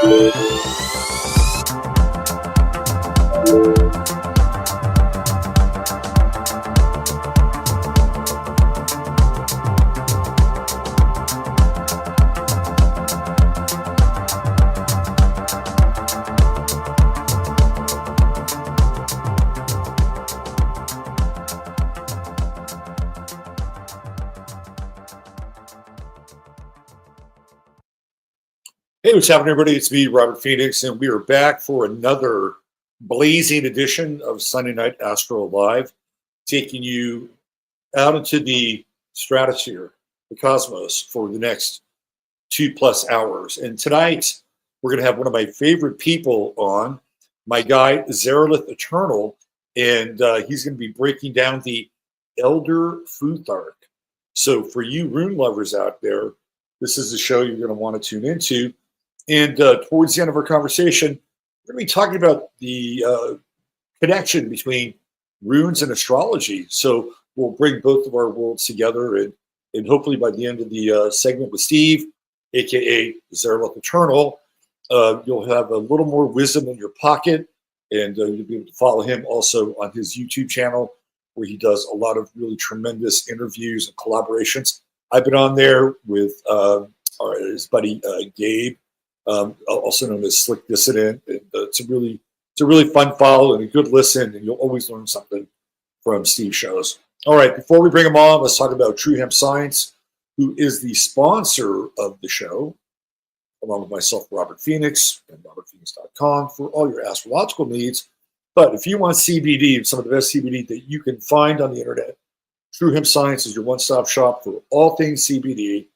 Hey, what's happening, everybody? It's me, Robert Phoenix, and we are back for another blazing edition of Sunday Night AstroLive, taking you out into the stratosphere, the cosmos, for the next 2+ hours. And tonight, we're going to have one of my favorite people on, my guy, Zerlith Eternal, and he's going to be breaking down the Elder Futhark. So for you rune lovers out there, this is the show you're going to want to tune into. And towards the end of our conversation, we're going to be talking about the connection between runes and astrology. So we'll bring both of our worlds together, and hopefully by the end of the segment with Steve, aka Zerlith Eternal, you'll have a little more wisdom in your pocket, and you'll be able to follow him also on his YouTube channel, where he does a lot of really tremendous interviews and collaborations. I've been on there with his buddy Gabe, also known as Slick Dissident, and it's a really fun follow and a good listen, and you'll always learn something from Steve's shows. All right, before we bring him on, let's talk about True Hemp Science, who is the sponsor of the show, along with myself, Robert Phoenix, and robertphoenix.com for all your astrological needs. But if you want CBD, some of the best CBD that you can find on the internet, True Hemp Science is your one-stop shop for all things CBD.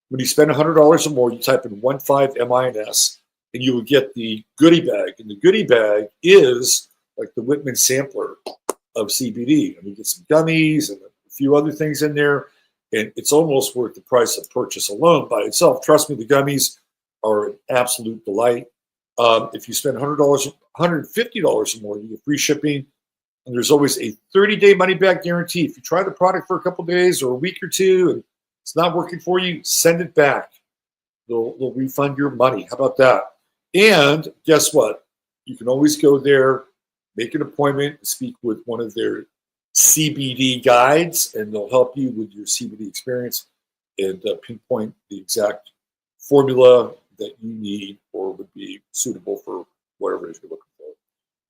When you spend $100 or more, you type in 15MINS, and you will get the goodie bag. And the goodie bag is like the Whitman sampler of CBD. And you get some gummies and a few other things in there, and it's almost worth the price of purchase alone by itself. Trust me, the gummies are an absolute delight. If you spend $100, $150 or more, you get free shipping. And there's always a 30-day money-back guarantee. If you try the product for a couple days or a week or two and it's not working for you, send it back. They'll refund your money. How about that? And guess what? You can always go there, make an appointment, speak with one of their CBD guides, and they'll help you with your CBD experience and pinpoint the exact formula that you need or would be suitable for whatever it is you're looking for.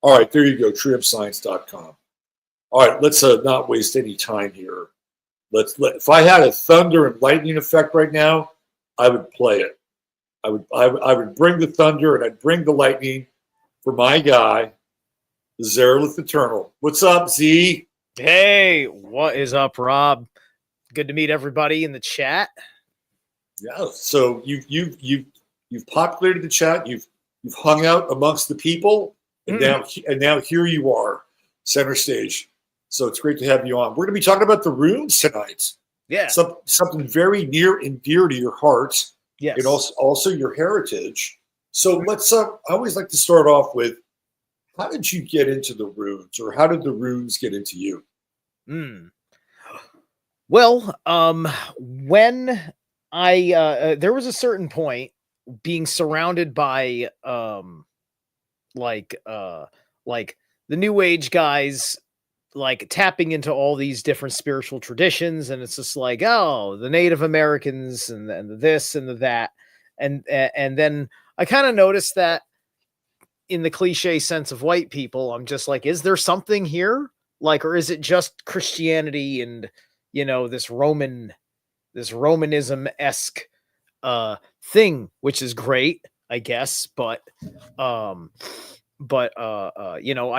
All right, there you go, truehempscience.com. All right, let's not waste any time here. If I had a thunder and lightning effect right now, I would play it. I would bring the thunder and I'd bring the lightning for my guy, the Zerlith Eternal. What's up, Z? Hey, what is up, Rob? Good to meet everybody in the chat. Yeah, so you've populated the chat. You've hung out amongst the people, and now here you are, center stage. So it's great to have you on. We're going to be talking about the runes tonight. Yeah. Something very near and dear to your heart. Yes. And also your heritage. So let's, I always like to start off with, how did you get into the runes, or how did the runes get into you? Well, when I, there was a certain point being surrounded by, like the New Age guys, like tapping into all these different spiritual traditions, and it's just like, oh, the Native Americans and the this and the that, and then I kind of noticed that in the cliche sense of white people, I'm just like, is there something here, like, or is it just Christianity and this Romanism-esque thing, which is great, I guess, but I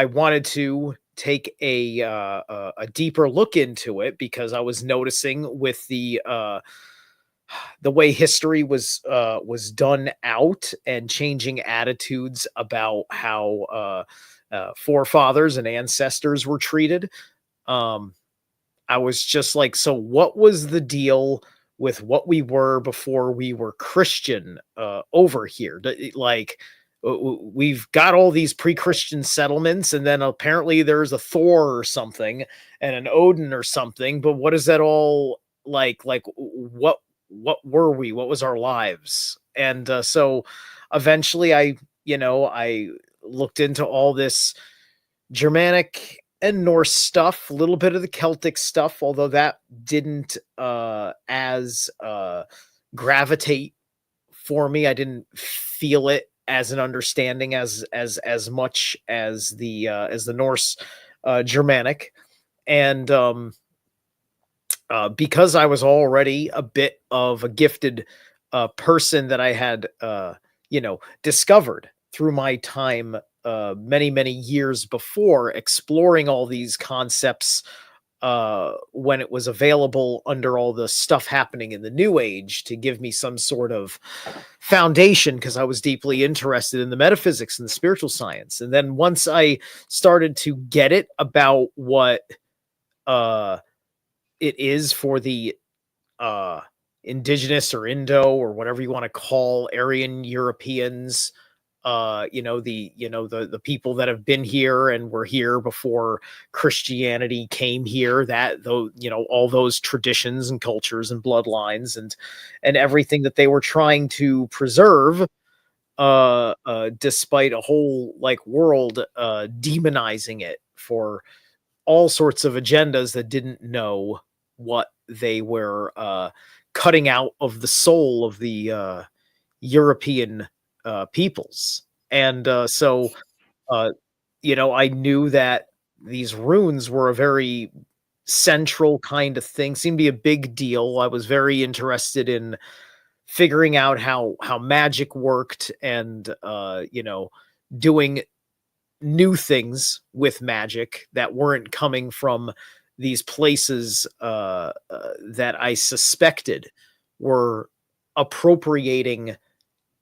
wanted to take a deeper look into it, because I was noticing with the way history was done out and changing attitudes about how forefathers and ancestors were treated. I was just like, so what was the deal with what we were before we were Christian over here? Like, we've got all these pre-Christian settlements, and then apparently there's a Thor or something and an Odin or something, but what is that all like? Like, what were we? What was our lives? And so eventually I looked into all this Germanic and Norse stuff, a little bit of the Celtic stuff, although that didn't as gravitate for me. I didn't feel it as an understanding as much as the Norse Germanic. And because I was already a bit of a gifted person that I had discovered through my time many years before, exploring all these concepts when it was available under all the stuff happening in the New Age, to give me some sort of foundation, because I was deeply interested in the metaphysics and the spiritual science. And then once I started to get it about what it is for the indigenous or Indo or whatever you want to call Aryan Europeans, the people that have been here and were here before Christianity came here, that though, all those traditions and cultures and bloodlines and everything that they were trying to preserve, despite a whole world demonizing it for all sorts of agendas that didn't know what they were cutting out of the soul of the European peoples. And so I knew that these runes were a very central kind of thing, seemed to be a big deal. I was very interested in figuring out how magic worked, and doing new things with magic that weren't coming from these places that I suspected were appropriating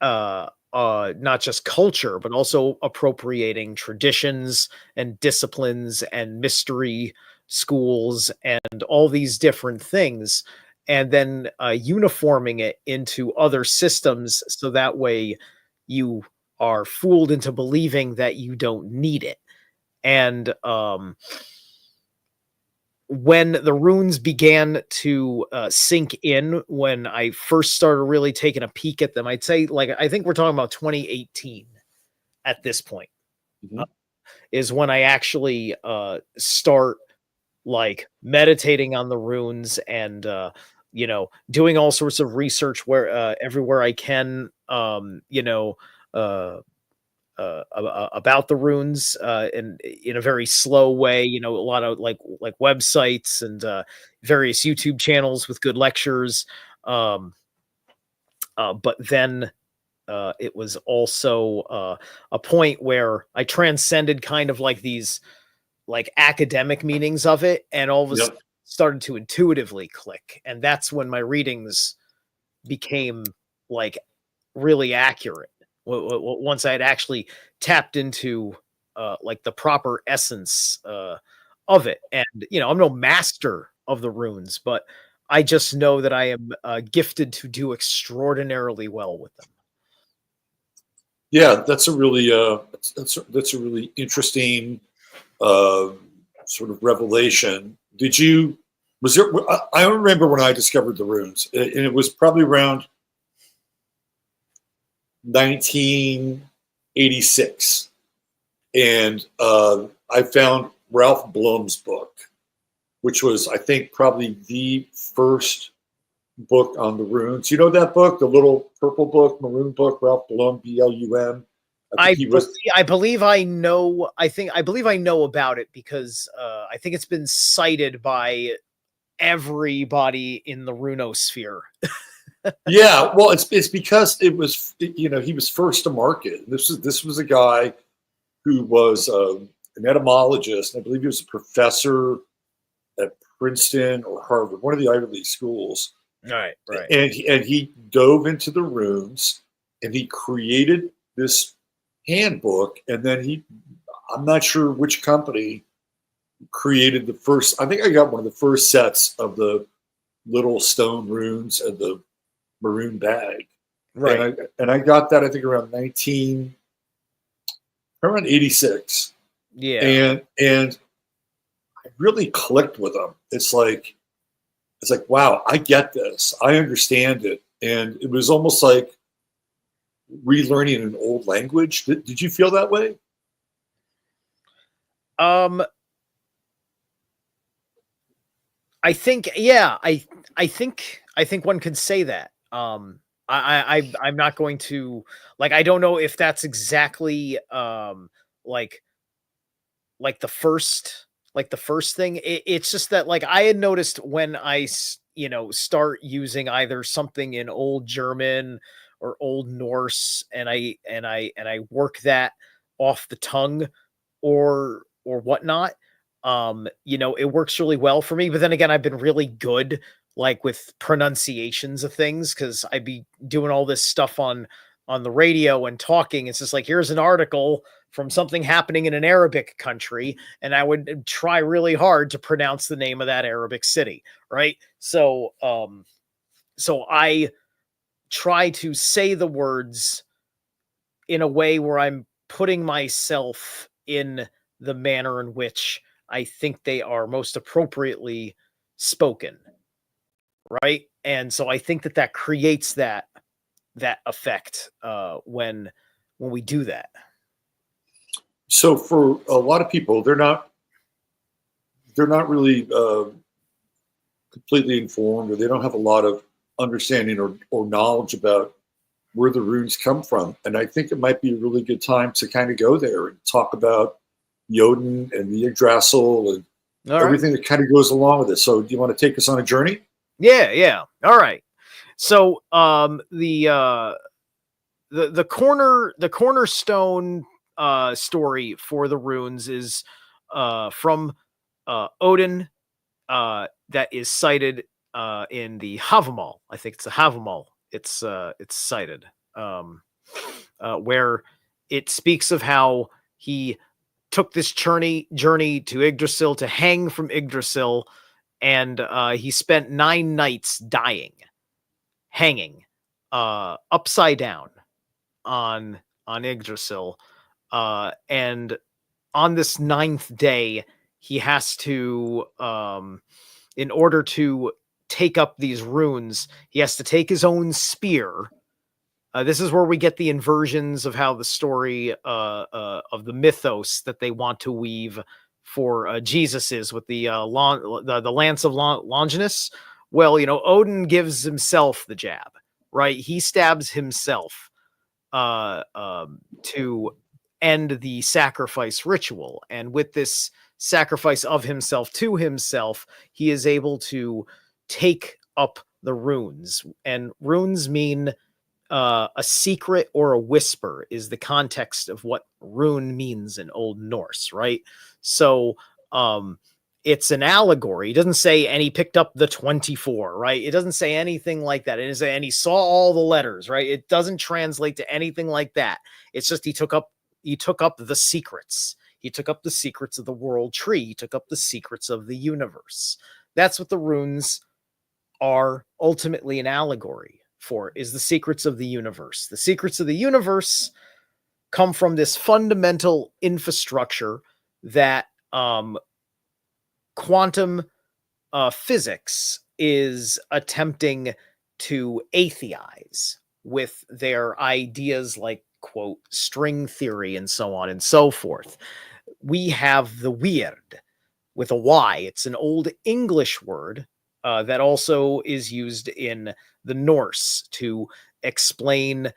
not just culture, but also appropriating traditions and disciplines and mystery schools and all these different things, and then uniforming it into other systems, so that way you are fooled into believing that you don't need it. And when the runes began to sink in, when I first started really taking a peek at them, I'd say, I think we're talking about 2018 at this point, is when I actually start meditating on the runes and doing all sorts of research where everywhere I can, about the runes in a very slow way, a lot of like websites and various YouTube channels with good lectures. But then it was also a point where I transcended kind of these academic meanings of it, and all of a sudden started to intuitively click. And that's when my readings became really accurate. Once I had actually tapped into the proper essence of it. And I'm no master of the runes, but I just know that I am gifted to do extraordinarily well with them. Yeah, that's a really that's a really interesting sort of revelation. Was there? I remember when I discovered the runes, and it was probably around 1986, and I found Ralph Blum's book, which was, I think, probably the first book on the runes. You know that book, the little purple book, maroon book, Ralph Blum, Blum. I believe I know about it, because I think it's been cited by everybody in the runosphere. Yeah, well, it's because it was, he was first to market. This was a guy who was an etymologist, and I believe he was a professor at Princeton or Harvard, one of the Ivy League schools. Right. And he dove into the runes, and he created this handbook. And then I'm not sure which company created the first. I think I got one of the first sets of the little stone runes and the maroon bag. Right. And I got that, I think, around 86. Yeah. And I really clicked with them. It's like, wow, I get this. I understand it. And it was almost like relearning an old language. Did you feel that way? I think, yeah, I think one could say that. I'm not going to, like, I don't know if that's exactly like the first thing. It's just that, like, I had noticed when start using either something in Old German or Old Norse, and I work that off the tongue or whatnot. It works really well for me. But then again, I've been really good, like, with pronunciations of things, because I'd be doing all this stuff on the radio and talking. It's just like, here's an article from something happening in an Arabic country, and I would try really hard to pronounce the name of that Arabic city, right? So I try to say the words in a way where I'm putting myself in the manner in which I think they are most appropriately spoken, right? And so I think that creates that effect when we do that. So for a lot of people, they're not really completely informed, or they don't have a lot of understanding or knowledge about where the runes come from. And I think it might be a really good time to kind of go there and talk about Jotun and the Yggdrasil and everything that kind of goes along with it. So do you want to take us on a journey? Yeah. All right. So the cornerstone story for the runes is from Odin, that is cited in the Havamal. I think it's the Havamal. It's cited where it speaks of how he took this journey to Yggdrasil, to hang from Yggdrasil, and he spent 9 nights hanging upside down on Yggdrasil, and on this 9th day he has to, in order to take up these runes, he has to take his own spear. This is where we get the inversions of how the story of the mythos that they want to weave for Jesus is, with the lance of Longinus. Well, Odin gives himself the jab, right? He stabs himself to end the sacrifice ritual. And with this sacrifice of himself to himself, he is able to take up the runes. And runes mean a secret or a whisper, is the context of what rune means in Old Norse, right? So it's an allegory. It doesn't say, and he picked up the 24, right? It doesn't say anything like that. It doesn't say, and he saw all the letters, right? It doesn't translate to anything like that. It's just he took up the secrets. He took up the secrets of the world tree. He took up the secrets of the universe. That's what the runes are ultimately an allegory for, is the secrets of the universe. The secrets of the universe come from this fundamental infrastructure that quantum physics is attempting to atheize with their ideas like, quote, string theory and so on and so forth. We have the weird with a Y. It's an old English word that also is used in the Norse to explain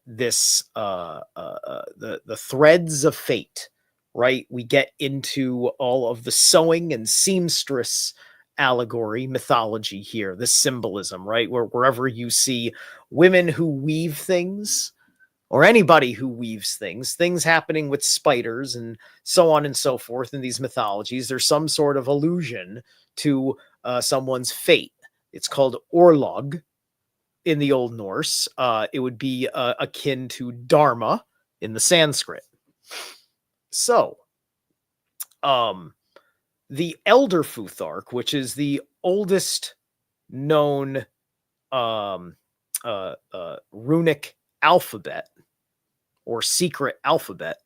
this the threads of fate, right? We get into all of the sewing and seamstress allegory mythology here, the symbolism, right? Wherever you see women who weave things, or anybody who weaves things happening with spiders and so on and so forth in these mythologies, there's some sort of allusion to someone's fate. It's called orlog in the Old Norse. It would be akin to dharma in the Sanskrit. So, the Elder Futhark, which is the oldest known runic alphabet or secret alphabet,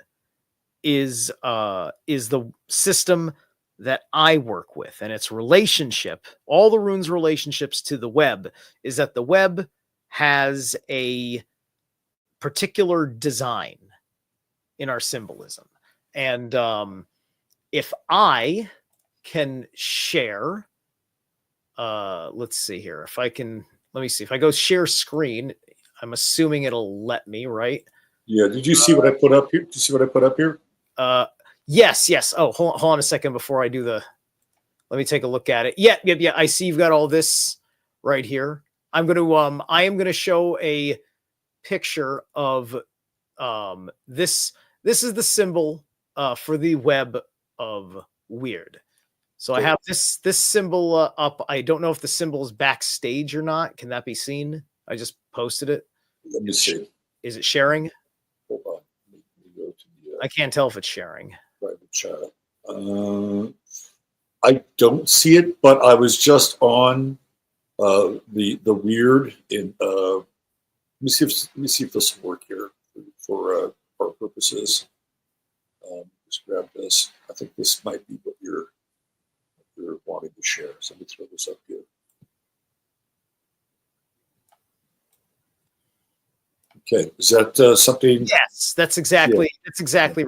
is the system that I work with, and its relationship, all the runes' relationships to the web, is that the web has a particular design in our symbolism. And if I can share, let's see here. If I can, let me see. If I go share screen, I'm assuming it'll let me, right? Yeah. Did you see what I put up here? Did you see what I put up here? Yes. Oh, hold on a second before I do the. Let me take a look at it. Yeah. I see you've got all this right here. I am gonna show a picture of this. This is the symbol for the web of weird. So I have this symbol up. I don't know if the symbol is backstage or not. Can that be seen? I just posted it. Let me see. Is it sharing? Hold on. Let me go to the I can't tell if it's sharing. private chat. I don't see it, but I was just on the weird in. Let me see if this will work here for our purposes. Just grab this. I think this might be what you're wanting to share. So let me throw this up here. Okay, is that something? Yes, that's exactly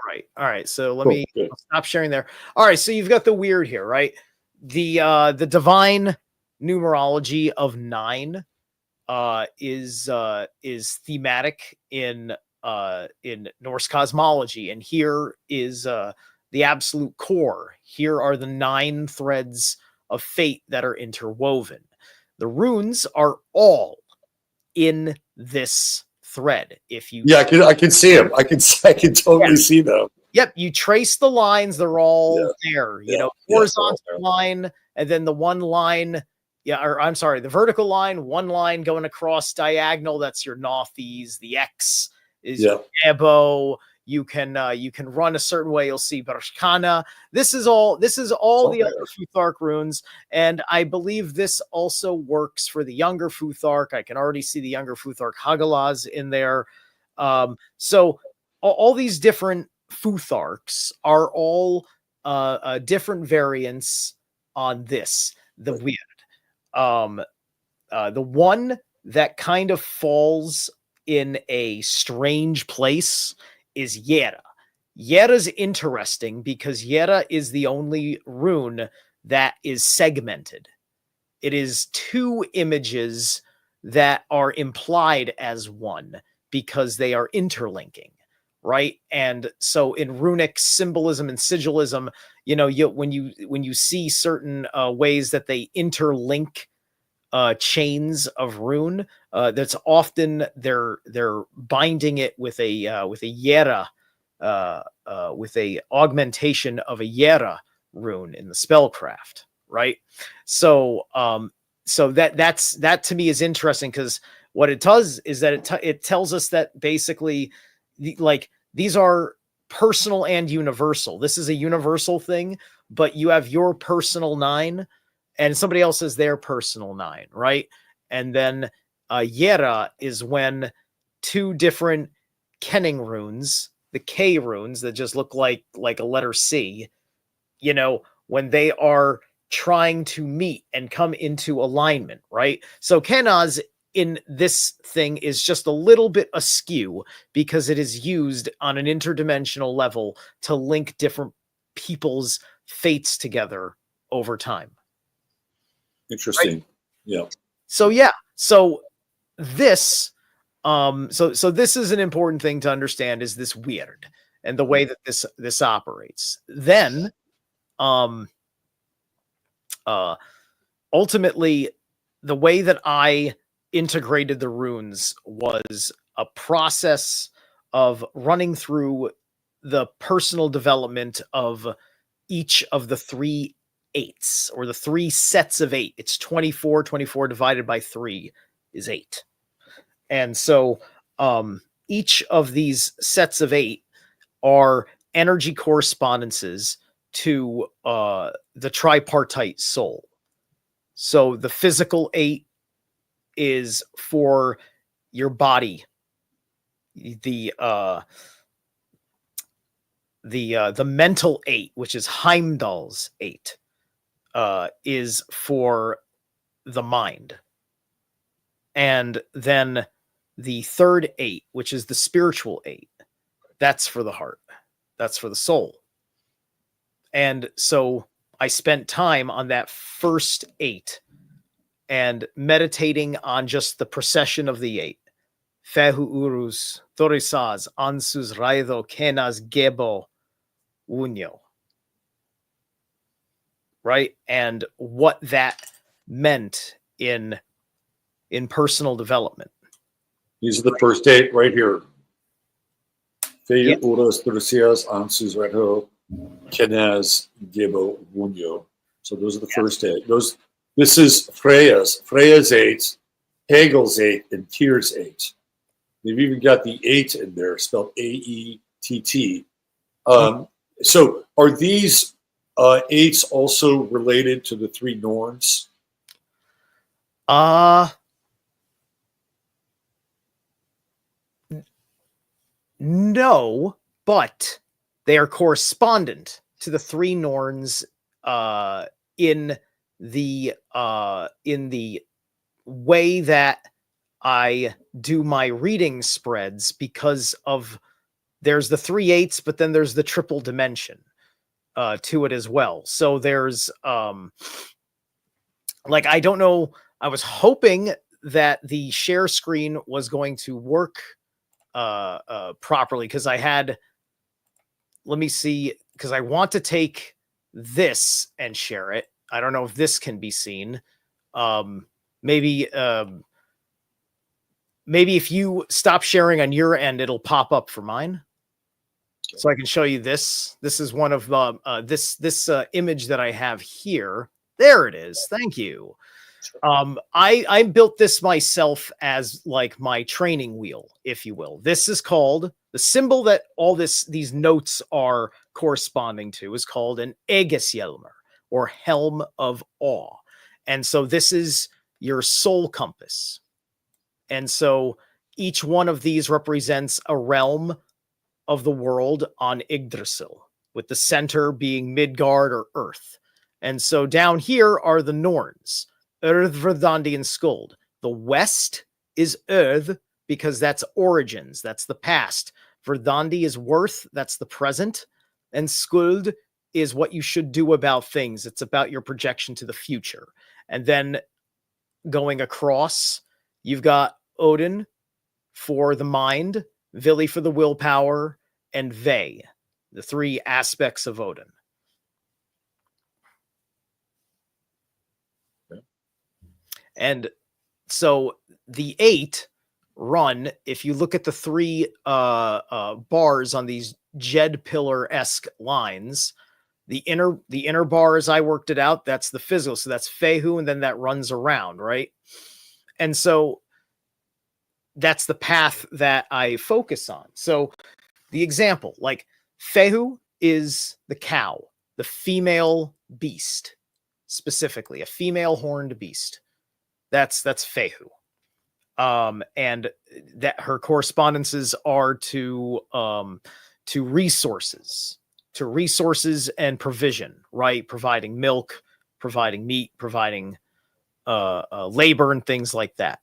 right. All right, so let me stop sharing there. All right, so you've got the weird here, right? The divine numerology of 9 is thematic in Norse cosmology, and here is the absolute core. Here are the 9 threads of fate that are interwoven. The runes are all in this thread. If you I can see them. I can totally see them. Yep, you trace the lines; they're all there. You know, horizontal line, and then the one line. Yeah, or I'm sorry, the vertical line, one line going across diagonal. That's your Nothies. The X is your Ebo. You can run a certain way. You'll see Barshkana. This is all the other Futhark runes, and I believe this also works for the younger Futhark. I can already see the younger Futhark Hagalaz in there. So all these different Futharks are all different variants on this. The weird, the one that kind of falls in a strange place is Yera. Yera's interesting because Yera is the only rune that is segmented. It is 2 images that are implied as one because they are interlinking, right? And so in runic symbolism and sigilism, you know, when you see certain ways that they interlink chains of rune, that's often they're binding it with a Yera, with a augmentation of a Yera rune in the spellcraft, right? So that to me is interesting because what it does is that it tells us that basically like these are personal and universal. This is a universal thing, but you have your personal 9 and somebody else has their personal 9, right? And then Yera is when 2 different kenning runes, the K runes that just look like a letter C, you know, when they are trying to meet and come into alignment, right? So Kenaz in this thing is just a little bit askew because it is used on an interdimensional level to link different people's fates together over time. Interesting. Right? Yeah. So this so this is an important thing to understand, is this weird and the way that this operates. Then ultimately the way that I integrated the runes was a process of running through the personal development of each of the 3 8s, or the 3 sets of 8. It's 24 divided by 3 is 8. And so each of these sets of 8 are energy correspondences to the tripartite soul. So the physical 8 is for your body. The mental 8, which is Heimdall's 8, is for the mind. And then the third 8, which is the spiritual 8. That's for the heart. That's for the soul. And so I spent time on that first 8 and meditating on just the procession of the 8. Fehu urus, thorisaz, ansus raido, kenas gebo, unyo. Right? And what that meant in personal development. These are the first 8 right here. Feyu Yeah. uros thorsias ansus reto kenas gebo wunyo. So those are the first 8. This is Freya's 8, Hegel's 8, and Tyr's 8. They've even got the 8 in there, spelled AETT. So are these 8s also related to the 3 Norns? No, but they are correspondent to the 3 Norns in the way that I do my reading spreads, because of there's the 3 8s, but then there's the triple dimension to it as well. So there's like, I don't know, I was hoping that the share screen was going to work properly, because I had, let me see, because I want to take this and share it. I don't know if this can be seen. Maybe if you stop sharing on your end, it'll pop up for mine. So I can show you this. This is one of this image that I have here. There it is. Thank you. I built this myself as like my training wheel, if you will. This is called, the symbol that all these notes are corresponding to is called an Egeshjelmer, or helm of awe. And so this is your soul compass. And so each one of these represents a realm of the world on Yggdrasil, with the center being Midgard or Earth. And so down here are the Norns, Earth, Verdandi, and Skuld. The west is Earth, because that's origins, that's the past. Verdandi is worth, that's the present. And Skuld is what you should do about things. It's about your projection to the future. And then going across, you've got Odin for the mind, Vili for the willpower, and Ve, the 3 aspects of Odin. And so the 8 run, if you look at the 3 bars on these Jed pillar-esque lines, the inner bars, I worked it out, that's the physical. So that's Fehu, and then that runs around, right? And so that's the path that I focus on. So the example, like Fehu is the cow, the female beast, specifically a female horned beast. That's Fehu. And that her correspondences are to resources and provision, right? Providing milk, providing meat, providing labor and things like that.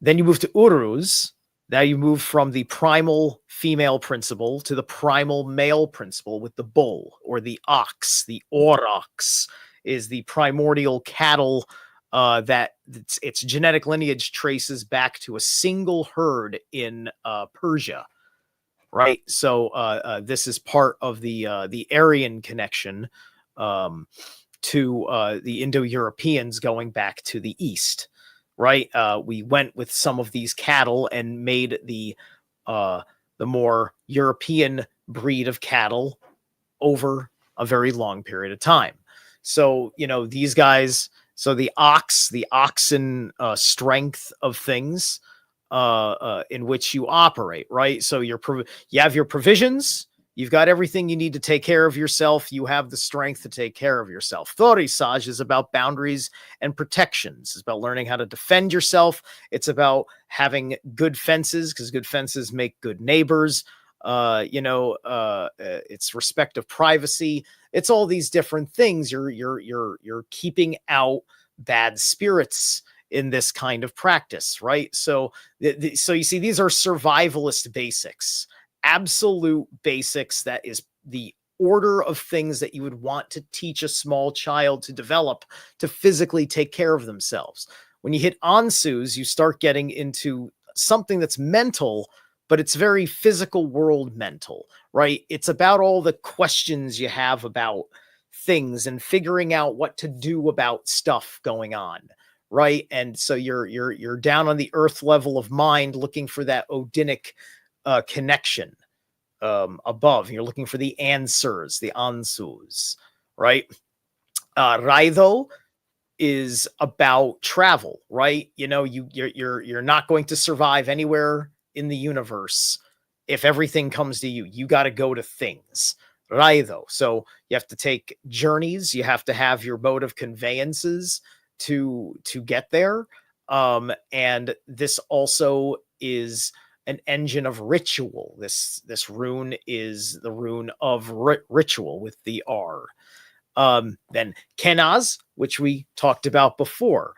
Then you move to Uruz. Now you move from the primal female principle to the primal male principle with the bull or the ox. The aurochs is the primordial cattle that its genetic lineage traces back to a single herd in Persia, right? So this is part of the Aryan connection to the Indo-Europeans going back to the East. Right, we went with some of these cattle and made the more European breed of cattle over a very long period of time. So these guys. So the oxen strength of things in which you operate. Right. So you have your provisions. You've got everything you need to take care of yourself. You have the strength to take care of yourself. Thorisaj is about boundaries and protections. It's about learning how to defend yourself. It's about having good fences, because good fences make good neighbors. It's respect of privacy. It's all these different things. You're keeping out bad spirits in this kind of practice, right? So, so you see, these are survivalist basics, absolute basics. That is the order of things that you would want to teach a small child to develop to physically take care of themselves. When you hit Ansus, you start getting into something that's mental, but it's very physical world mental, right? It's about all the questions you have about things and figuring out what to do about stuff going on, right? And so you're down on the earth level of mind, looking for that Odinic connection above. You're looking for the answers, the Ansus, right? Raido is about travel, right? You know, you're not going to survive anywhere in the universe if everything comes to you. You got to go to things, Raido. So you have to take journeys. You have to have your mode of conveyances to get there. And this also is an engine of ritual. This rune is the rune of ritual with the R. Then Kenaz, which we talked about before.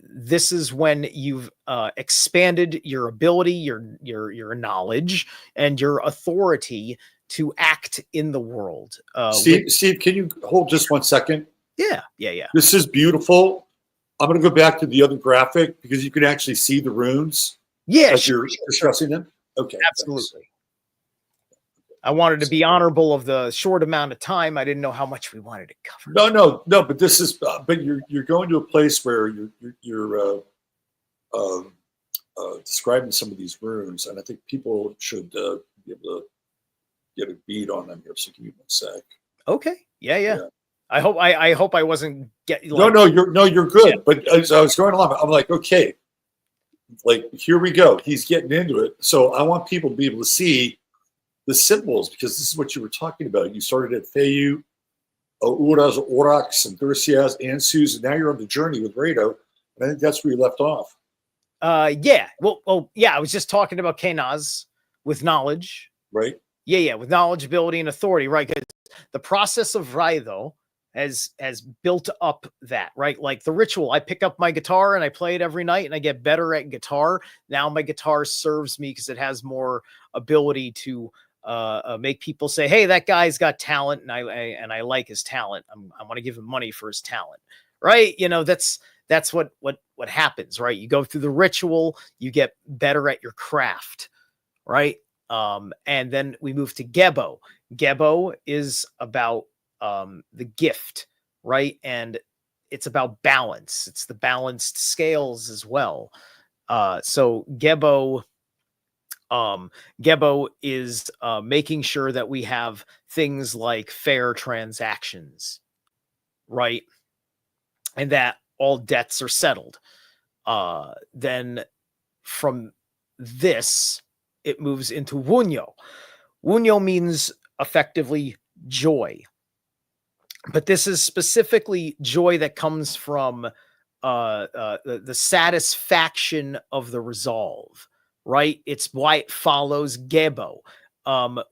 This is when you've expanded your ability, your knowledge, and your authority to act in the world. Steve, can you hold just 1 second? Yeah. This is beautiful. I'm going to go back to the other graphic because you can actually see the runes. Yeah, as you're discussing them. Okay, absolutely. Thanks. I wanted to be honorable of the short amount of time. I didn't know how much we wanted to cover. No. But this is, but you're going to a place where you're describing some of these runes, and I think people should be able to get a beat on them here. So give me 1 sec. Okay. Yeah. I hope I wasn't getting. No, you're good. Yeah. But as I was going along, I'm like, okay, like here we go. He's getting into it. So I want people to be able to see the symbols, because this is what you were talking about. You started at Feyu, Uras, Orax, and Thursias, Ansus, and now you're on the journey with Raido. And I think that's where you left off. Yeah. Well, yeah. I was just talking about Kenaz with knowledge. Right. Yeah. With knowledge, ability, and authority. Right. Because the process of Raido has built up that, right? Like the ritual. I pick up my guitar and I play it every night and I get better at guitar. Now my guitar serves me because it has more ability to make people say, hey, that guy's got talent, and I like his talent. I want to give him money for his talent, right? You know, that's what happens, right? You go through the ritual, you get better at your craft, right? And then we move to Gebo. Gebo is about the gift, right? And it's about balance. It's the balanced scales as well. So Gebo is making sure that we have things like fair transactions, right? And that all debts are settled. Then from this, it moves into Wunyo. Wunyo means effectively joy. But this is specifically joy that comes from the satisfaction of the resolve. Right? It's why it follows Gebo.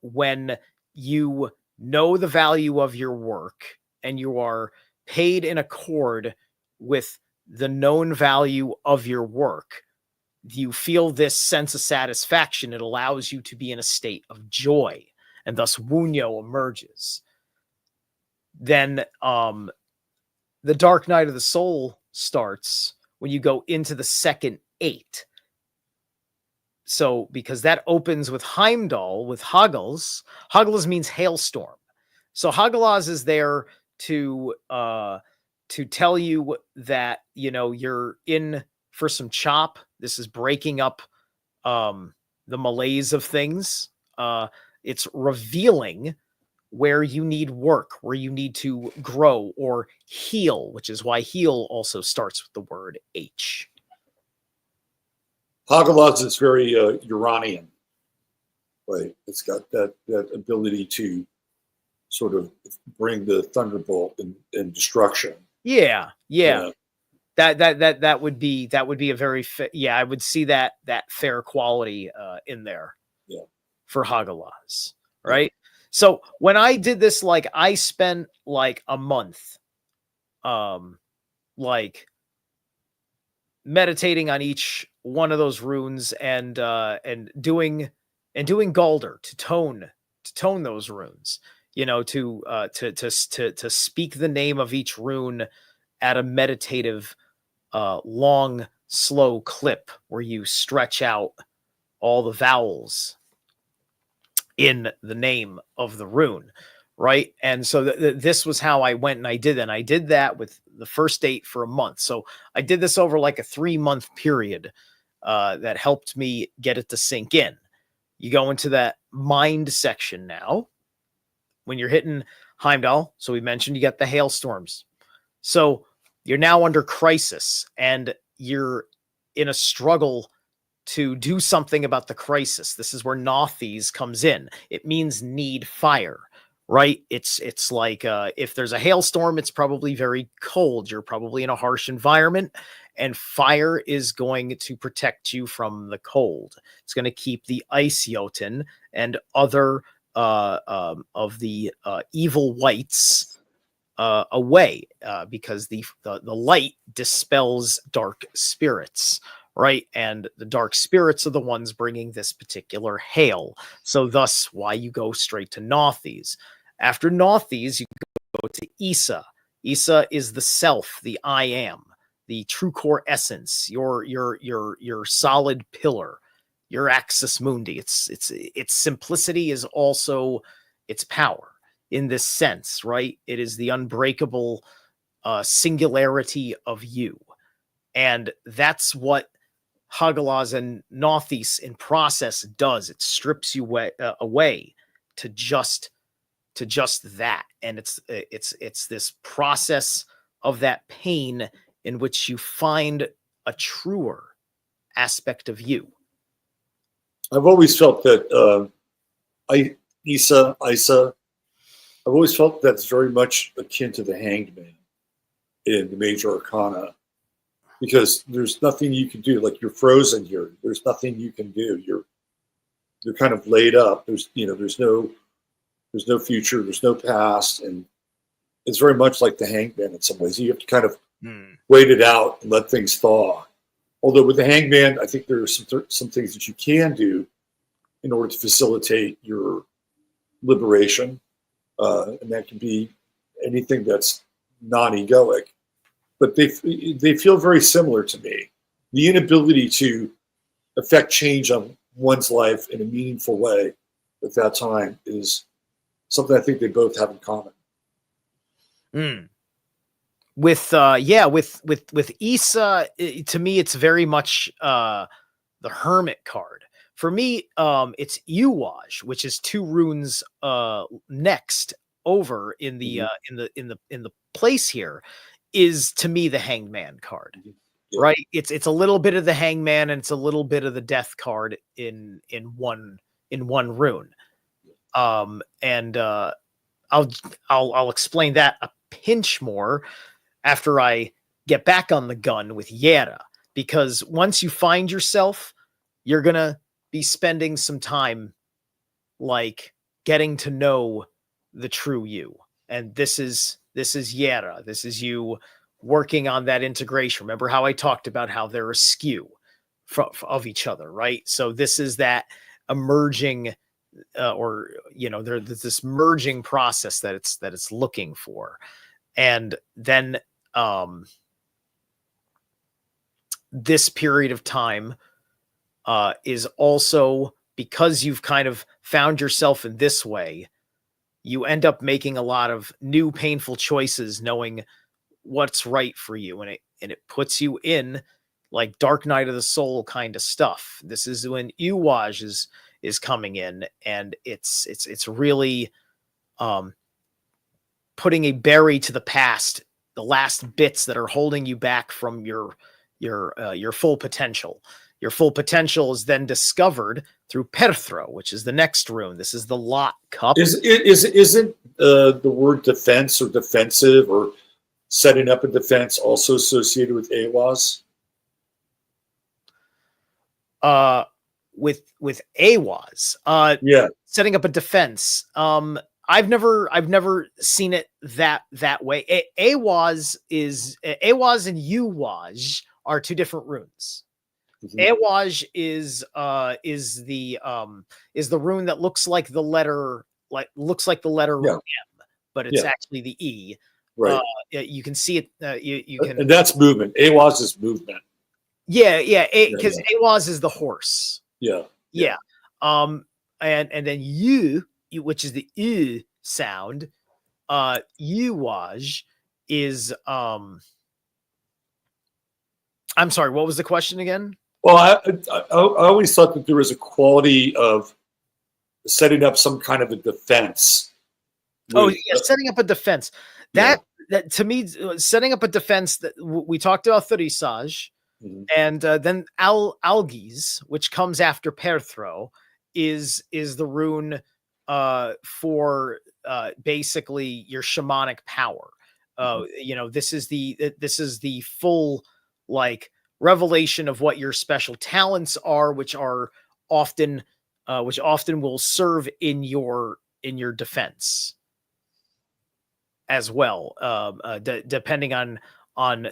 When you know the value of your work and you are paid in accord with the known value of your work, you feel this sense of satisfaction. It allows you to be in a state of joy, and thus Wunyo emerges. Then the Dark Night of the Soul starts when you go into the second 8. So, because that opens with Heimdall, with Hagel's. Hagel's means hailstorm. So Hagelaz is there to tell you that, you know, you're in for some chop. This is breaking up the malaise of things. It's revealing where you need work, where you need to grow or heal, which is why heal also starts with the word H. Hagalaz is very Uranian, right? It's got that ability to sort of bring the thunderbolt and destruction. Yeah. That would be a very I would see that fair quality in there. Yeah. For Hagalaz, right? Yeah. So when I did this, like I spent like a month, like meditating on each one of those runes and doing Galder to tone those runes, you know, to speak the name of each rune at a meditative, long, slow clip where you stretch out all the vowels in the name of the rune, right? And so this was how I went and I did that. And I did that with the first date for a month. So I did this over like a 3-month period that helped me get it to sink in. You go into that mind section now when you're hitting Heimdall. So we mentioned you got the hailstorms. So you're now under crisis and you're in a struggle to do something about the crisis. This is where Nothies comes in. It means need fire, right? It's like if there's a hailstorm, it's probably very cold. You're probably in a harsh environment, and fire is going to protect you from the cold. It's going to keep the ice Jotun and other of the evil wights away, because the light dispels dark spirits, right? And the dark spirits are the ones bringing this particular hail. So thus why you go straight to Nothies. After Nothies, you go to Isa. Isa is the self, the I am, the true core essence, your solid pillar, your axis mundi. Its simplicity is also its power in this sense, right? It is the unbreakable singularity of you. And that's what Hagalaz and Nothis in process does. It strips you away to just that. And it's this process of that pain in which you find a truer aspect of you. I've always felt that Isa, I've always felt that's very much akin to the Hanged Man in the Major Arcana, because there's nothing you can do. Like, you're frozen here. There's nothing you can do. You're kind of laid up. There's no future. There's no past, and it's very much like the Hanged Man in some ways. You have to kind of wait it out and let things thaw. Although with the Hanged Man, I think there are some things that you can do in order to facilitate your liberation. And that can be anything that's non-egoic, but they feel very similar to me. The inability to affect change on one's life in a meaningful way at that time is something I think they both have in common. With Isa, to me, it's very much the Hermit card. For me, it's Uwaj, which is 2 runes next over in the place here, is to me the Hangman card. Yeah. Right? It's a little bit of the Hangman and it's a little bit of the Death card in one rune. And I'll explain that a pinch more after I get back on the gun with Yera, because once you find yourself, you're gonna be spending some time like getting to know the true you. And this is Yera. This is you working on that integration. Remember how I talked about how they're askew of each other, right? So this is that emerging there's this merging process that it's looking for. And then this period of time is also, because you've kind of found yourself in this way, you end up making a lot of new painful choices, knowing what's right for you. And it puts you in like Dark Night of the Soul kind of stuff. This is when Uwaj is coming in, and it's really putting a berry to the past, the last bits that are holding you back from your full potential. Your full potential is then discovered through Perthro, which is the next rune. This is the Lot Cup. Isn't the word defense or defensive or setting up a defense also associated with Awaz? With Awaz, yeah, setting up a defense. I've never seen it that way. Awaz and Uwaj are two different runes. Mhm. Ewaj is the rune that looks like the letter Yeah. M, but it's Yeah. actually the E. Right. You can see it. You can. And that's movement. AWAS is movement. Yeah, Yeah. because Ewaz is the horse. Yeah. Yeah. And then which is the sound. Uwaj is I'm sorry, what was the question again? Well, I always thought that there was a quality of setting up some kind of a defense. Oh With, yeah, setting up a defense. yeah. That to me, setting up a defense that we talked about Thurisaj, Mhm. and then Algiz, which comes after Perthro, is the rune for basically your shamanic power. This is the full like revelation of what your special talents are, which often will serve in your defense as well, depending on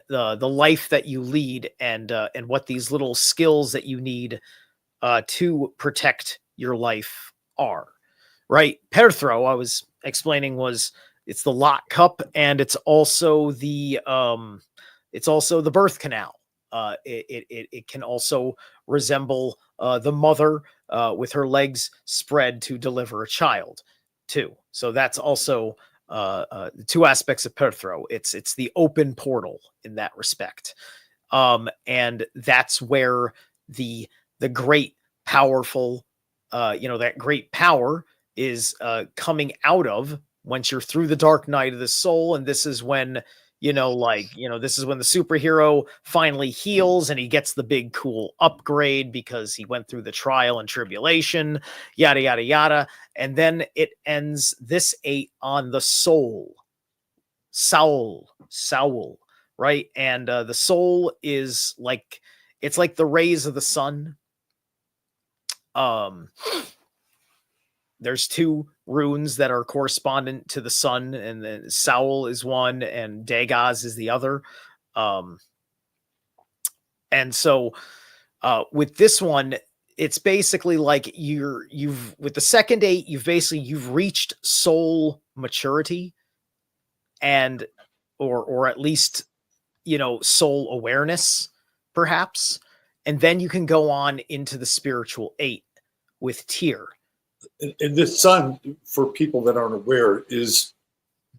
the life that you lead, and what these little skills that you need to protect your life are. Right, Perthro, I was explaining, it's the lot cup, and it's also the birth canal. It can also resemble the mother with her legs spread to deliver a child too. So that's also two aspects of Perthro. It's the open portal in that respect, and that's where the great powerful, that great power is coming out of once you're through the dark night of the soul. And this is when this is when the superhero finally heals and he gets the big cool upgrade because he went through the trial and tribulation, yada yada yada. And then it ends this 8 on the soul. Soul, right? And the soul is like, it's like the rays of the sun. There's two runes that are correspondent to the sun, and then Saul is one and Dagaz is the other. And so with this one, it's basically like you've with the second 8, you've reached soul maturity, and or at least soul awareness, perhaps. And then you can go on into the spiritual 8 with Tyr. And this sun, for people that aren't aware, is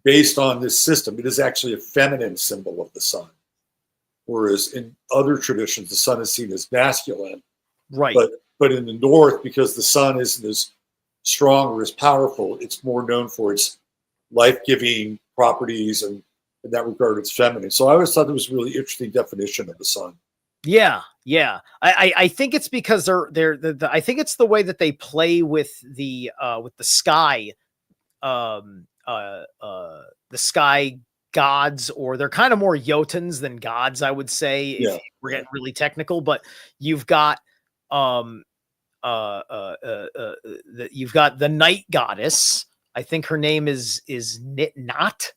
based on this system. It is actually a feminine symbol of the sun, whereas in other traditions, the sun is seen as masculine. Right. But in the North, because the sun isn't as strong or as powerful, it's more known for its life-giving properties, and in that regard, it's feminine. So I always thought it was a really interesting definition of the sun. Yeah. I think it's because I think it's the way that they play with the sky, the sky gods, or they're kind of more Jotuns than gods, I would say, if we're getting really technical. But you've got you've got the night goddess. I think her name is Nit.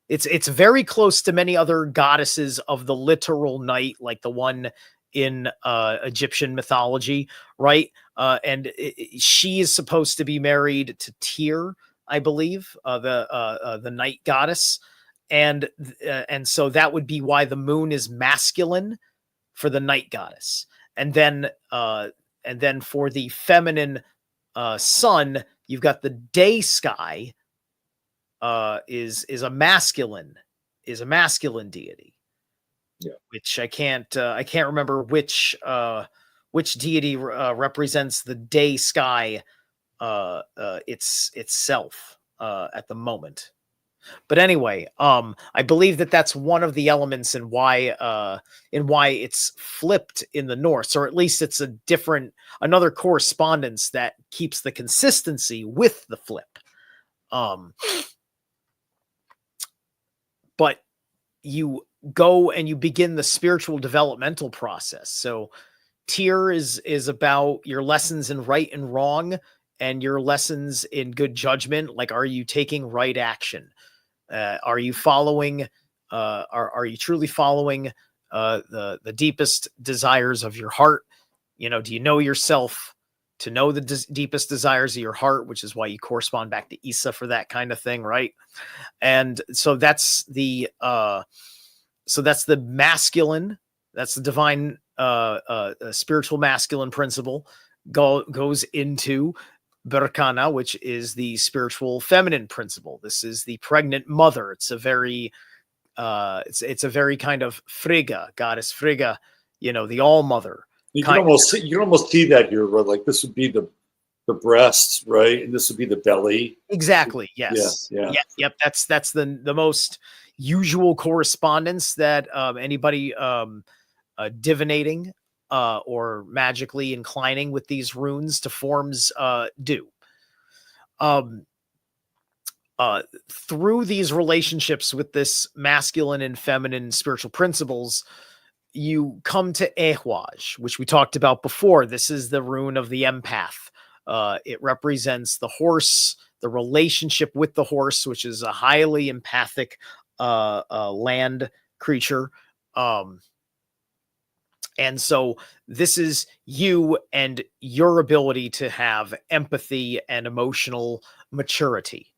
It's very close to many other goddesses of the literal night, like the one in Egyptian mythology, right? And she is supposed to be married to Tyr, I believe, the night goddess, and so that would be why the moon is masculine for the night goddess, and then for the feminine sun, you've got the day sky. Is a masculine deity, which I can't remember which deity represents the day sky itself at the moment. But anyway, I believe that that's one of the elements in why it's flipped in the Norse, or at least it's another correspondence that keeps the consistency with the flip. But you go and you begin the spiritual developmental process. So Tyr is about your lessons in right and wrong, and your lessons in good judgment. Like, are you taking right action? Are you following? Are you truly following the deepest desires of your heart. You know, do you know yourself to know the deepest desires of your heart, which is why you correspond back to Isa for that kind of thing, right? And so that's the masculine, that's the divine spiritual masculine principle goes into Berkana, which is the spiritual feminine principle. This is the pregnant mother. It's a very it's a very kind of Frigga, goddess Frigga, you know, the all mother. You can almost see that here, where like this would be the breasts, right? And this would be the belly. Exactly. Yes. Yeah. Yep. That's the most usual correspondence that anybody divinating or magically inclining with these runes to forms do. Through these relationships with this masculine and feminine spiritual principles, you come to Ehwaj, which we talked about before. This is the rune of the empath. It represents the horse, the relationship with the horse, which is a highly empathic land creature. And so this is you and your ability to have empathy and emotional maturity.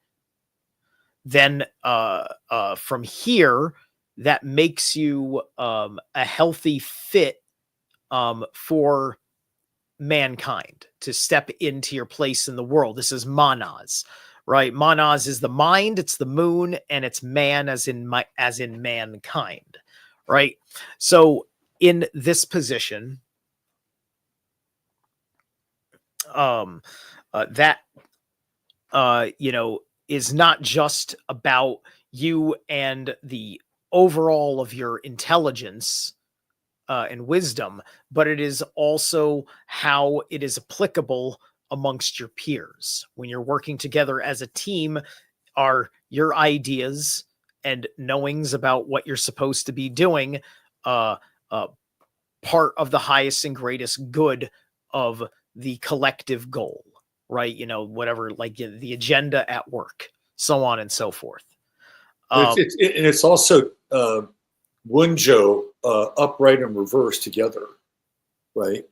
Then from here, that makes you a healthy fit for mankind to step into your place in the world. This is Manas, right? Manas is the mind, it's the moon, and it's man as in mankind, right? So in this position, that you know, is not just about you and the overall of your intelligence and wisdom, but it is also how it is applicable amongst your peers. When you're working together as a team, are your ideas and knowings about what you're supposed to be doing part of the highest and greatest good of the collective goal, right? You know, whatever, like the agenda at work, so on and so forth. It's also Wunjo upright and reverse together, right?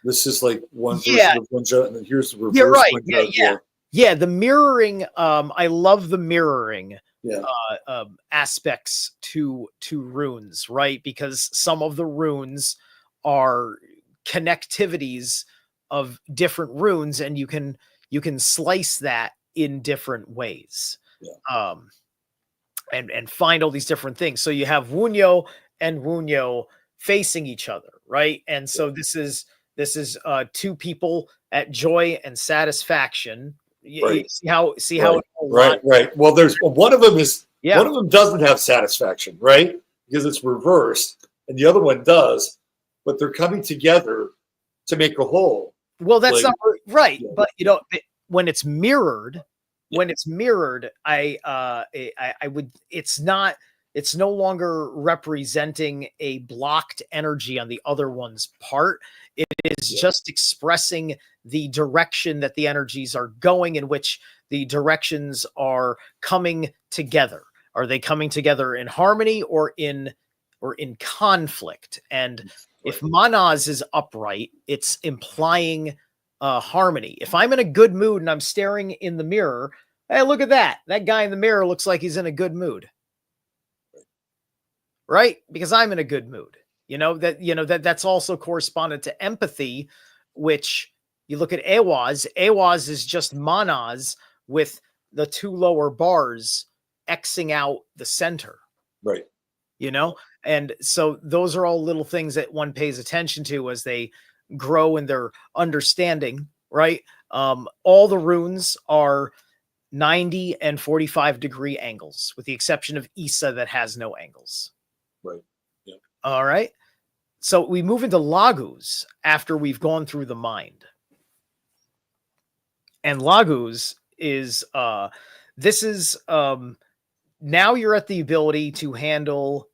This is like one version of Wunjo, and then here's the reverse. You're right. Wunjo. Yeah, the mirroring. I love the mirroring aspects to runes, right? Because some of the runes are connectivities of different runes, and you can slice that in different ways. Yeah. And find all these different things. So you have Wunyo and Wunyo facing each other, right? And so this is two people at joy and satisfaction. Right. You see how right. Well, there's one of them doesn't have satisfaction, right? Because it's reversed, and the other one does, but they're coming together to make a whole. Well, that's not right, but you know, when it's mirrored. When it's mirrored, I would, it's no longer representing a blocked energy on the other one's part. It is just expressing the direction that the energies are going, in which the directions are coming together. Are they coming together in harmony or in conflict? And if Manas is upright, it's implying harmony. If I'm in a good mood and I'm staring in the mirror, hey, look at that. That guy in the mirror looks like he's in a good mood. Right? Because I'm in a good mood. That's also corresponded to empathy, which you look at Awaz. Awaz is just Manas with the two lower bars Xing out the center. Right. And so those are all little things that one pays attention to as they grow in their understanding, right? All the runes are 90 and 45 degree angles, with the exception of Isa that has no angles. Right. Yeah. All right. So we move into Laguz after we've gone through the mind. And Laguz is, this is, now you're at the ability to handle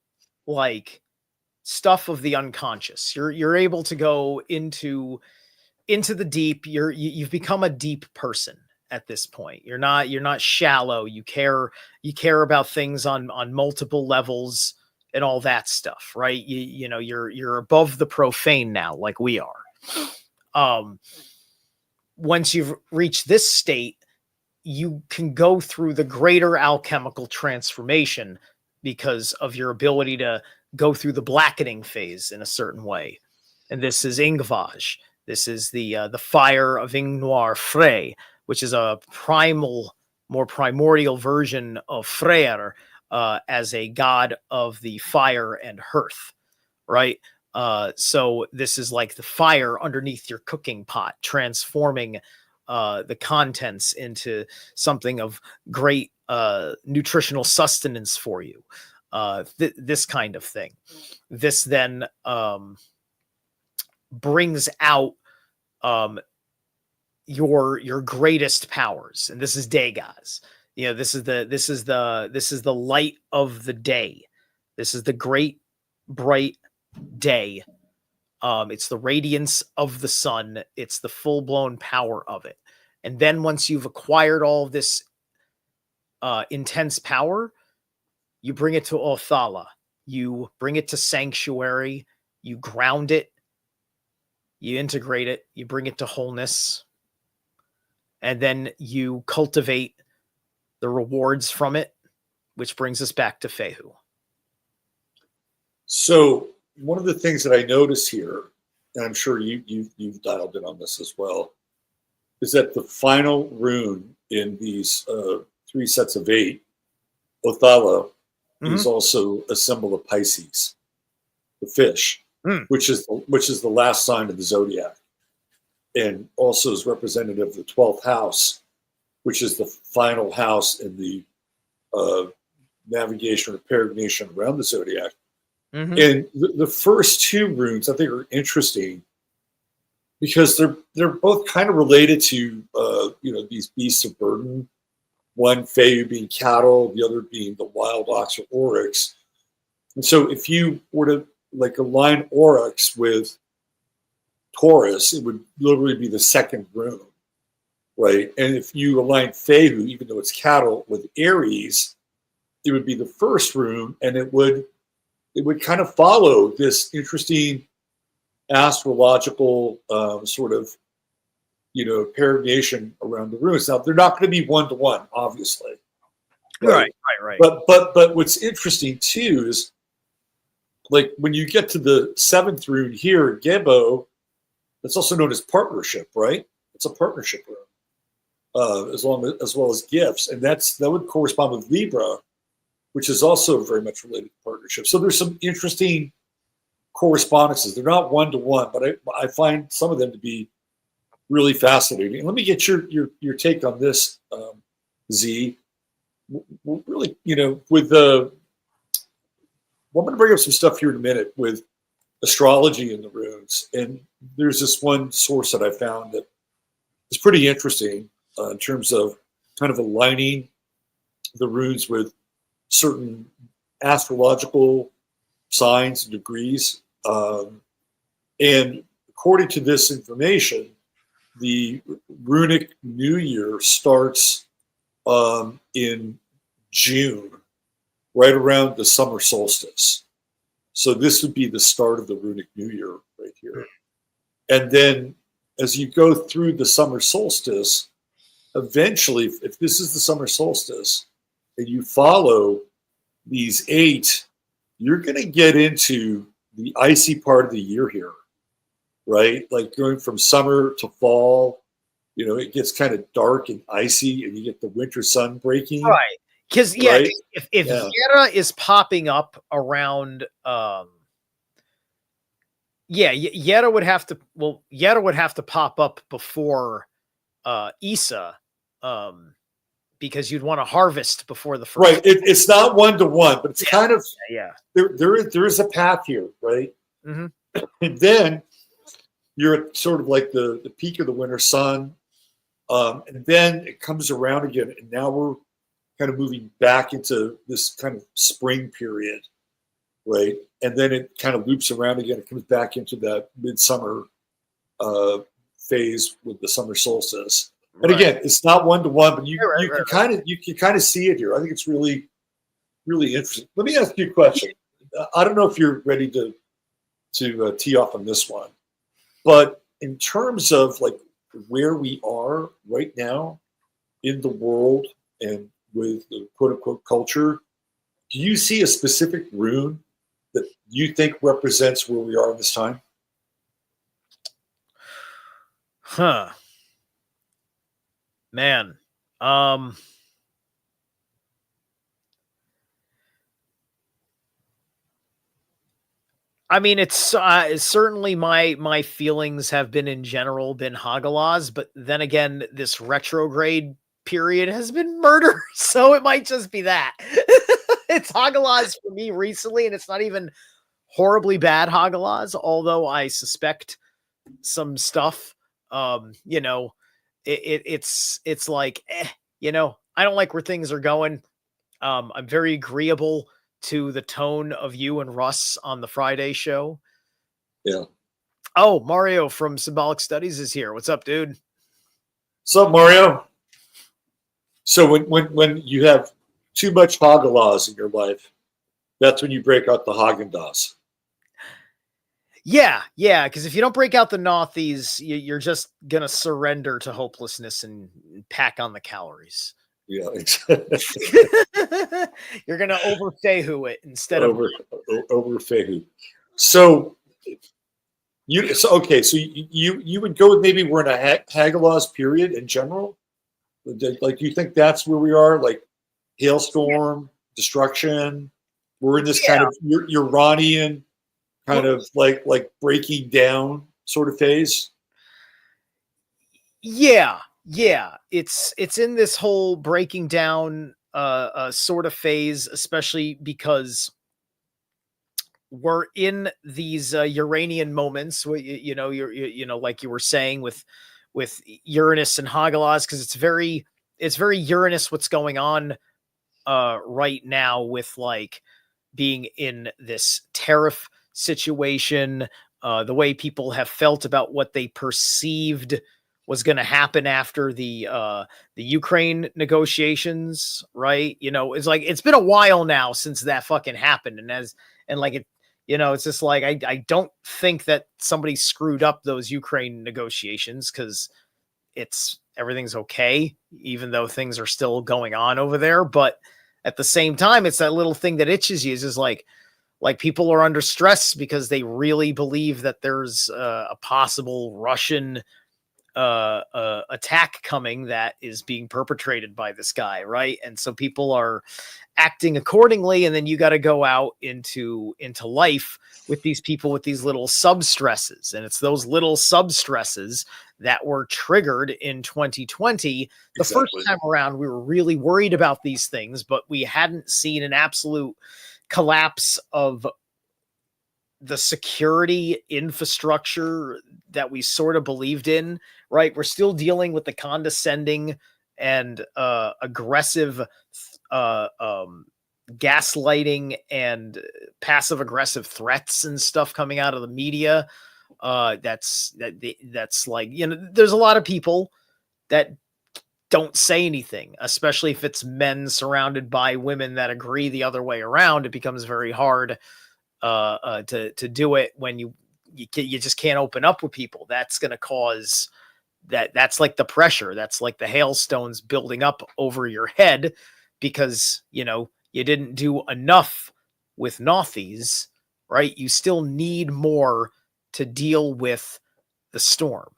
like stuff of the unconscious. You're able to go into the deep. You've become a deep person at this point. You're not shallow. You care about things on multiple levels. and all that stuff, right? You know, you're above the profane now, like we are. Once you've reached this state, you can go through the greater alchemical transformation because of your ability to go through the blackening phase in a certain way. And this is Ingvaj. This is the fire of Ingnoir Frey, which is a more primordial version of Freyr as a god of the fire and hearth, right? So this is like the fire underneath your cooking pot, transforming the contents into something of great nutritional sustenance for you. This kind of thing. This then brings out your greatest powers, and this is Dagaz. You know, this is the light of the day. This is the great bright day. It's the radiance of the sun. It's the full-blown power of it. And then once you've acquired all of this intense power, you bring it to Othala. You bring it to Sanctuary. You ground it. You integrate it. You bring it to wholeness. And then you cultivate the rewards from it, which brings us back to Fehu. So one of the things that I notice here, and I'm sure you've dialed in on this as well, is that the final rune in these 3 sets of 8, Othala, is also a symbol of Pisces, the fish, which is the last sign of the zodiac, and also is representative of the 12th house, which is the final house in the navigation or peregrination around the zodiac. And the first 2 runes I think are interesting because they're both kind of related to these beasts of burden. One Fehu being cattle, the other being the wild ox or oryx. And so if you were to like align oryx with Taurus, it would literally be the second rune, right? And if you align Fehu, even though it's cattle, with Aries, it would be the first rune, and it would kind of follow this interesting astrological sort of, peregrination around the runes. Now, they're not going to be one-to-one, obviously. Right. But what's interesting, too, is like when you get to the 7th rune here, Gebo, it's also known as partnership, right? It's a partnership rune, as well as gifts. And that would correspond with Libra, which is also very much related to partnership. So there's some interesting correspondences. They're not one-to-one, but I find some of them to be really fascinating. And let me get your take on this, Z. Really, with the, I'm going to bring up some stuff here in a minute with astrology and the runes. And there's this one source that I found that is pretty interesting in terms of kind of aligning the runes with certain astrological signs and degrees. And according to this information, the runic New Year starts in June, right around the summer solstice. So this would be the start of the runic New Year right here. And then as you go through the summer solstice, eventually, if this is the summer solstice, and you follow these 8, you're going to get into the icy part of the year here, right? Like going from summer to fall, it gets kind of dark and icy, and you get the winter sun breaking. Right. Because, right? if Yera is popping up around, Yera would have to pop up before Isa, because you'd want to harvest before the first. Right. It's not one-to-one, but it's kind of, yeah. There is a path here, right? And then you're at sort of like the peak of the winter sun, and then it comes around again, and now we're kind of moving back into this kind of spring period, right? And then it kind of loops around again. It comes back into that midsummer phase with the summer solstice. And again, it's not one-to-one, but you can kind of see it here. I think it's really, really interesting. Let me ask you a question. I don't know if you're ready to tee off on this one, but in terms of like where we are right now in the world and with the quote unquote culture, do you see a specific rune that you think represents where we are in this time? Huh. Man. I mean, it's certainly my feelings have been in general been Hagalaz, but then again, this retrograde period has been murder, so it might just be that. It's Hagalaz for me recently, and it's not even horribly bad Hagalaz, although I suspect some stuff. You know, it's like, you know, I don't like where things are going. I'm very agreeable to the tone of you and Russ on the Friday show. Yeah. Oh, Mario from Symbolic Studies is here. What's up, dude? What's up, Mario? So when you have too much Hagalaz in your life, that's when you break out the Haagen-Dazs. Yeah, because if you don't break out the Nauthies, you're just gonna surrender to hopelessness and pack on the calories. Yeah, You're gonna overfehu it instead of over Fehu. So okay. So you would go with maybe we're in a Hagalaz period in general. Like, you think that's where we are? Like hailstorm, destruction. We're in this kind of Uranian kind of like breaking down sort of phase. Yeah. It's in this whole breaking down sort of phase, especially because we're in these Uranian moments. You know, you know, like you were saying with Uranus and Hagalaz, because it's very Uranus what's going on right now with like being in this tariff situation, the way people have felt about what they perceived was going to happen after the Ukraine negotiations, right? You know, it's like it's been a while now since that fucking happened, and like it, you know, it's just like I don't think that somebody screwed up those Ukraine negotiations, because everything's okay, even though things are still going on over there. But at the same time, it's that little thing that itches you, is like people are under stress because they really believe that there's a possible Russian attack coming that is being perpetrated by this guy, right? And so people are acting accordingly, and then you got to go out into life with these people with these little sub stresses, and it's those little sub stresses that were triggered in 2020. The first time around, we were really worried about these things, but we hadn't seen an absolute collapse of the security infrastructure that we sort of believed in, right? We're still dealing with the condescending and aggressive gaslighting and passive aggressive threats and stuff coming out of the media. That's like, you know, there's a lot of people that don't say anything, especially if it's men surrounded by women that agree the other way around. It becomes very hard to do it when you just can't open up with people. That's going to cause that's like the pressure. That's like the hailstones building up over your head because, you know, you didn't do enough with Nauthies, right? You still need more to deal with the storm.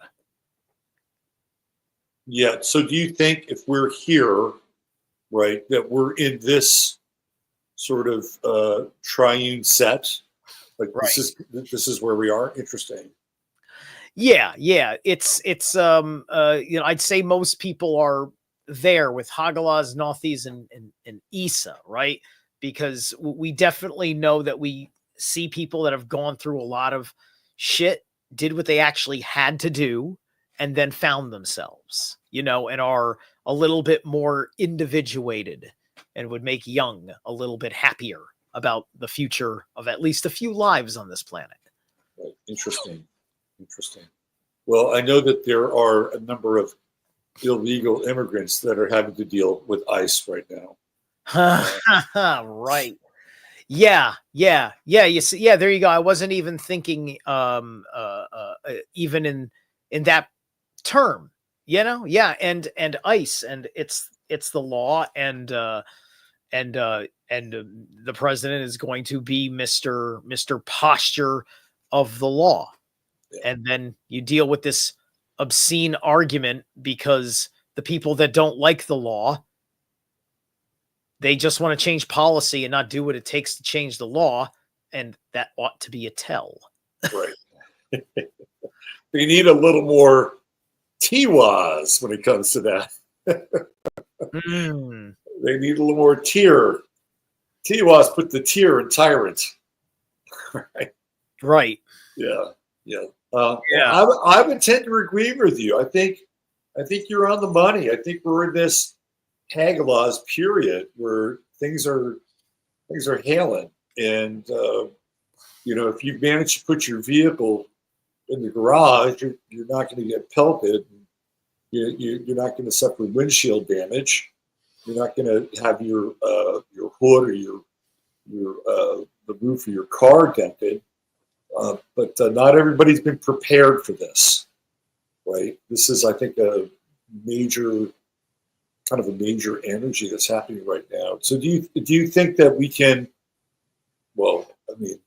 Yeah. So do you think if we're here, right, that we're in this sort of triune set? Like, right. This is where we are. Interesting. Yeah. It's you know, I'd say most people are there with Hagalaz, Nauthies, and Issa, right? Because we definitely know that we see people that have gone through a lot of shit, did what they actually had to do, and then found themselves, you know, and are a little bit more individuated and would make Young a little bit happier about the future of at least a few lives on this planet. Right. Interesting. Well, I know that there are a number of illegal immigrants that are having to deal with ICE right now. Right. Yeah. You see, yeah, there you go. I wasn't even thinking, even in that term, Yeah. And ice, and it's the law, and the president is going to be Mr. Posture of the law. Yeah. And then you deal with this obscene argument because the people that don't like the law, they just want to change policy and not do what it takes to change the law. And that ought to be a tell. Right. They need a little more tiwas when it comes to that. Mm, They need a little more tier. Tiwas put the tier in tyrant. Right. right. Yeah. Yeah. Yeah. I would tend to agree with you. I think you're on the money. I think we're in this Hagalaz period where things are hailing, and if you've managed to put your vehicle in the garage, you're not going to get pelted. You're not going to suffer windshield damage. You're not going to have your hood or your the roof of your car dented. But not everybody's been prepared for this, right? This is, I think, a major energy that's happening right now. So do you think that we can? Well, I mean,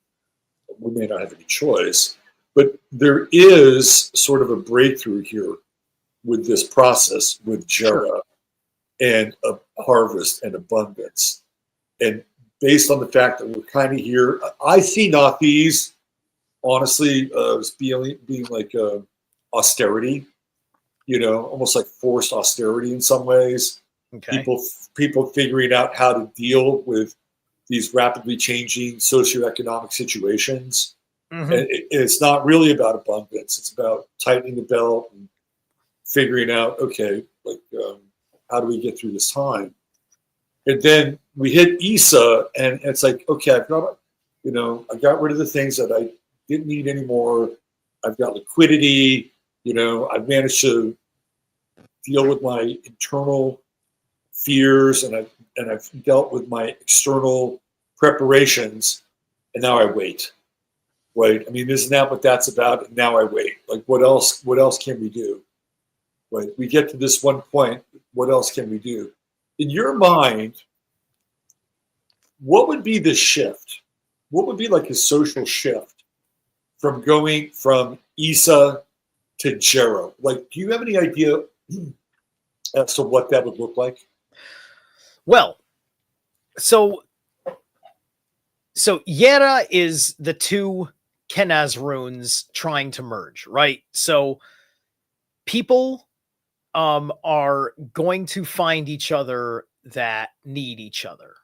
we may not have any choice, but there is sort of a breakthrough here with this process with Jera and a harvest and abundance. And based on the fact that we're kind of here, I see not these, honestly, as being like austerity, almost like forced austerity in some ways. Okay. People figuring out how to deal with these rapidly changing socioeconomic situations. Mm-hmm. And it's not really about abundance. It's about tightening the belt and figuring out, okay, like, how do we get through this time? And then we hit Isa, and it's like, okay, I got rid of the things that I didn't need anymore. I've got liquidity. I've managed to deal with my internal fears, and I've dealt with my external preparations, and now I wait. Right? I mean, isn't that what that's about? And now I wait. Like, what else? What else can we do? Right? We get to this one point. What else can we do? In your mind, what would be the shift? What would be like a social shift from going from Isa to Jera? Like, do you have any idea as to what that would look like? Well, so Yera is the two Kenaz runes trying to merge, right? So people are going to find each other that need each other,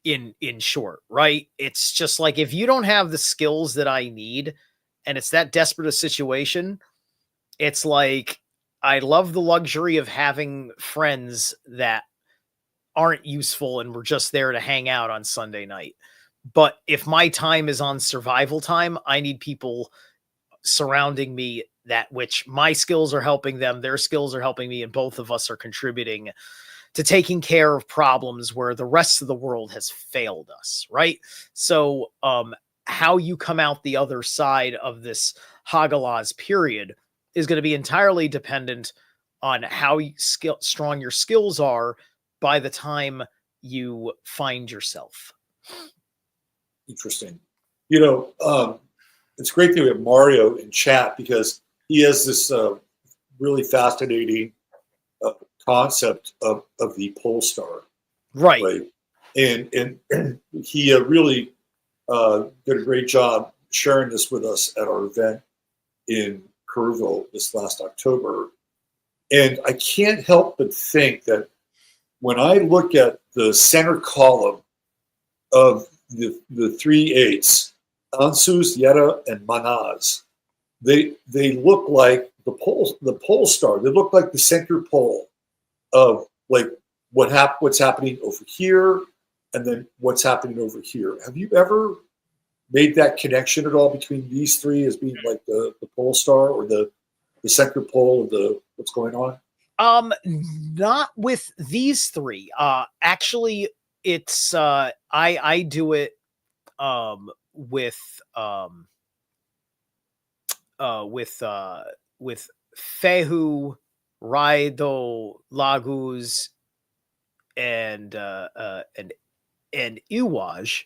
in short, right? It's just like, if you don't have the skills that I need, and it's that desperate a situation, it's like, I love the luxury of having friends that aren't useful and we're just there to hang out on Sunday night. But if my time is on survival time, I need people surrounding me that which my skills are helping them, their skills are helping me, and both of us are contributing to taking care of problems where the rest of the world has failed us, right? So how you come out the other side of this Hagalaz period is going to be entirely dependent on how strong your skills are by the time you find yourself. Interesting. It's great that we have Mario in chat, because he has this really fascinating concept of the pole star. Right. And he really did a great job sharing this with us at our event in Kerrville this last October. And I can't help but think that when I look at the center column of the three eights, Ansus, Yera, and Manaz, they look like the pole star. They look like the center pole of like what's happening over here, and then what's happening over here. Have you ever made that connection at all between these three as being like the pole star, or the center pole of what's going on? Not with these three. Actually, it's I do it with Fehu, Raido, Laguz, and Iwaj,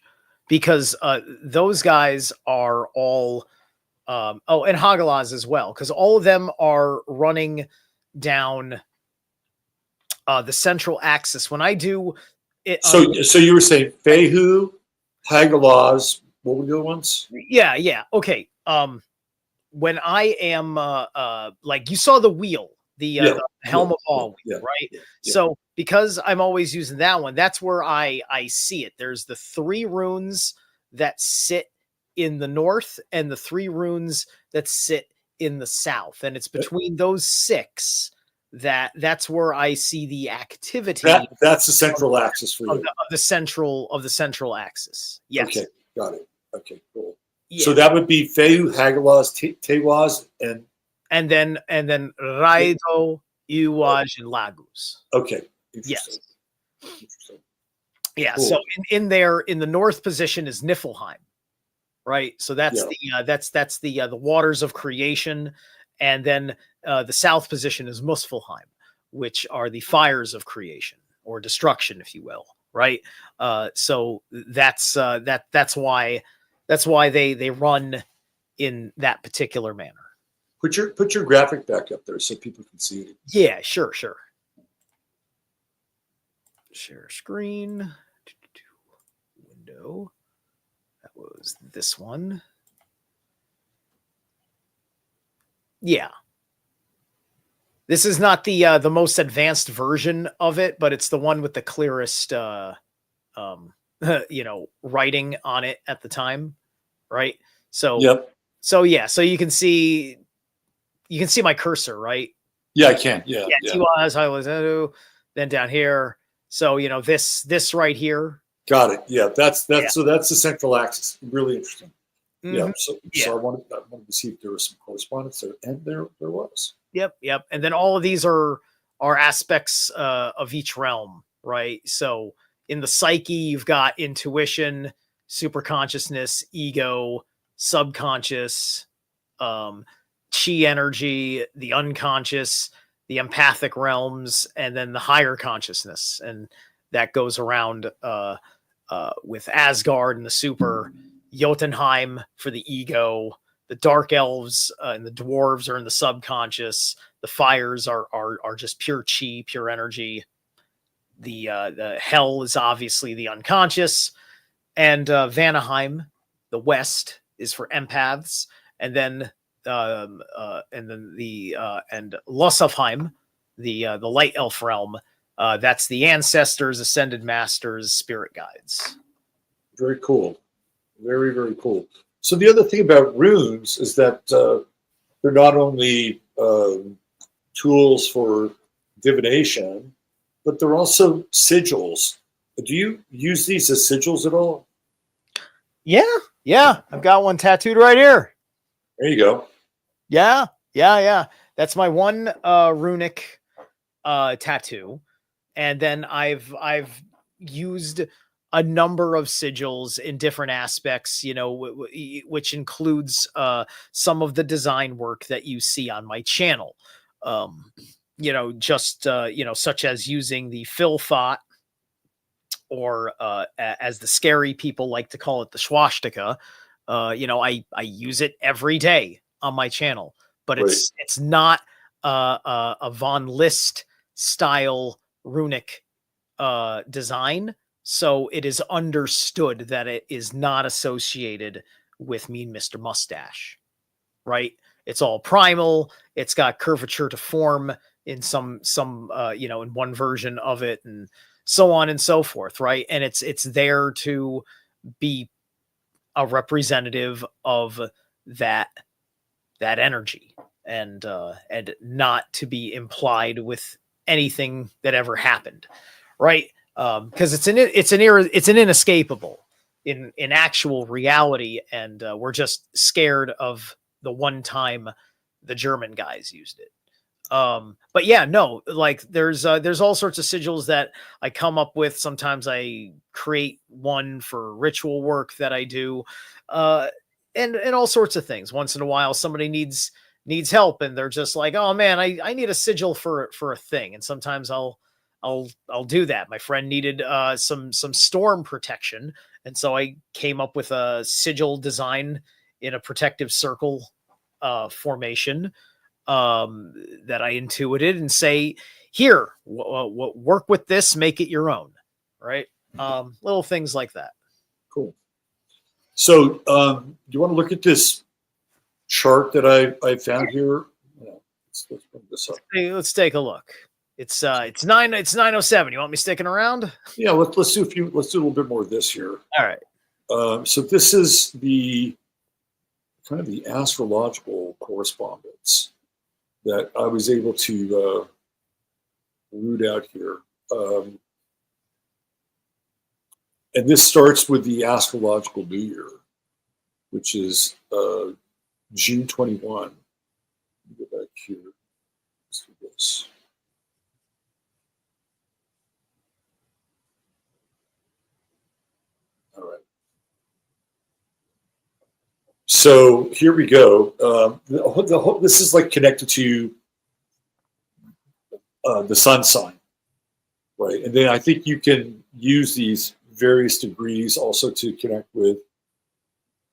because those guys are all and Hagalaz as well, because all of them are running down the central axis. When I do it, So you were saying Fehu, Hagalaz, what were the other ones? yeah, okay. When I am like you saw the wheel, the Helm of All wheel, right? Yeah. So because I'm always using that one, that's where I see it. There's the 3 runes that sit in the north and the 3 runes that sit in the south, and it's between those 6 that's where I see the activity. That's the central axis for you. Of the central axis. Yes. Okay, got it. Okay, cool. Yeah. So that would be Fehu, Hagalaz, Tewaz, and then Raido, Iwaj, and Laguz. Okay. Yes. Interesting. Yeah. Cool. So in the north position is Niflheim, right? So that's the waters of creation, and then the south position is Muspelheim, which are the fires of creation or destruction, if you will, right? So that's why they run in that particular manner. Put your graphic back up there so people can see it. Yeah, sure. Share screen. Window. That was this one. Yeah. This is not the most advanced version of it, but it's the one with the clearest writing on it at the time, right? So yep. So yeah, so you can see my cursor, right? Yeah, I can. Yeah. Then down here. So this right here. Got it. Yeah, that's so that's the central axis. Really interesting. Mm-hmm. Yeah. So I wanted to see if there was some correspondence there, and there was. Yep. And then all of these are aspects of each realm, right? So in the psyche, you've got intuition, superconsciousness, ego, subconscious, chi energy, the unconscious, the empathic realms, and then the higher consciousness, and that goes around with Asgard and the super, Jotunheim for the ego, the dark elves and the dwarves are in the subconscious, the fires are just pure chi, pure energy. The hell is obviously the unconscious, and Vanaheim, the west, is for empaths, and then Lossafheim, the light elf realm, that's the ancestors, ascended masters, spirit guides. Very cool. Very, very cool. So the other thing about runes is that they're not only tools for divination, but they're also sigils. Do you use these as sigils at all? Yeah. I've got one tattooed right here. There you go. Yeah. That's my one runic tattoo, and then I've used a number of sigils in different aspects, which includes some of the design work that you see on my channel. Such as using the Filthot, or as the scary people like to call it, the swastika. I use it every day on my channel, but it's not a Von List style runic design. So it is understood that it is not associated with Mean Mr. Mustache, right? It's all primal. It's got curvature to form in some in one version of it, and so on and so forth, right? And it's there to be a representative of that energy, and not to be implied with anything that ever happened, right? Because it's an inescapable in actual reality, and we're just scared of the one time the German guys used it. But yeah, no, like there's all sorts of sigils that I come up with. Sometimes I create one for ritual work that I do, and all sorts of things. Once in a while, somebody needs help, and they're just like, oh man, I need a sigil for a thing, and sometimes I'll do that. My friend needed some storm protection, and so I came up with a sigil design in a protective circle formation that I intuited, and say, here, work with this, make it your own, right? Little things like that. Cool. So do you want to look at this chart that I found here? Yeah, let's bring this up. Let's take a look. It's 9:07. You want me sticking around? Yeah, let's do a little bit more of this here. All right. So this is the kind of the astrological correspondence that I was able to root out here. And this starts with the astrological new year, which is June 21. Let me go back here. Let's do this. All right. So here we go. This is like connected to the sun sign, right? And then I think you can use these various degrees also to connect with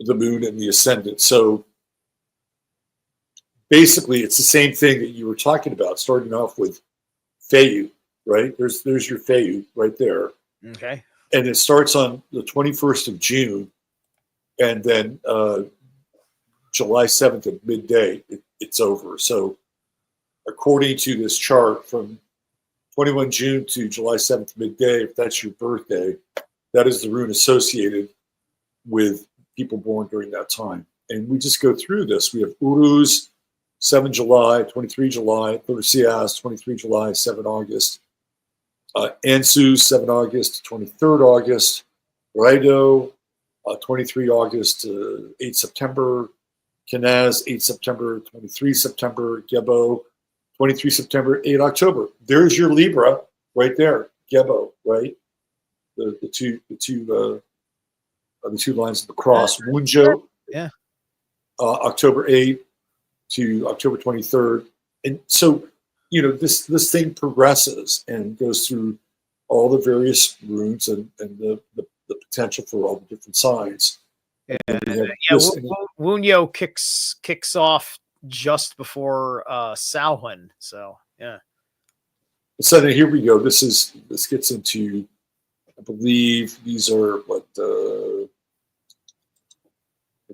the moon and the ascendant. So basically, it's the same thing that you were talking about, starting off with Feyu, right? There's your Feyu right there. Okay. And it starts on the 21st of June, and then July 7th at midday, it's over. So according to this chart, from 21 June to July 7th midday, if that's your birthday, that is the rune associated with people born during that time. And we just go through this. We have Uruz, 7 July, 23 July, Thursias, 23 July, 7 August, Ansu, 7 August, 23rd August, Raido, 23 August, 8 September, Kenaz, 8 September, 23 September, Gebo, 23 September, 8 October. There's your Libra right there, Gebo, right? The two lines of the cross. Wunjo, yeah, October 8th to October 23rd. And so, this thing progresses and goes through all the various runes and the potential for all the different signs. Wunyo kicks off just before Samhain. So yeah. So then here we go. This gets into, I believe these are what I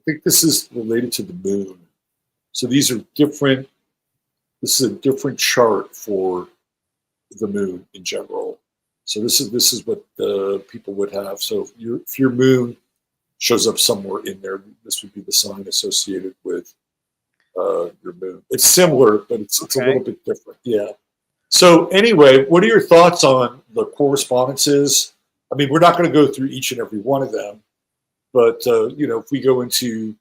think this is related to the moon. So these are different. This is a different chart for the moon in general. So this is what people would have. So if your moon shows up somewhere in there, this would be the sign associated with your moon. It's similar, but it's a little bit different. Yeah. So anyway, what are your thoughts on the correspondences? I mean, we're not going to go through each and every one of them, but if we go into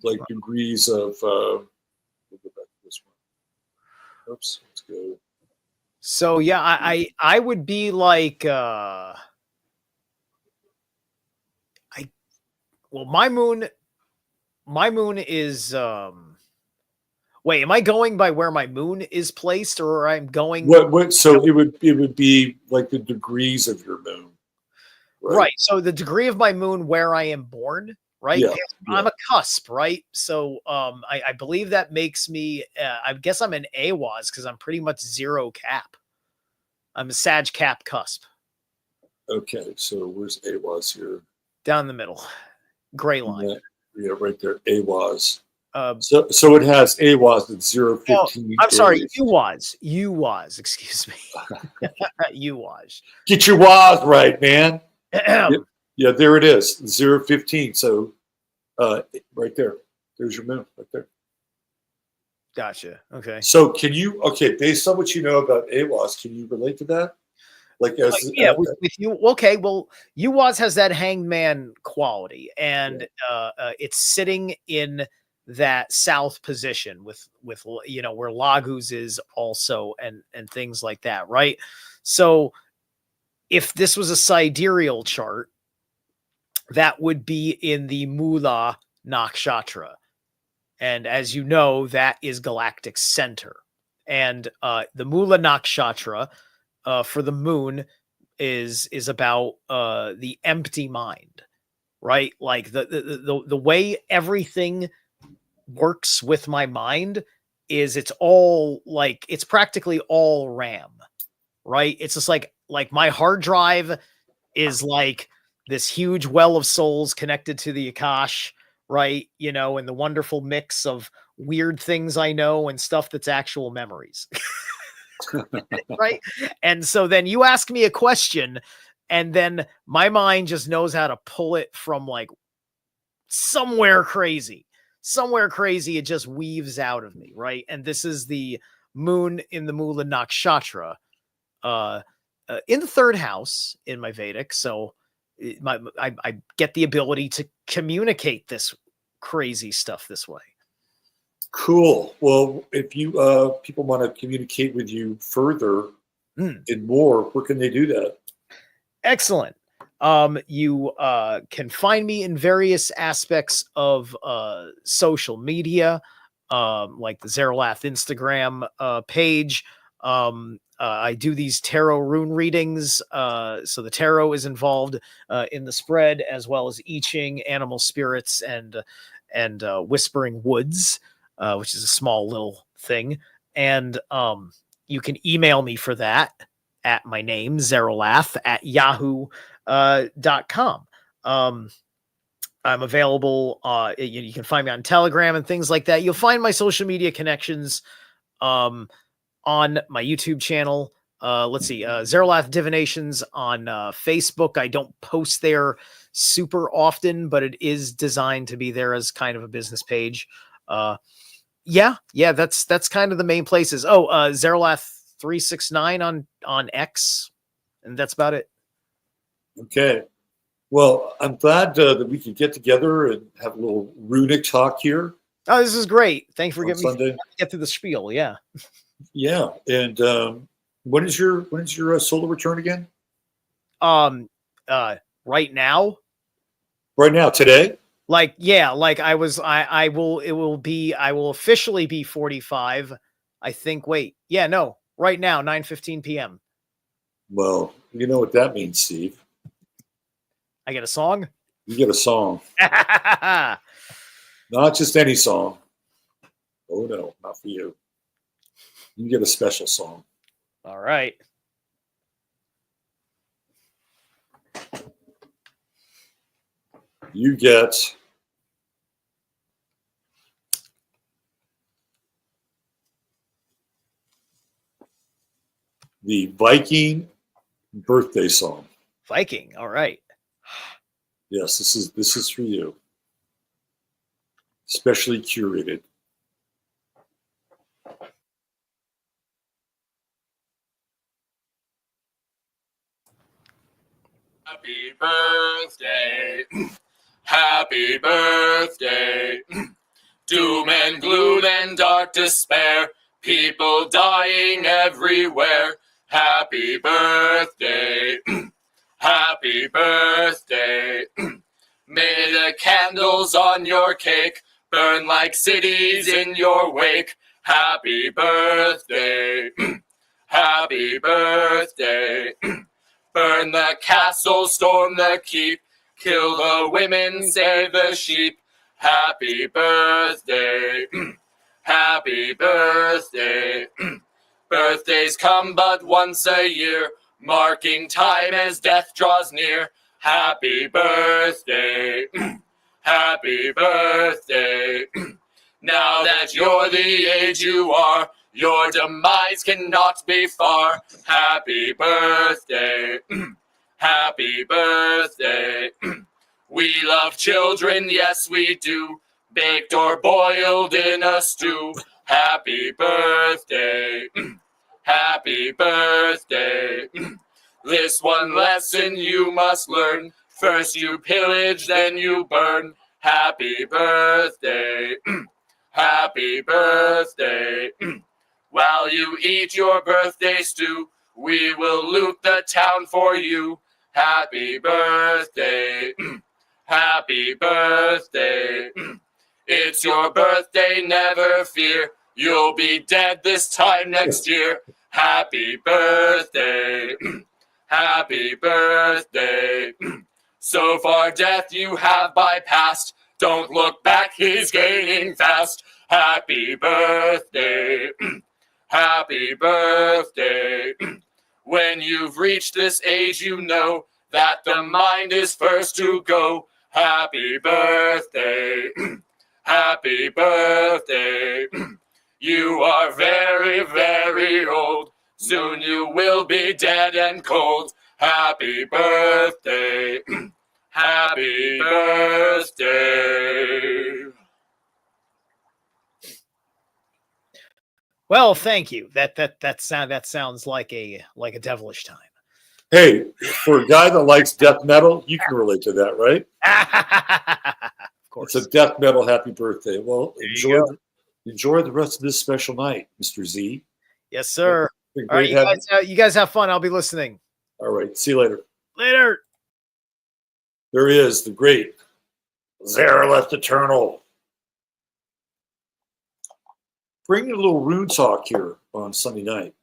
like degrees of we'll go back to this one. Oops, let's go. So yeah, I would be like my moon is wait, am I going by where my moon is placed, or I'm going what so it would be like the degrees of your moon. Right. So the degree of my moon where I am born, right? Yeah, I'm a cusp, right? So I believe that makes me I guess I'm an AWAS because I'm pretty much 0 cap. I'm a Sag cap cusp. Okay, so where's AWAS here? Down the middle. Gray line. Yeah, right there. AWAS. So it has AWAS at 015. I'm sorry, UWAS, excuse me. UWAS. Get your WAS right, man. Yeah, there it is. 015. So right there. There's your moon right there. Gotcha. Okay. So based on what you know about AWAS, can you relate to that? Like with you. Okay, well, UWAS has that hangman quality, and it's sitting in that south position with you know, where Laguz is also, and things like that, right? So if this was a sidereal chart, that would be in the Mula Nakshatra. And as you know, that is galactic center. And the Mula Nakshatra for the moon is about the empty mind, right? Like the way everything works with my mind is it's all like, it's practically all RAM, right? It's just like my hard drive is like this huge well of souls connected to the Akash, right? You know, and the wonderful mix of weird things I know and stuff that's actual memories. Right? And so then you ask me a question, and then my mind just knows how to pull it from like somewhere crazy. Somewhere crazy, it just weaves out of me, right? And this is the moon in the Mula Nakshatra, in the third house in my Vedic. So I get the ability to communicate this crazy stuff this way. Cool. Well, if you people want to communicate with you further and more, where can they do that? Excellent. You can find me in various aspects of social media, like the Zerilath Instagram page. I do these tarot rune readings. So the tarot is involved in the spread, as well as I Ching, animal spirits, and whispering woods, which is a small little thing. And you can email me for that at my name, Zerilath, at yahoo.com. I'm available. You can find me on Telegram and things like that. You'll find my social media connections on my YouTube channel. Let's see, Zerlath Divinations on Facebook. I don't post there super often, but it is designed to be there as kind of a business page. Yeah, that's kind of the main places. Oh, Zerlath 369 on X, and that's about it. Okay. Well, I'm glad that we could get together and have a little runic talk here. Oh, this is great. Thanks for getting Sunday. me to get through the spiel. Yeah. Yeah. And when is your solar return again? Right now. Right now, today? Like, yeah, like I will officially be 45. I think, wait, yeah, no, right now, 9:15 p.m. Well, you know what that means, Steve. I get a song? You get a song. Not just any song. Oh, no, not for you. You get a special song. All right. You get the Viking birthday song. Viking. All right. Yes, this is for you. Specially curated. Happy birthday. Happy birthday. Doom and gloom and dark despair. People dying everywhere. Happy birthday. Happy birthday. May the candles on your cake burn like cities in your wake. Happy birthday. Happy birthday. Burn the castle, storm the keep, kill the women, save the sheep. Happy birthday. Happy birthday. Birthdays come but once a year, marking time as death draws near. Happy birthday. Happy birthday. Now that you're the age you are, your demise cannot be far. Happy birthday. Happy birthday. We love children, yes we do, baked or boiled in a stew. Happy birthday. Happy birthday. This one lesson you must learn. First you pillage, then you burn. Happy birthday. happy birthday. While you eat your birthday stew, we will loot the town for you. Happy birthday. Happy birthday. It's your birthday, never fear. You'll be dead this time next year. Happy birthday. Happy birthday. So far death you have bypassed. Don't look back, he's gaining fast. Happy birthday. Happy birthday. When you've reached this age, you know that the mind is first to go. Happy birthday. Happy birthday. You are very, very old. Soon you will be dead and cold. Happy birthday. Happy birthday. Well, thank you. That sounds like a devilish time. Hey, for a guy that likes death metal, you can relate to that, right? Of course. It's a death metal happy birthday. Well, There enjoy the rest of this special night, Mr. Z. Yes, sir. Been All right, great you guys have fun. I'll be listening. All right, see you later. Later. There is the great Zerlith Eternal. Bringing a little rune talk here on Sunday night.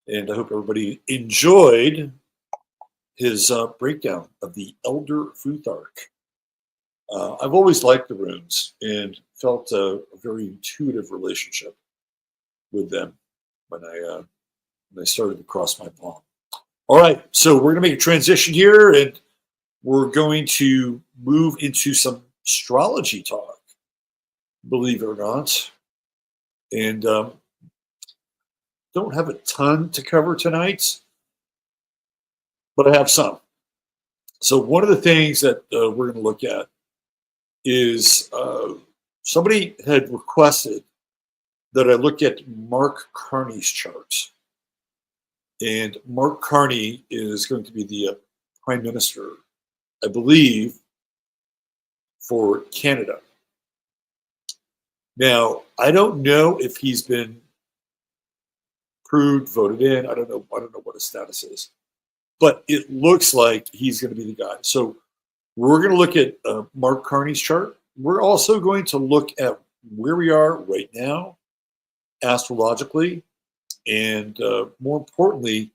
And I hope everybody enjoyed his breakdown of the Elder Futhark. I've always liked the runes and felt a very intuitive relationship with them when I started to cross my palm. All right, so we're going to make a transition here, and we're going to move into some astrology talk, believe it or not. And don't have a ton to cover tonight, but I have some. So one of the things that we're going to look at is somebody had requested that I look at Mark Carney's chart. And Mark Carney is going to be the Prime Minister, I believe, for Canada. Now, I don't know if he's been approved, voted in. I don't know what his status is. But it looks like he's going to be the guy. So we're going to look at Mark Carney's chart. We're also going to look at where we are right now, astrologically, and more importantly,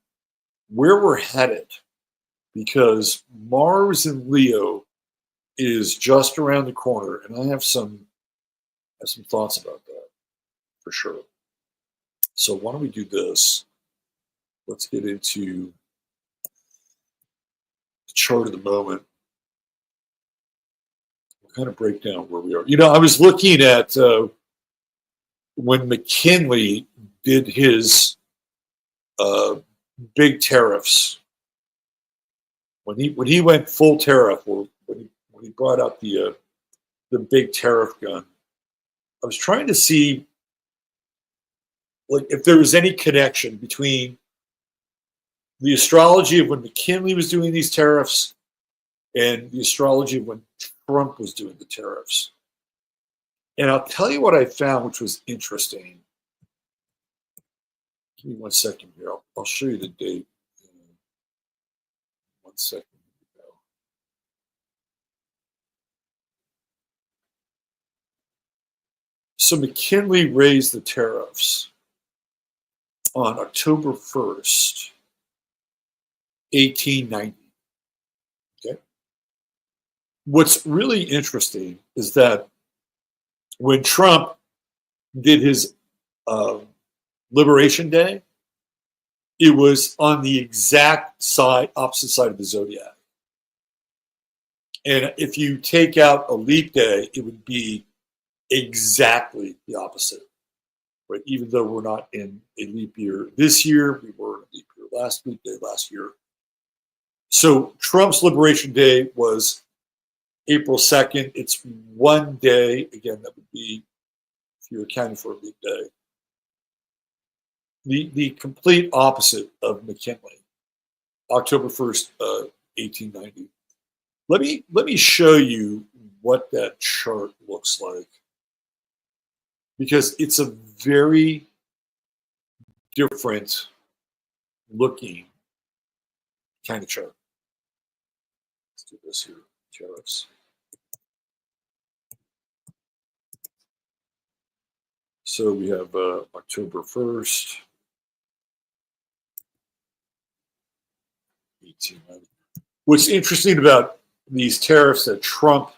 where we're headed. Because Mars in Leo is just around the corner, and I have some thoughts about that for sure. So why don't we do this? Let's get into the chart of the moment. We'll kind of break down where we are. You know, I was looking at when McKinley did his big tariffs. When he went full tariff, or when he brought out the big tariff gun, I was trying to see like if there was any connection between the astrology of when McKinley was doing these tariffs and the astrology of when Trump was doing the tariffs. And I'll tell you what I found, which was interesting. Give me 1 second here. I'll show you the date. 1 second. So McKinley raised the tariffs on October 1st, 1890. Okay. What's really interesting is that when Trump did his Liberation Day, it was on the exact opposite side of the zodiac. And if you take out a leap day, it would be exactly the opposite. Right? Even though we're not in a leap year this year, we were in a leap year leap day last year. So Trump's Liberation Day was April 2nd. It's one day. Again, that would be, if you're accounting for a leap day, the complete opposite of McKinley, October 1st, 1890. Let me show you what that chart looks like. because it's a very different looking kind of chart. Let's do this here, tariffs. So we have October 1st, 1890. What's interesting about these tariffs that Trump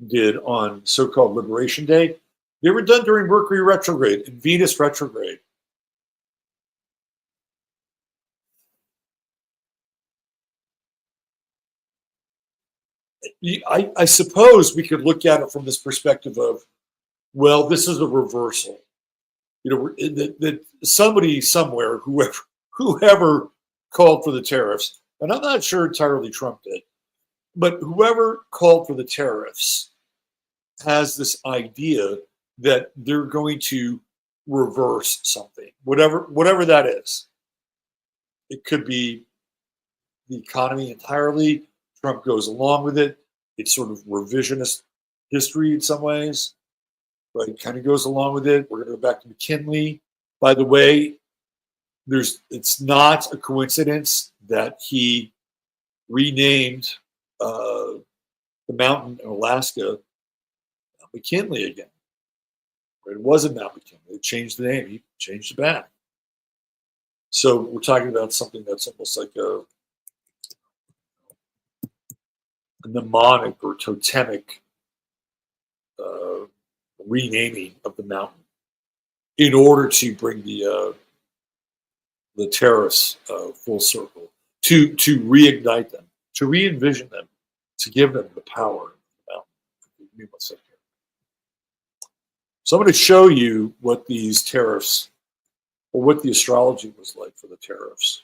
did on so-called Liberation Day, they were done during Mercury retrograde and Venus retrograde. I suppose we could look at it from this perspective of, well, this is a reversal. You know, that somebody somewhere, whoever called for the tariffs, and I'm not sure entirely Trump did, but whoever called for the tariffs has this idea that they're going to reverse something, whatever that is. It could be the economy entirely. Trump goes along with it. It's sort of revisionist history in some ways, right? It kind of goes along with it. We're going to go back to McKinley. By the way, it's not a coincidence that he renamed the mountain in Alaska McKinley again. Right? It wasn't Mount McKinley. They changed the name. He changed it back. So we're talking about something that's almost like a mnemonic or totemic renaming of the mountain in order to bring the tariffs full circle, to reignite them, to re-envision them, to give them the power of the mountain. So I'm going to show you what these tariffs, or what the astrology was like for the tariffs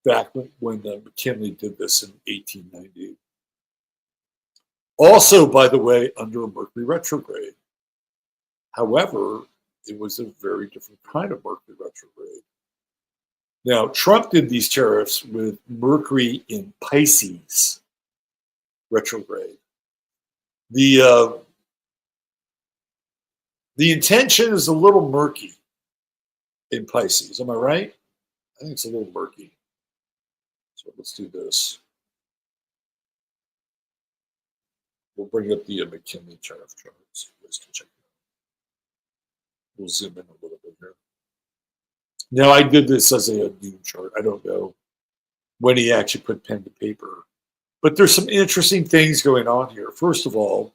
back when McKinley did this in 1890. Also, by the way, under a Mercury retrograde. However, it was a very different kind of Mercury retrograde. Now, Trump did these tariffs with Mercury in Pisces retrograde. The intention is a little murky in Pisces. Am I right? I think it's a little murky. So let's do this. We'll bring up the McKinley tariff chart so you guys can check it out. We'll zoom in a little bit here. Now, I did this as a noon chart. I don't know when he actually put pen to paper. But there's some interesting things going on here. First of all,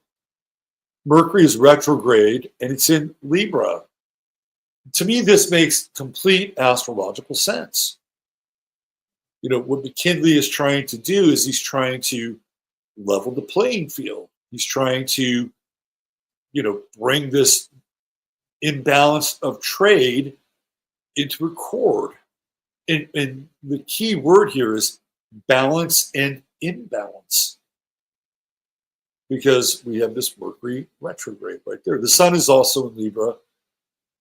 Mercury is retrograde and it's in Libra. To me, this makes complete astrological sense. You know, what McKinley is trying to do is he's trying to level the playing field. He's trying to, you know, bring this imbalance of trade into accord. And the key word here is balance and imbalance. Because we have this Mercury retrograde right there. The sun is also in Libra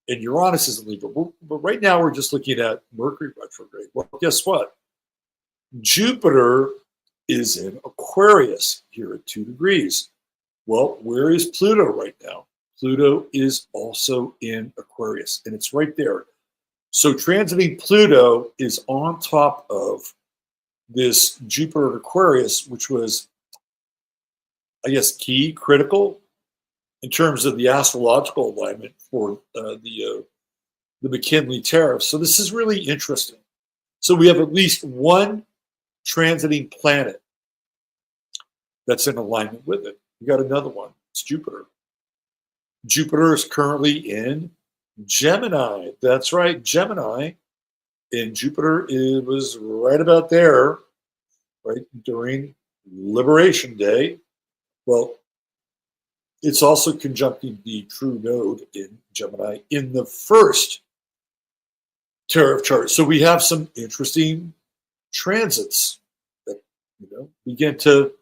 and Uranus is in Libra. But right now we're just looking at Mercury retrograde. Well, guess what? Jupiter is in Aquarius here at 2 degrees. Well, where is Pluto right now? Pluto is also in Aquarius, and it's right there. So transiting Pluto is on top of this Jupiter in Aquarius, which was, I guess, key, critical in terms of the astrological alignment for the McKinley tariffs. So this is really interesting. So we have at least one transiting planet that's in alignment with it. We got another one. It's Jupiter. Jupiter is currently in Gemini. That's right, Gemini. And Jupiter, it was right about there, right during Liberation Day. Well, it's also conjuncting the true node in Gemini in the first tariff chart. So we have some interesting transits that, you know, begin to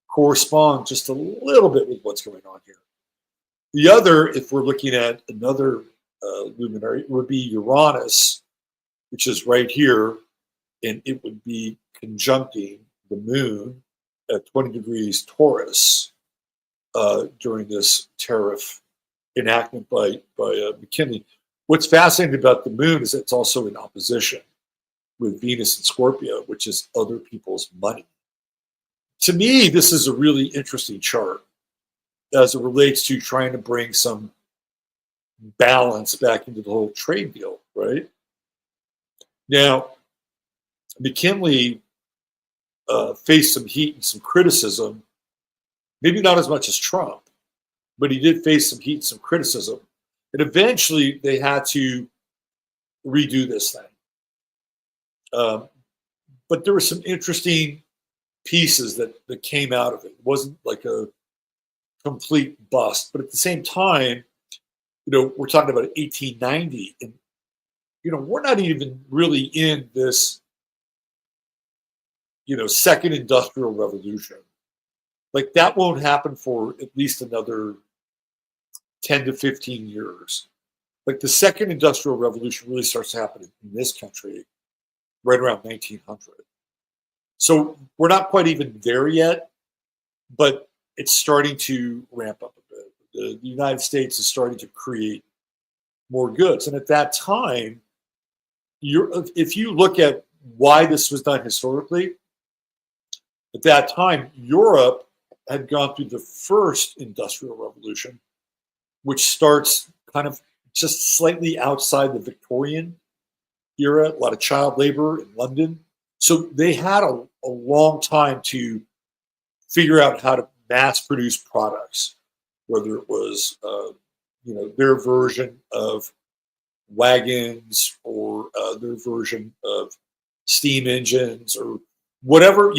correspond just a little bit with what's going on here. The other, if we're looking at another luminary, would be Uranus, which is right here, and it would be conjuncting the moon at 20 degrees Taurus during this tariff enactment by McKinley. What's fascinating about the moon is it's also in opposition with Venus and Scorpio, which is other people's money. To me, this is a really interesting chart as it relates to trying to bring some balance back into the whole trade deal, right? Now, McKinley faced some heat and some criticism, maybe not as much as Trump, but he did face some heat and some criticism. And eventually they had to redo this thing. But there were some interesting pieces that came out of it. It wasn't like a complete bust. But at the same time, we're talking about 1890. And, we're not even really in this, second industrial revolution. Like that won't happen for at least another 10 to 15 years. Like the second industrial revolution really starts happening in this country right around 1900. So we're not quite even there yet, but it's starting to ramp up a bit. The United States is starting to create more goods. And at that time, if you look at why this was done historically, at that time, Europe had gone through the first industrial revolution, which starts kind of just slightly outside the Victorian era, a lot of child labor in London. So they had a long time to figure out how to mass produce products, whether it was, their version of wagons or their version of steam engines or whatever,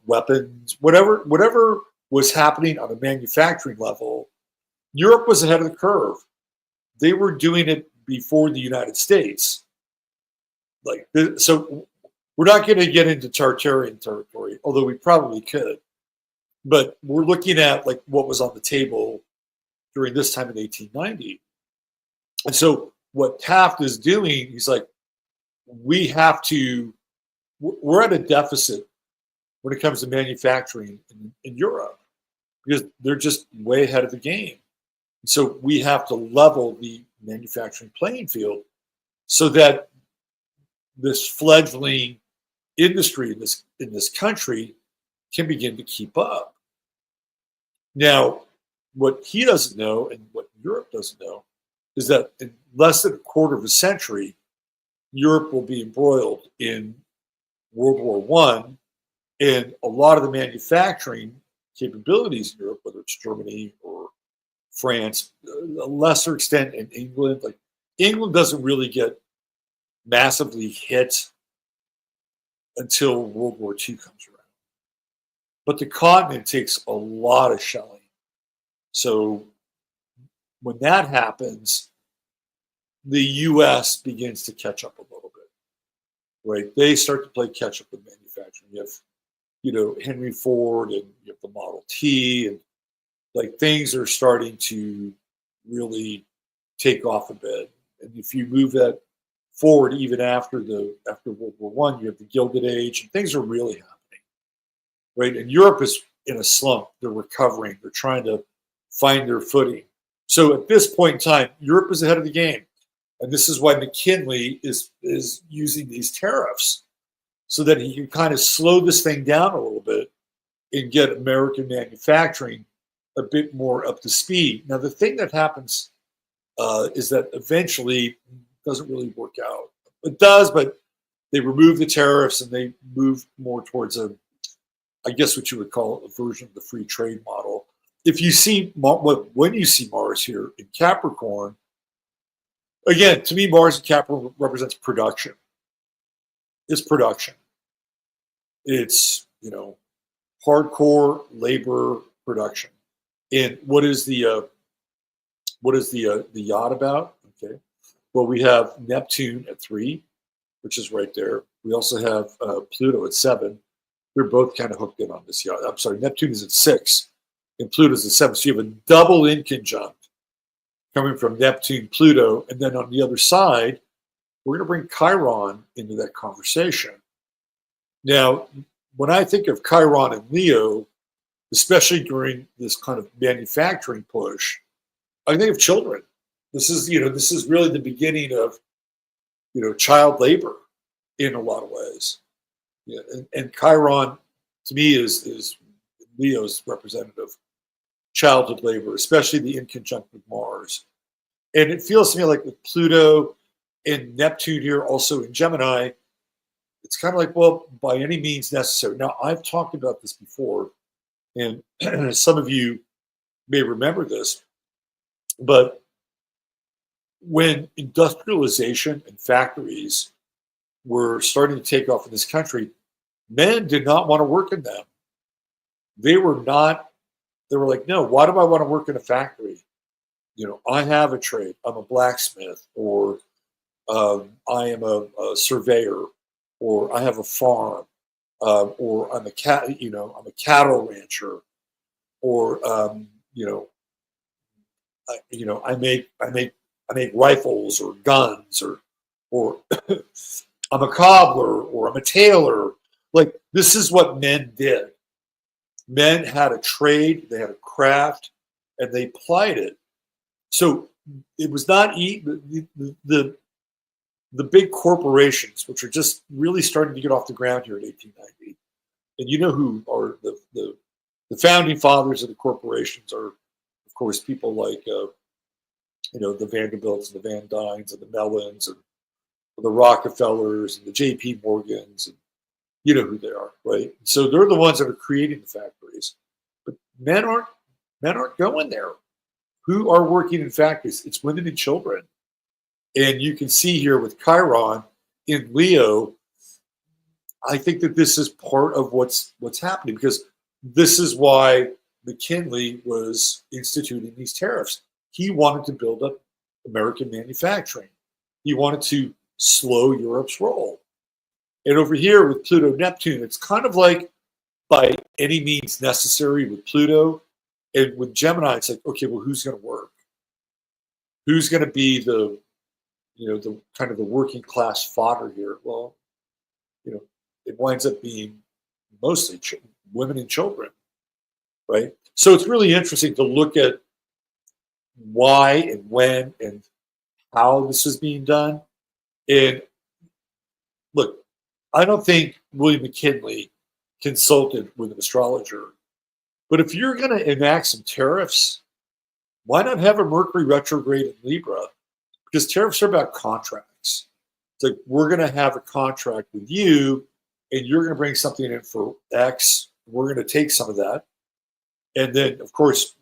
weapons, whatever was happening on a manufacturing level. Europe was ahead of the curve. They were doing it before the United States. So we're not going to get into Tartarian territory, although we probably could. But we're looking at like what was on the table during this time in 1890. And so what Taft is doing, he's like, we're at a deficit when it comes to manufacturing in Europe because they're just way ahead of the game. So we have to level the manufacturing playing field so that this fledgling industry in this country can begin to keep up. Now, what he doesn't know and what Europe doesn't know is that in less than a quarter of a century, Europe will be embroiled in World War I, and a lot of the manufacturing capabilities in Europe, whether it's Germany or France, a lesser extent in England. Like England doesn't really get massively hit until World War II comes around. But the continent takes a lot of shelling. So when that happens, the US begins to catch up a little bit, right? They start to play catch up with manufacturing. You have, Henry Ford and you have the Model T and like things are starting to really take off a bit. And if you move that forward, even after World War I, you have the Gilded Age, and things are really happening, right? And Europe is in a slump. They're recovering. They're trying to find their footing. So at this point in time, Europe is ahead of the game, and this is why McKinley is using these tariffs so that he can kind of slow this thing down a little bit and get American manufacturing a bit more up to speed. Now, the thing that happens is that eventually it doesn't really work out. It does, but they remove the tariffs and they move more towards I guess what you would call a version of the free trade model. If you see, when you see Mars here in Capricorn, again, to me, Mars in Capricorn represents production. It's production. It's, hardcore labor production. And what is the yacht about? Okay. Well, we have Neptune at 3, which is right there. We also have Pluto at 7. They're both kind of hooked in on this yacht. I'm sorry, Neptune is at 6, and Pluto's at 7. So you have a double inconjunct coming from Neptune, Pluto, and then on the other side, we're going to bring Chiron into that conversation. Now, when I think of Chiron and Leo, especially during this kind of manufacturing push, I think of children. This is really the beginning of, child labor in a lot of ways. Yeah, and Chiron, to me, is Leo's representative. Childhood labor, especially the in conjunct with Mars. And it feels to me like with Pluto and Neptune here, also in Gemini, it's kind of like, well, by any means necessary. Now, I've talked about this before, and some of you may remember this, but when industrialization and factories were starting to take off in this country, men did not want to work in them. They were like, no, why do I want to work in a factory? I have a trade. I'm a blacksmith, or I am a surveyor, or I have a farm, or I'm a cattle rancher, or I make rifles or guns, or I'm a cobbler, or I'm a tailor. Like, this is what men did. Men had a trade, they had a craft, and they plied it. So it was not the big corporations, which are just really starting to get off the ground here in 1890. And you know who are the founding fathers of the corporations are, of course, people like the Vanderbilts and the Van Dynes and the Mellons and the Rockefellers and the J.P. Morgans, and you know who they are, right? So they're the ones that are creating the factories. But men aren't going there. Who are working in factories? It's women and children. And you can see here with Chiron in Leo, I think that this is part of what's happening, because this is why McKinley was instituting these tariffs. He wanted to build up American manufacturing. He wanted to slow Europe's roll. And over here with Pluto Neptune, it's kind of like by any means necessary with Pluto. And with Gemini, it's like, okay, well, who's going to work? Who's going to be the kind of the working class fodder here? Well, it winds up being mostly women and children, right? So it's really interesting to look at why and when and how this is being done. And look, I don't think William McKinley consulted with an astrologer. But if you're going to enact some tariffs, why not have a Mercury retrograde in Libra? Because tariffs are about contracts. It's like, we're going to have a contract with you, and you're going to bring something in for X. We're going to take some of that. And then, of course,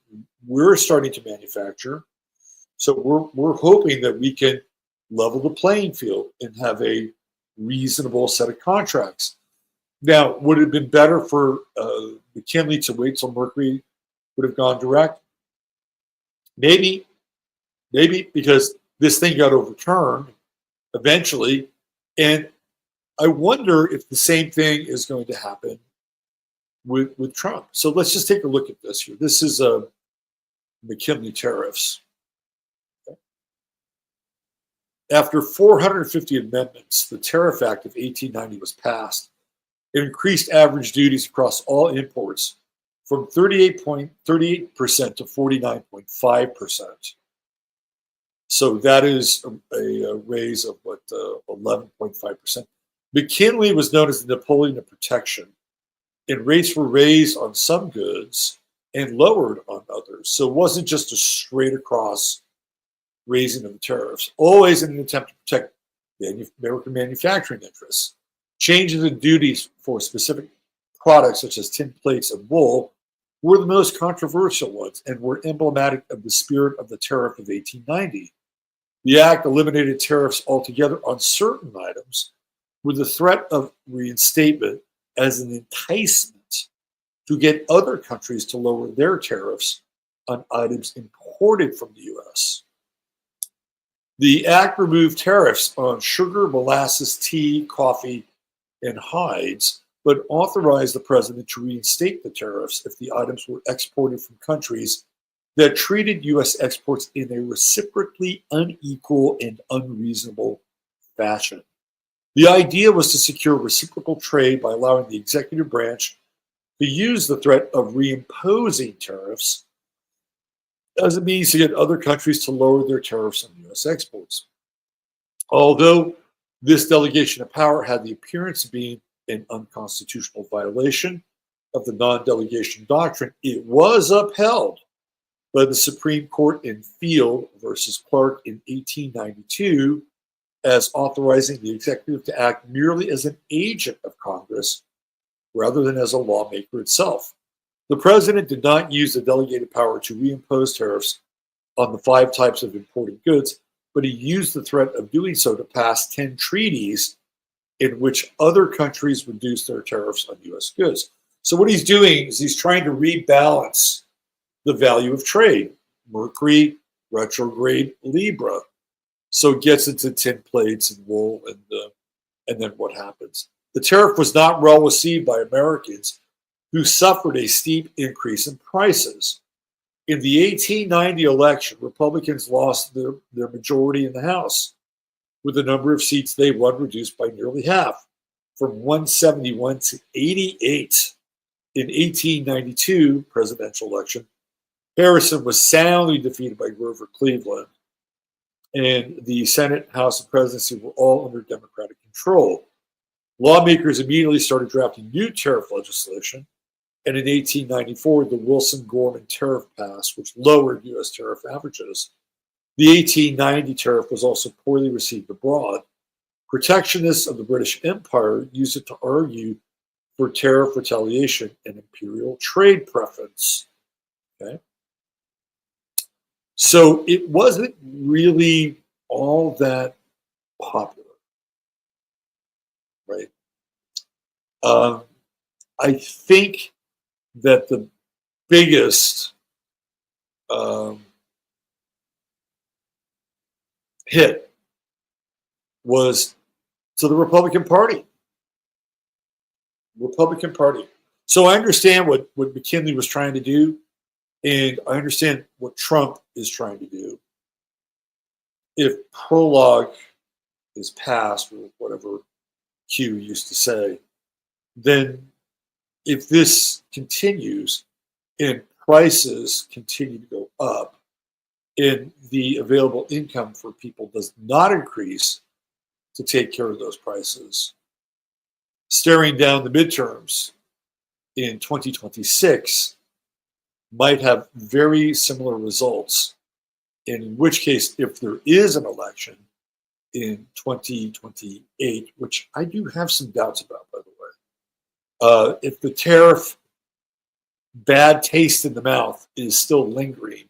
we're starting to manufacture. So we're hoping that we can level the playing field and have a reasonable set of contracts. Now, would it have been better for McKinley to wait till Mercury would have gone direct? Maybe, because this thing got overturned eventually. And I wonder if the same thing is going to happen with Trump. So let's just take a look at this here. This is McKinley tariffs. After 450 amendments, the Tariff Act of 1890 was passed. It increased average duties across all imports from 38% to 49.5%. So that is a raise of 11.5%. McKinley was known as the Napoleon of protection, and rates were raised on some goods and lowered on others. So it wasn't just a straight across raising of the tariffs, always in an attempt to protect American manufacturing interests. Changes in duties for specific products such as tin plates and wool were the most controversial ones and were emblematic of the spirit of the tariff of 1890. The act eliminated tariffs altogether on certain items with the threat of reinstatement as an enticement to get other countries to lower their tariffs on items imported from the U.S. The act removed tariffs on sugar, molasses, tea, coffee, and hides, but authorized the president to reinstate the tariffs if the items were exported from countries that treated U.S. exports in a reciprocally unequal and unreasonable fashion. The idea was to secure reciprocal trade by allowing the executive branch to use the threat of reimposing tariffs as a means to get other countries to lower their tariffs on U.S. exports. Although this delegation of power had the appearance of being an unconstitutional violation of the non-delegation doctrine, it was upheld by the Supreme Court in Field versus Clark in 1892 as authorizing the executive to act merely as an agent of Congress rather than as a lawmaker itself. The president did not use the delegated power to reimpose tariffs on the 5 types of imported goods, but he used the threat of doing so to pass 10 treaties in which other countries reduced their tariffs on U.S. goods. So what he's doing is he's trying to rebalance the value of trade. Mercury, retrograde, Libra. So it gets into tin plates and wool, and then what happens? The tariff was not well received by Americans who suffered a steep increase in prices. In the 1890 election, Republicans lost their majority in the House, with the number of seats they won reduced by nearly half, from 171 to 88. In 1892 presidential election, Harrison was soundly defeated by Grover Cleveland, and the Senate, House, and presidency were all under Democratic control. Lawmakers immediately started drafting new tariff legislation, and in 1894, the Wilson-Gorman tariff passed, which lowered U.S. tariff averages. The 1890 tariff was also poorly received abroad. Protectionists of the British Empire used it to argue for tariff retaliation and imperial trade preference. Okay? So it wasn't really all that popular, right? I think that the biggest hit was to the Republican Party. Republican Party. So I understand what McKinley was trying to do, and I understand what Trump is trying to do. If prologue is passed, or whatever Q used to say, then if this continues and prices continue to go up and the available income for people does not increase to take care of those prices, staring down the midterms in 2026 might have very similar results. And in which case, if there is an election in 2028, which I do have some doubts about, by the way, if the tariff bad taste in the mouth is still lingering,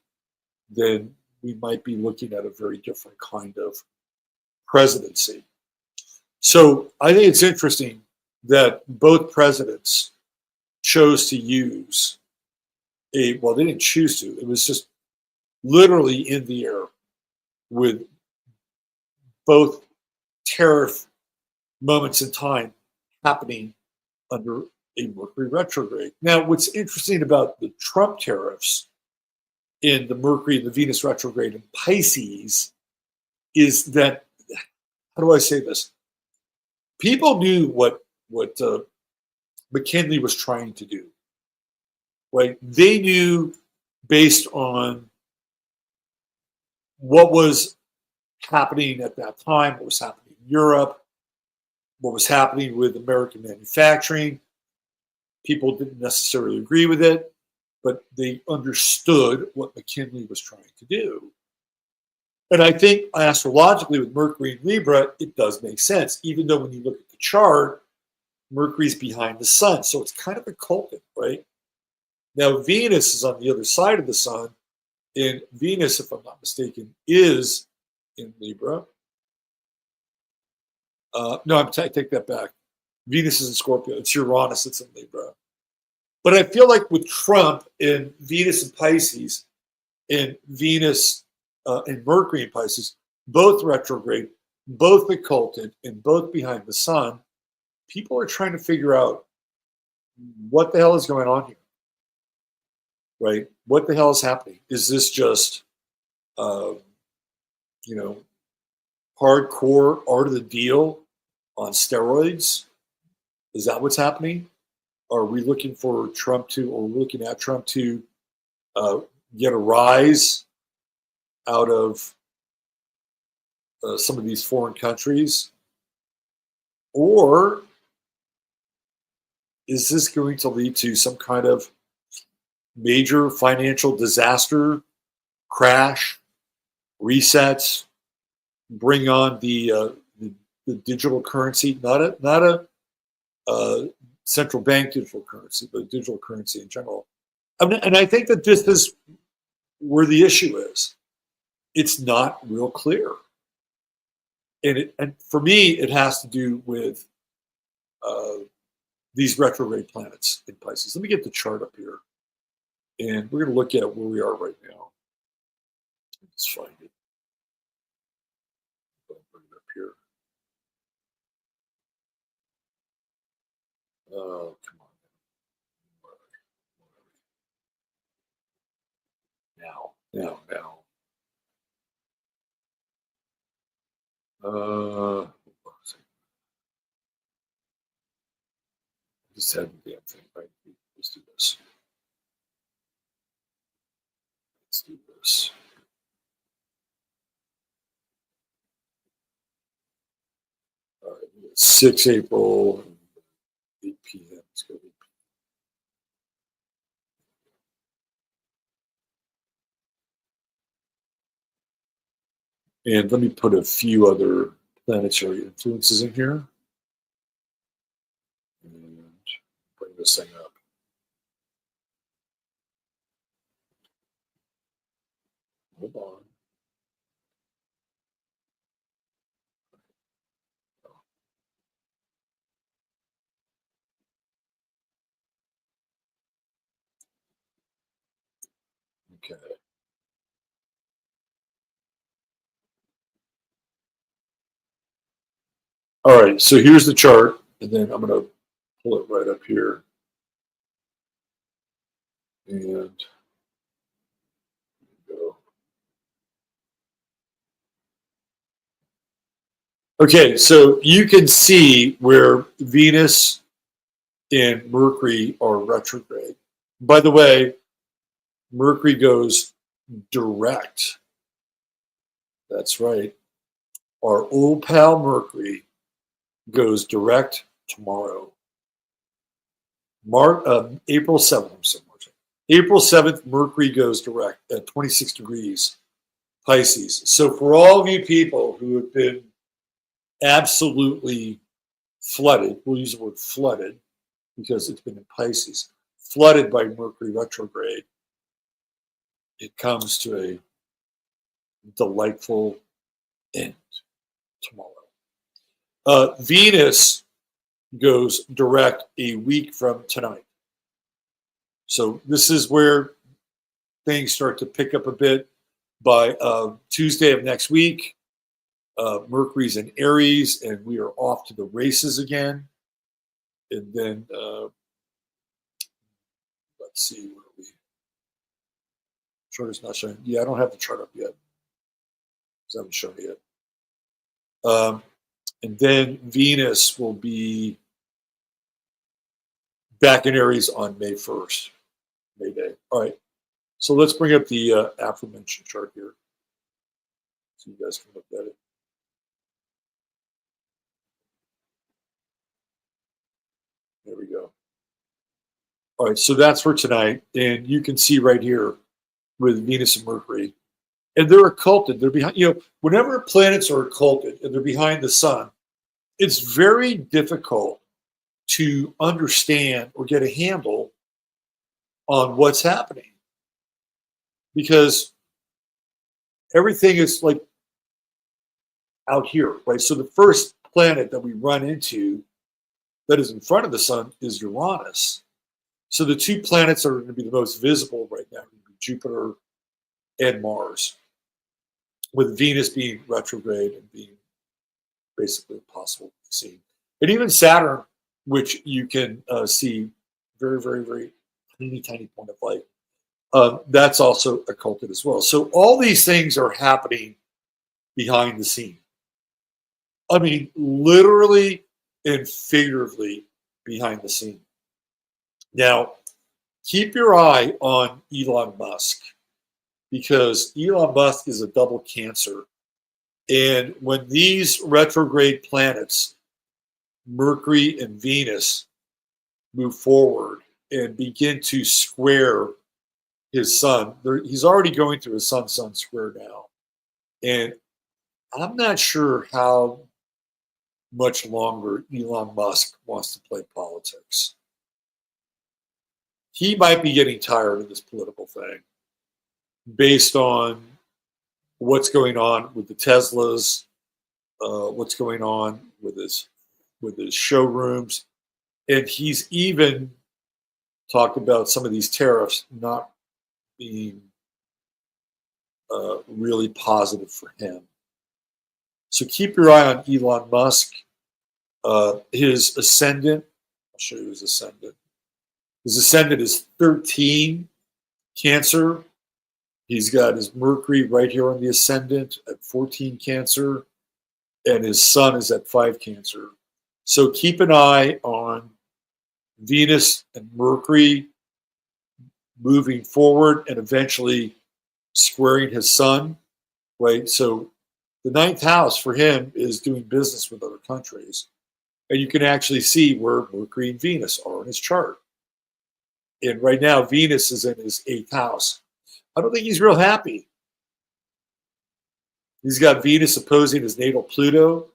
then we might be looking at a very different kind of presidency. So I think it's interesting that both presidents chose to use well, they didn't choose to. It was just literally in the air with both tariff moments in time happening under a Mercury retrograde. Now, what's interesting about the Trump tariffs in the Mercury and the Venus retrograde in Pisces is that, how do I say this? People knew what McKinley was trying to do. Right? They knew based on what was happening at that time, what was happening in Europe, what was happening with American manufacturing. People didn't necessarily agree with it, but they understood what McKinley was trying to do. And I think astrologically with Mercury and Libra, it does make sense, even though when you look at the chart, Mercury's behind the sun. So it's kind of occulted, right? Now, Venus is on the other side of the sun, and Venus, if I'm not mistaken, is in Libra. No, I take that back. Venus is in Scorpio. It's Uranus that's in Libra. But I feel like with Trump and Venus in Pisces and Venus and Mercury in Pisces, both retrograde, both occulted, and both behind the sun, people are trying to figure out what the hell is going on here. Right? What the hell is happening? Is this just, hardcore art of the deal on steroids? Is that what's happening? Are we looking for Trump to, or we're looking at Trump to get a rise out of some of these foreign countries? Or is this going to lead to some kind of major financial disaster, crash, resets, bring on the digital currency, not a central bank digital currency, but digital currency in general? And I think that this is where the issue is. It's not real clear. And for me, it has to do with these retrograde planets in Pisces. Let me get the chart up here. And we're going to look at where we are right now. Let's find it. I'll bring it up here. Oh, come on. Now. Just had the damn thing, right? Let's do this. Let's do this. All right, 6 April, 8 p.m. Let's go. And let me put a few other planetary influences in here. And bring this thing up. Hold on. Okay. All right, so here's the chart, and then I'm going to pull it right up here. And go. Okay, so you can see where Venus and Mercury are retrograde. By the way, Mercury goes direct. That's right. Our old pal Mercury goes direct tomorrow. April 7th. April 7th, Mercury goes direct at 26 degrees Pisces. So for all of you people who have been absolutely flooded, we'll use the word flooded because it's been in Pisces, flooded by Mercury retrograde, it comes to a delightful end tomorrow. Venus goes direct a week from tonight. So this is where things start to pick up a bit. By Tuesday of next week, Mercury's in Aries, and we are off to the races again. And then, let's see, where are we? Chart is not showing. Yeah, I don't have the chart up yet. I haven't shown it yet. And then Venus will be back in Aries on May 1st, May Day. All right. So let's bring up the aforementioned chart here so you guys can look at it. There we go. All right, so that's for tonight. And you can see right here with Venus and Mercury. And they're occulted. They're behind, whenever planets are occulted and they're behind the sun, it's very difficult to understand or get a handle on what's happening. Because everything is like out here, right? So the first planet that we run into that is in front of the sun is Uranus. So the two planets that are going to be the most visible right now are going to be Jupiter and Mars, with Venus being retrograde and being basically impossible to see. And even Saturn, which you can see very, very, very tiny point of light, that's also occulted as well. So all these things are happening behind the scene. I mean, literally and figuratively behind the scene. Now, keep your eye on Elon Musk. because Elon Musk is a double Cancer. And when these retrograde planets, Mercury and Venus, move forward and begin to square his sun, he's already going through his sun-sun square now. And I'm not sure how much longer Elon Musk wants to play politics. He might be getting tired of this political thing based on what's going on with the Teslas, what's going on with his showrooms. And he's even talked about some of these tariffs not being really positive for him. So keep your eye on Elon Musk. His ascendant, I'll show you his ascendant. His ascendant is 13 Cancer. He's got his Mercury right here on the ascendant at 14 Cancer, and his sun is at 5 Cancer. So keep an eye on Venus and Mercury moving forward and eventually squaring his sun, right? So the 9th house for him is doing business with other countries. And you can actually see where Mercury and Venus are in his chart. And right now, Venus is in his 8th house. I don't think he's real happy. He's got Venus opposing his natal Pluto.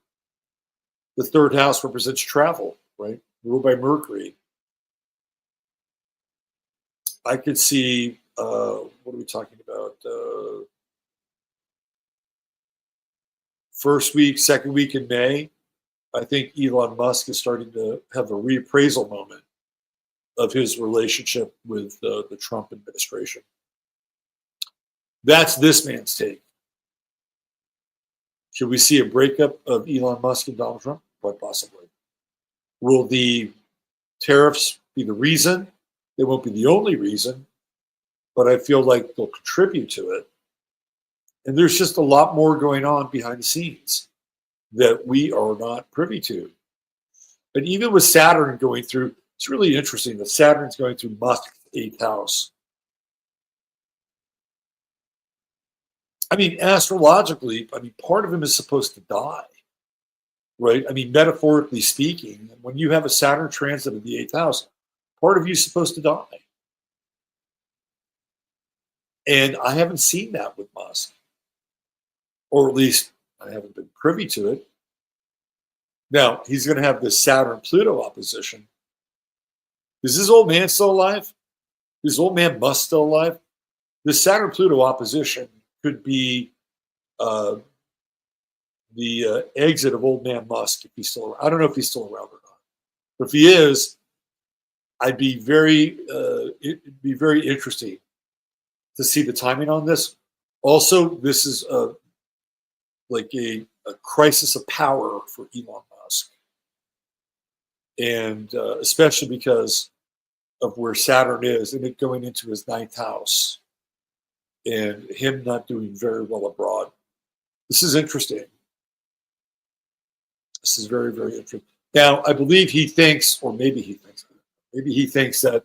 The 3rd house represents travel, right? Ruled by Mercury. I could see, what are we talking about? First week, second week in May, I think Elon Musk is starting to have a reappraisal moment of his relationship with the Trump administration. That's this man's take. Should we see a breakup of Elon Musk and Donald Trump? Quite possibly. Will the tariffs be the reason? They won't be the only reason, but I feel like they'll contribute to it. And there's just a lot more going on behind the scenes that we are not privy to. And even with Saturn going through, it's really interesting that Saturn's going through Musk's 8th house. I mean, astrologically, part of him is supposed to die, right? I mean, metaphorically speaking, when you have a Saturn transit in the 8th house, part of you is supposed to die. And I haven't seen that with Musk. Or at least I haven't been privy to it. Now, he's going to have this Saturn-Pluto opposition. Is this old man still alive? Is old man Musk still alive? This Saturn-Pluto opposition could be the exit of old man Musk if he's still around. I don't know if he's still around or not. But if he is, it'd be very interesting to see the timing on this. Also, this is like a crisis of power for Elon Musk. And especially because of where Saturn is and it going into his 9th house and him not doing very well abroad. This is interesting. This is very, very interesting. Now, I believe he thinks, or maybe he thinks that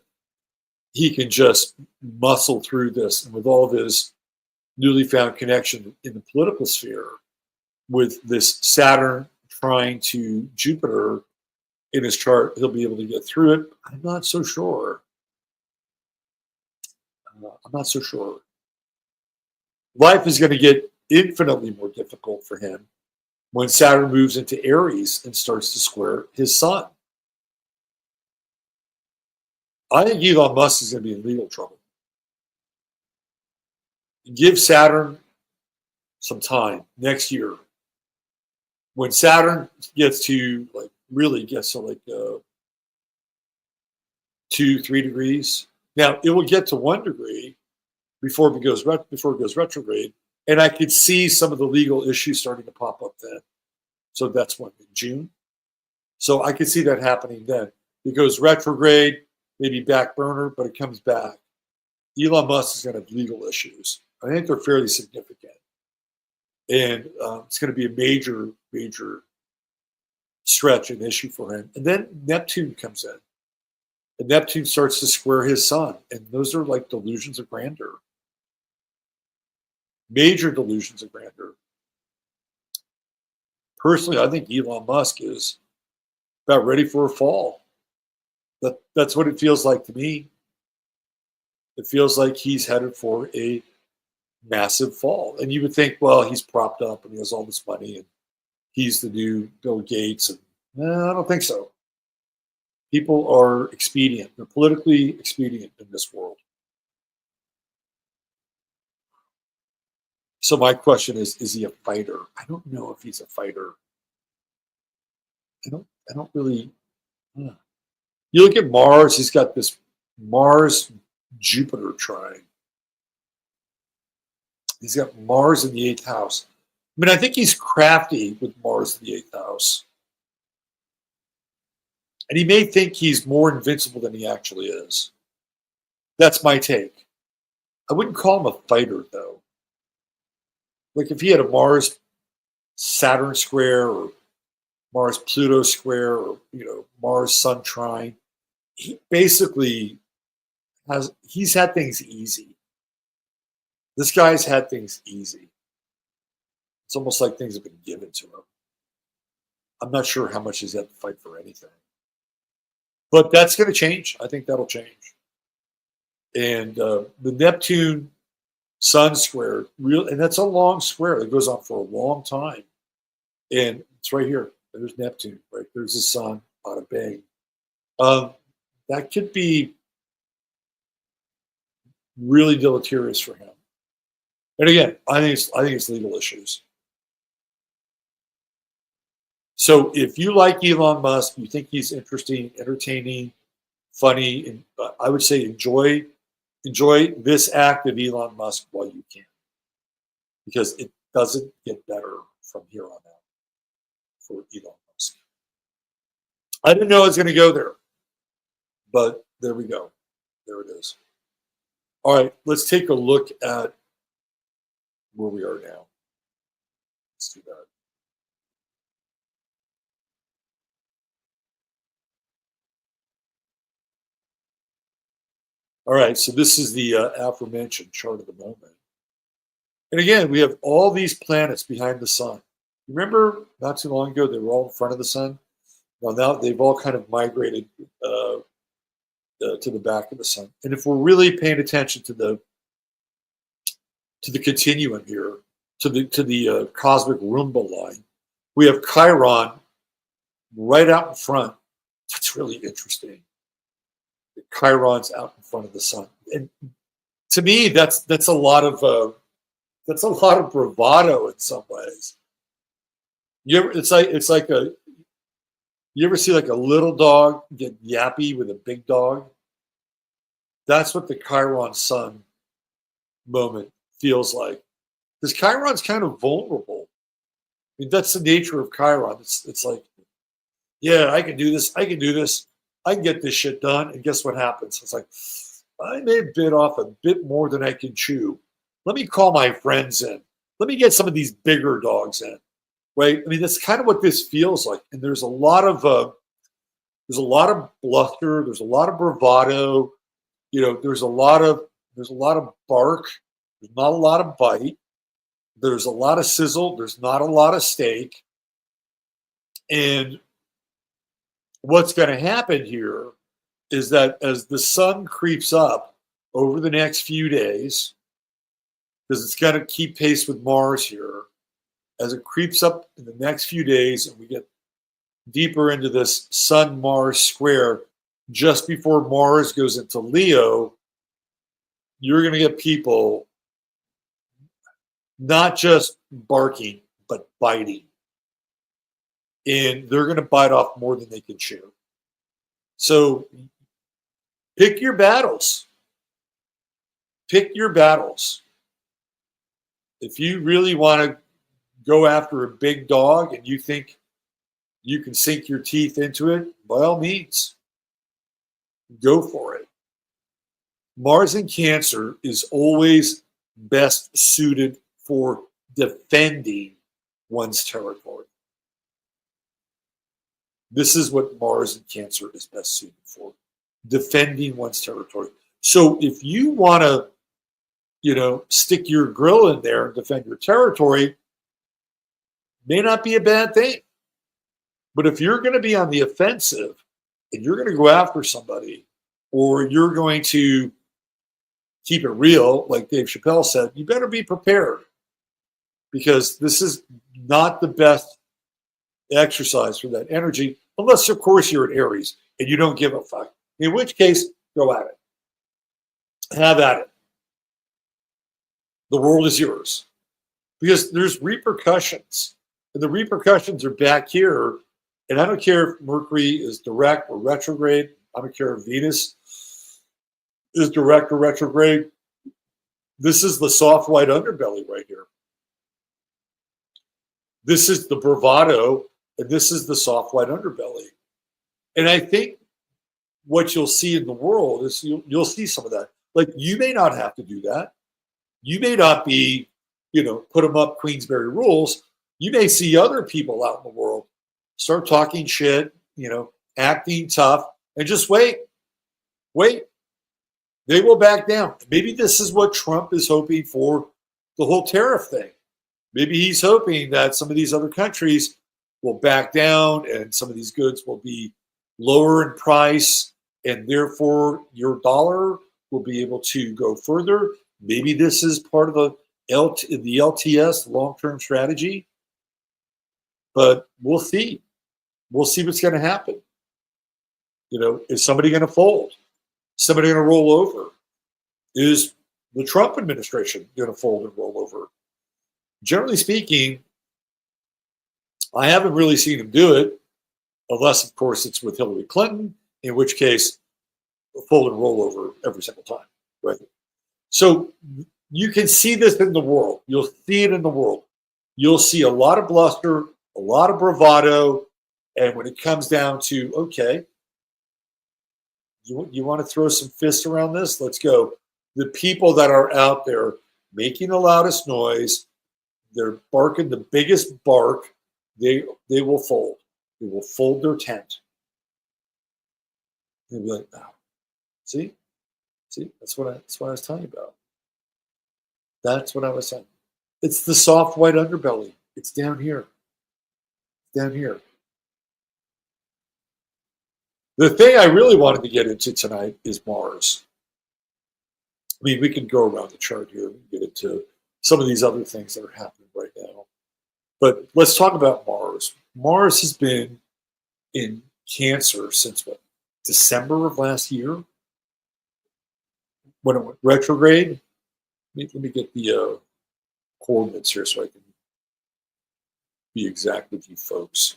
he can just muscle through this, and with all of his newly found connection in the political sphere, with this Saturn trying to Jupiter in his chart, he'll be able to get through it. I'm not so sure. Life is going to get infinitely more difficult for him when Saturn moves into Aries and starts to square his sun. I think Elon Musk is going to be in legal trouble. Give Saturn some time next year. When Saturn gets to really gets to 2-3 degrees. Now it will get to 1 degree before it goes retrograde, and I could see some of the legal issues starting to pop up then. So that's when, in June. So I could see that happening then. It goes retrograde, maybe back burner, but it comes back. Elon Musk is going to have legal issues. I think they're fairly significant. And it's going to be a major, major stretch and issue for him. And then Neptune comes in. And Neptune starts to square his sun. And those are like delusions of grandeur. major delusions of grandeur. Personally, I think Elon Musk is about ready for a fall. That's what it feels like to me. It feels like he's headed for a massive fall. And you would think, well, he's propped up and he has all this money and he's the new Bill Gates. And no, I don't think so. People are expedient. They're politically expedient in this world. So my question is he a fighter? I don't know if he's a fighter. I don't really. You look at Mars, he's got this Mars-Jupiter trine. He's got Mars in the 8th house. I mean, I think he's crafty with Mars in the 8th house. And he may think he's more invincible than he actually is. That's my take. I wouldn't call him a fighter, though. Like if he had a Mars-Saturn square or Mars-Pluto square or, Mars-Sun trine, he basically he's had things easy. This guy's had things easy. It's almost like things have been given to him. I'm not sure how much he's had to fight for anything. But that's going to change. I think that'll change. And the Neptune Sun square, and that's a long square that goes on for a long time. And it's right here. There's Neptune, right? There's the Sun, bada bang. That could be really deleterious for him. And again, I think it's legal issues. So if you like Elon Musk, you think he's interesting, entertaining, funny, and I would say enjoy this act of Elon Musk while you can, because it doesn't get better from here on out for Elon Musk. I didn't know I was going to go there, but there we go. There it is. All right, let's take a look at where we are now. Let's do that. All right, so this is the aforementioned chart of the moment. And again, we have all these planets behind the sun. Remember, not too long ago, they were all in front of the sun. Well, now they've all kind of migrated to the back of the sun. And if we're really paying attention to the continuum here, to the cosmic Roomba line, we have Chiron right out in front. That's really interesting. Chiron's out in front of the sun, and to me, that's a lot of bravado in some ways. You ever see like a little dog get yappy with a big dog? That's what the Chiron sun moment feels like. Because Chiron's kind of vulnerable. I mean, that's the nature of Chiron. It's like, yeah, I can do this. I can do this. I can get this shit done. And guess what happens? It's like, I may bit off a bit more than I can chew. Let me call my friends in. Let me get some of these bigger dogs in. Right? I mean, that's kind of what this feels like. And there's a lot of bluster. There's a lot of bravado. There's a lot of bark. There's not a lot of bite. There's a lot of sizzle. There's not a lot of steak. And what's going to happen here is that as the sun creeps up over the next few days, because it's going to keep pace with Mars here, as it creeps up in the next few days and we get deeper into this Sun-Mars square, just before Mars goes into Leo, you're going to get people not just barking, but biting. And they're going to bite off more than they can chew. So pick your battles. Pick your battles. If you really want to go after a big dog and you think you can sink your teeth into it, by all means, go for it. Mars in Cancer is always best suited for defending one's territory. This is what Mars in Cancer is best suited for, defending one's territory. So if you want to stick your grill in there and defend your territory may not be a bad thing. But if you're going to be on the offensive and you're going to go after somebody, or you're going to keep it real, like Dave Chappelle said, you better be prepared, because this is not the best exercise for that energy, unless, of course, you're at Aries and you don't give a fuck. In which case, go at it. Have at it. The world is yours. Because there's repercussions. And the repercussions are back here. And I don't care if Mercury is direct or retrograde. I don't care if Venus is direct or retrograde. This is the soft white underbelly right here. This is the bravado, and this is the soft white underbelly. And I think what you'll see in the world is you'll see some of that. Like, you may not have to do that. You may not be, put them up Queensberry rules. You may see other people out in the world start talking shit, acting tough, and just wait. Wait. They will back down. Maybe this is what Trump is hoping for, the whole tariff thing. Maybe he's hoping that some of these other countries will back down and some of these goods will be lower in price, and therefore your dollar will be able to go further. Maybe this is part of the LTS, long-term strategy. But we'll see. We'll see what's going to happen. Is somebody going to fold? Somebody going to roll over? Is the Trump administration going to fold and roll over? Generally speaking, I haven't really seen him do it, unless, of course, it's with Hillary Clinton, in which case, fold and roll over every single time. Right? So you can see this in the world. You'll see it in the world. You'll see a lot of bluster, a lot of bravado, and when it comes down to, okay, you want to throw some fists around this? Let's go. The people that are out there making the loudest noise, they're barking the biggest bark, they will fold. They will fold their tent. They'll be like, oh, see, that's what I was telling you about. That's what I was saying. It's the soft white underbelly. It's down here. Down here. The thing I really wanted to get into tonight is Mars. I mean, we can go around the chart here and get into some of these other things that are happening right now. But let's talk about Mars. Mars has been in Cancer since what? December of last year? When it went retrograde? Let me get the coordinates here so I can be exact with you folks.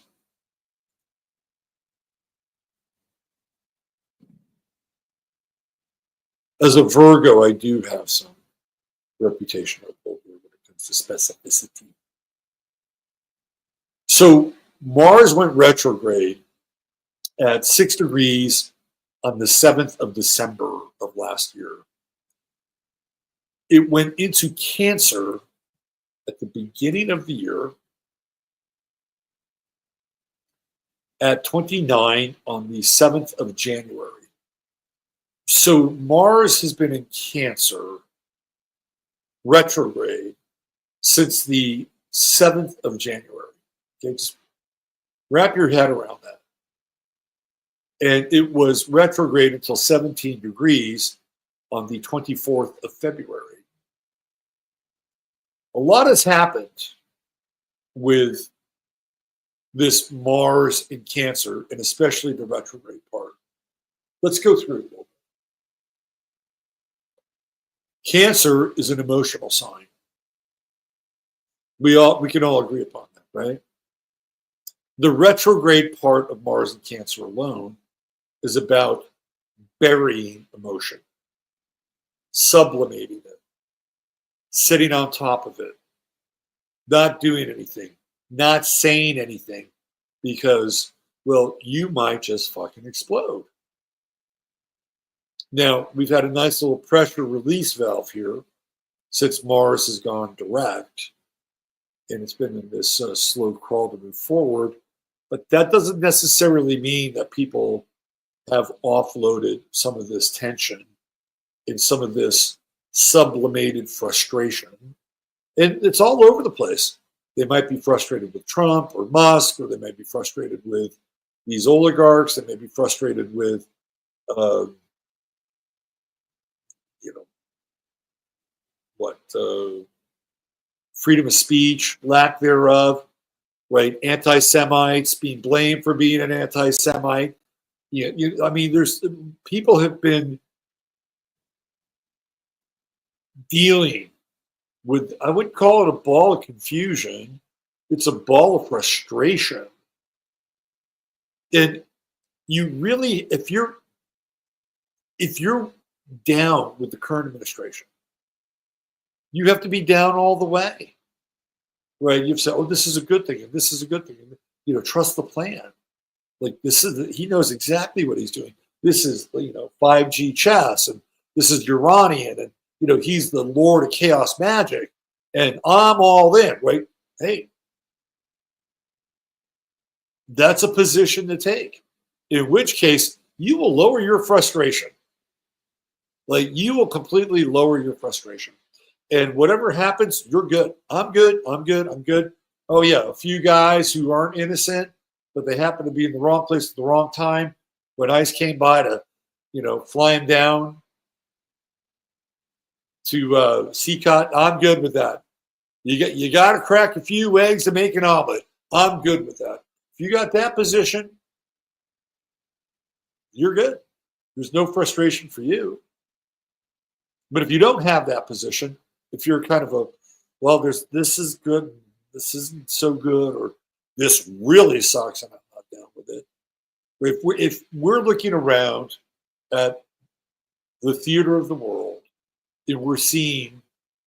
As a Virgo, I do have some reputation when it comes to specificity. So Mars went retrograde at 6 degrees on the 7th of December of last year. It went into Cancer at the beginning of the year at 29 on the 7th of January. So Mars has been in Cancer retrograde since the 7th of January. Okay, just wrap your head around that. And it was retrograde until 17 degrees on the 24th of February. A lot has happened with this Mars in Cancer, and especially the retrograde part. Let's go through it. Cancer is an emotional sign. We can all agree upon that, right? The retrograde part of Mars in Cancer alone is about burying emotion, sublimating it, sitting on top of it, not doing anything, not saying anything, because, well, you might just fucking explode. Now, we've had a nice little pressure release valve here since Mars has gone direct, and it's been in this slow crawl to move forward. But that doesn't necessarily mean that people have offloaded some of this tension and some of this sublimated frustration. And it's all over the place. They might be frustrated with Trump or Musk, or they might be frustrated with these oligarchs. They may be frustrated with, freedom of speech, lack thereof, right? Anti-Semites being blamed for being an anti-Semite. I mean, there's people have been dealing with, I wouldn't call it a ball of confusion. It's a ball of frustration. And you really, if you're down with the current administration, you have to be down all the way, right? You've said, "Oh, this is a good thing, and this is a good thing." Trust the plan. Like he knows exactly what he's doing. This is 5G chess, and this is Uranian, and he's the Lord of Chaos Magic, and I'm all in. Right? Hey, that's a position to take. In which case, you will lower your frustration. Like you will completely lower your frustration. And whatever happens, you're good. I'm good. I'm good. I'm good. Oh, yeah. A few guys who aren't innocent, but they happen to be in the wrong place at the wrong time. When ICE came by to, fly him down to CCOT, I'm good with that. You got to crack a few eggs to make an omelet. I'm good with that. If you got that position, you're good. There's no frustration for you. But if you don't have that position, if you're kind of this is good, this isn't so good, or this really sucks and I'm not down with it. If we're looking around at the theater of the world and we're seeing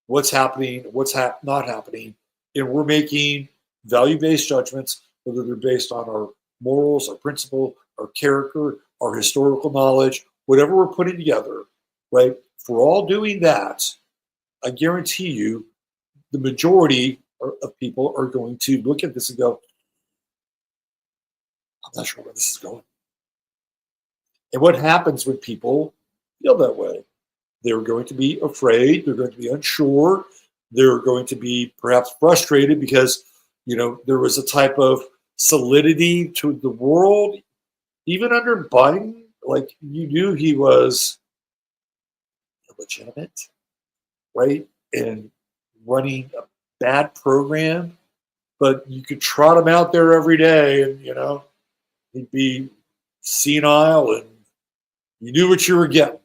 what's happening, what's not happening, and we're making value-based judgments, whether they're based on our morals, our principle, our character, our historical knowledge, whatever we're putting together, right? If we're all doing that, I guarantee you the majority of people are going to look at this and go, I'm not sure where this is going. And what happens when people feel that way? They're going to be afraid. They're going to be unsure. They're going to be perhaps frustrated because, there was a type of solidity to the world. Even under Biden, like you knew he was legitimate, right? And running a bad program, but you could trot him out there every day and, he'd be senile and you knew what you were getting.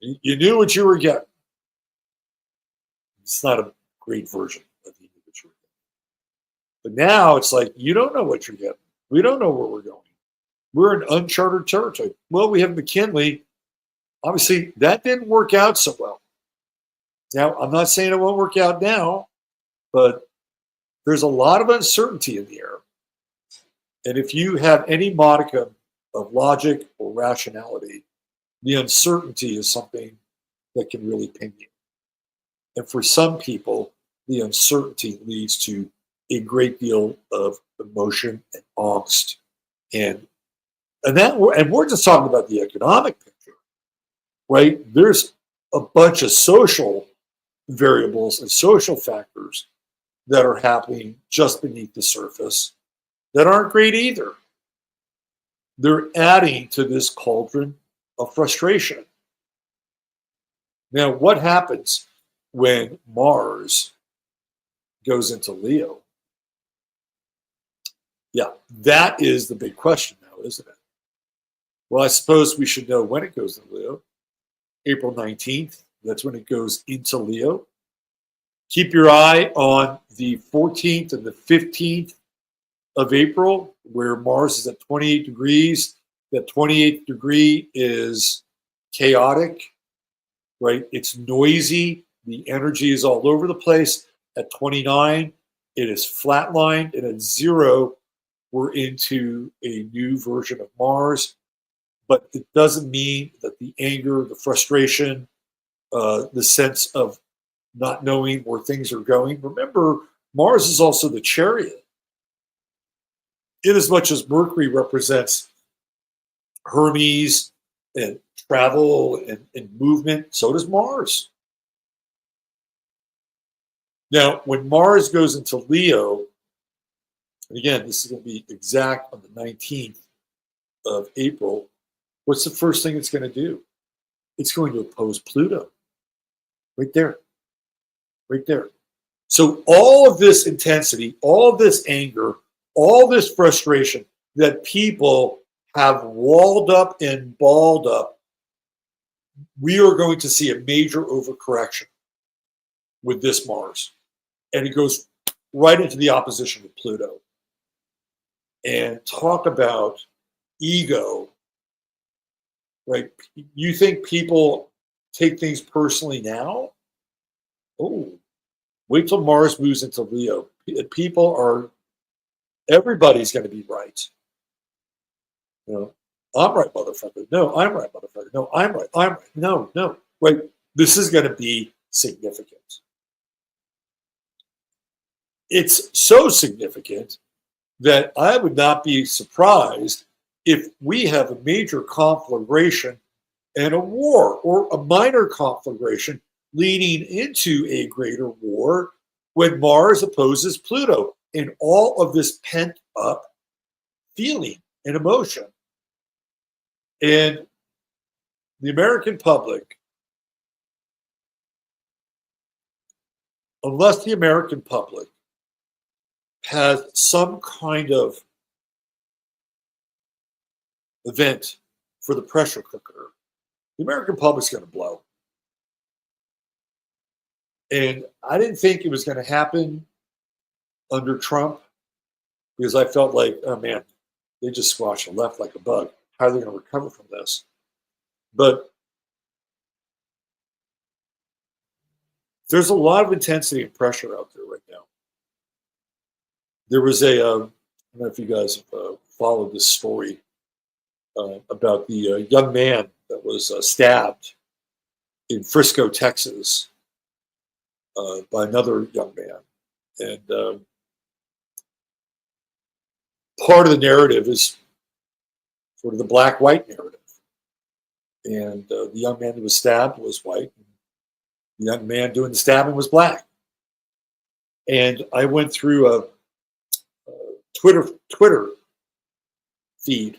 You knew what you were getting. It's not a great version of you knew what you were getting. But now it's like, you don't know what you're getting. We don't know where we're going. We're in uncharted territory. Well, we have McKinley. Obviously, that didn't work out so well. Now, I'm not saying it won't work out now, but there's a lot of uncertainty in the air. And if you have any modicum of logic or rationality, the uncertainty is something that can really ping you. And for some people, the uncertainty leads to a great deal of emotion and angst. And we're just talking about the economic picture, right? There's a bunch of social variables and social factors that are happening just beneath the surface that aren't great either. They're adding to this cauldron of frustration. Now, what happens when Mars goes into Leo? Yeah, that is the big question now, isn't it? Well, I suppose we should know when it goes into Leo. April 19th, that's when it goes into Leo. Keep your eye on the 14th and the 15th of April, where Mars is at 28 degrees. That 28th degree is chaotic, right? It's noisy. The energy is all over the place. At 29, it is flatlined. And at 0, we're into a new version of Mars. But it doesn't mean that the anger, the frustration, the sense of not knowing where things are going. Remember, Mars is also the chariot. In as much as Mercury represents Hermes and travel and movement. So does Mars. Now, when Mars goes into Leo, and again, this is going to be exact on the 19th of April, what's the first thing it's going to do? It's going to oppose Pluto. Right there. Right there. So all of this intensity, all of this anger, all this frustration that people have walled up and balled up, we are going to see a major overcorrection with this Mars. And it goes right into the opposition with Pluto. And talk about ego, right? You think people take things personally now? Oh, wait till Mars moves into Leo. People are, everybody's going to be right. You know, I'm right, motherfucker. No, I'm right, motherfucker. No, I'm right. I'm right. No, no. Right. This is going to be significant. It's so significant that I would not be surprised if we have a major conflagration and a war, or a minor conflagration leading into a greater war when Mars opposes Pluto, and all of this pent up feeling and emotion. And the American public, unless the American public has some kind of event for the pressure cooker, the American public's going to blow. And I didn't think it was going to happen under Trump, because I felt like, oh man, they just squashed the left like a bug. How are they going to recover from this? But there's a lot of intensity and pressure out there right now. There was I don't know if you guys have followed this story about the young man that was stabbed in Frisco, Texas, by another young man. And part of the narrative is sort of the black-white narrative. And the young man who was stabbed was white. And the young man doing the stabbing was black. And I went through a Twitter feed. It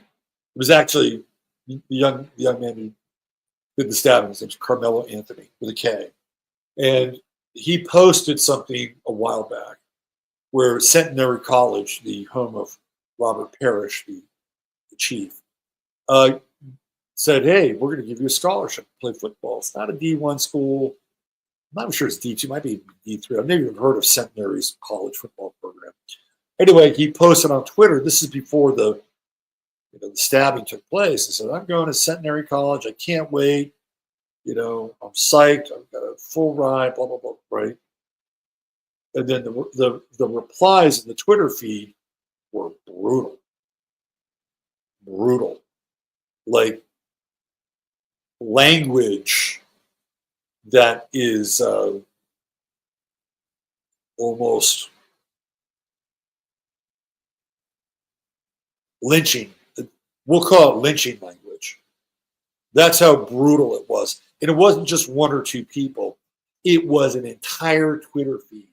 was actually the young man who did the stabbing. His name's Carmelo Anthony with a K. And he posted something a while back where Centenary College, the home of Robert Parrish, the chief, said, hey, we're going to give you a scholarship to play football. It's not a D1 school. I'm not sure it's D2. It might be D3. I've never even heard of Centenary's college football program. Anyway, he posted on Twitter, this is before the stabbing took place. He said, I'm going to Centenary College. I can't wait. I'm psyched. I've got a full ride, blah, blah, blah, right? And then the replies in the Twitter feed were brutal. Brutal. Like language that is almost lynching. We'll call it lynching language. That's how brutal it was. And it wasn't just one or two people. It was an entire Twitter feed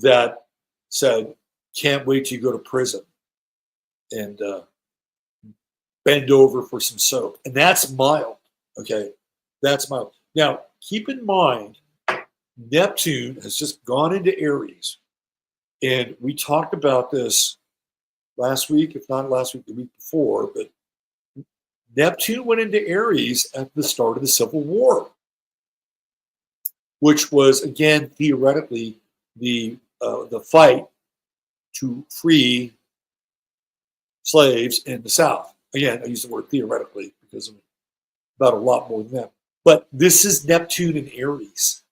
that said, can't wait till you go to prison and bend over for some soap. And that's mild, okay? That's mild. Now, keep in mind, Neptune has just gone into Aries. And we talked about this last week, if not last week, the week before, but Neptune went into Aries at the start of the Civil War, which was, again, theoretically, the fight to free slaves in the South. Again, I use the word theoretically because I'm about a lot more than that. But this is Neptune in Aries,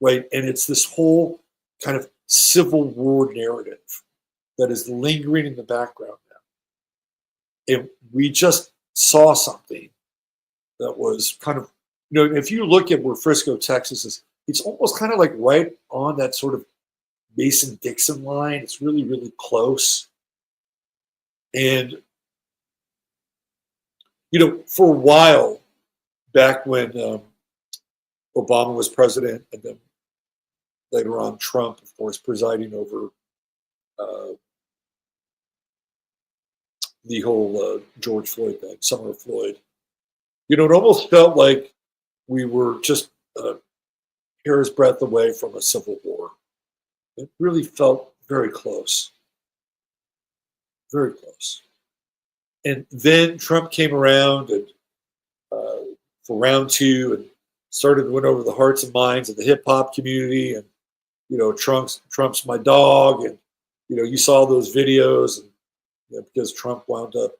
right? And it's this whole kind of Civil War narrative that is lingering in the background now. And we just saw something that was kind of, if you look at where Frisco, Texas is, it's almost kind of like right on that sort of Mason-Dixon line. It's really, really close. And For a while, back when Obama was president, and then later on Trump, of course, presiding over the whole George Floyd thing, Summer of Floyd. It almost felt like we were just a hair's breadth away from a civil war. It really felt very close. Very close. And then Trump came around and for round two and started to win over the hearts and minds of the hip hop community. And, Trump's my dog. And, you saw those videos and, because Trump wound up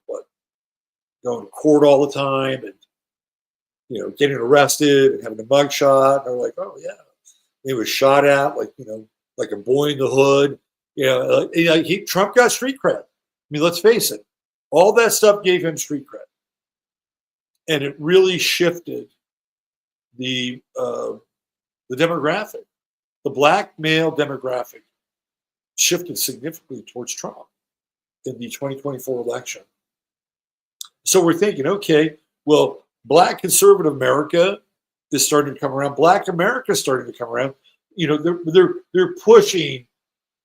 going to court all the time and getting arrested and having a mugshot. And they're like, oh yeah, he was shot at like a boy in the hood. Trump got street cred. I mean, let's face it, all that stuff gave him street cred, and it really shifted the demographic. The black male demographic shifted significantly towards Trump in the 2024 election. So we're thinking, okay, well, Black conservative America is starting to come around. Black America is starting to come around. They're pushing.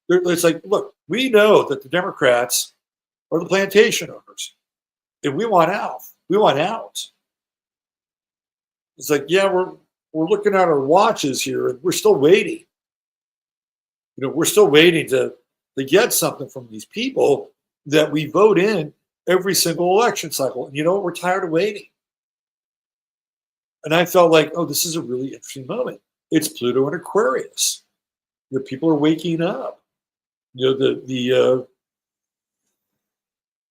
It's like, look, we know that the Democrats are the plantation owners, and we want out. We want out. It's like, yeah, we're looking at our watches here, and we're still waiting. We're still waiting to get something from these people that we vote in every single election cycle. And you know what? We're tired of waiting. And I felt like, oh, this is a really interesting moment. It's Pluto and Aquarius. People are waking up. The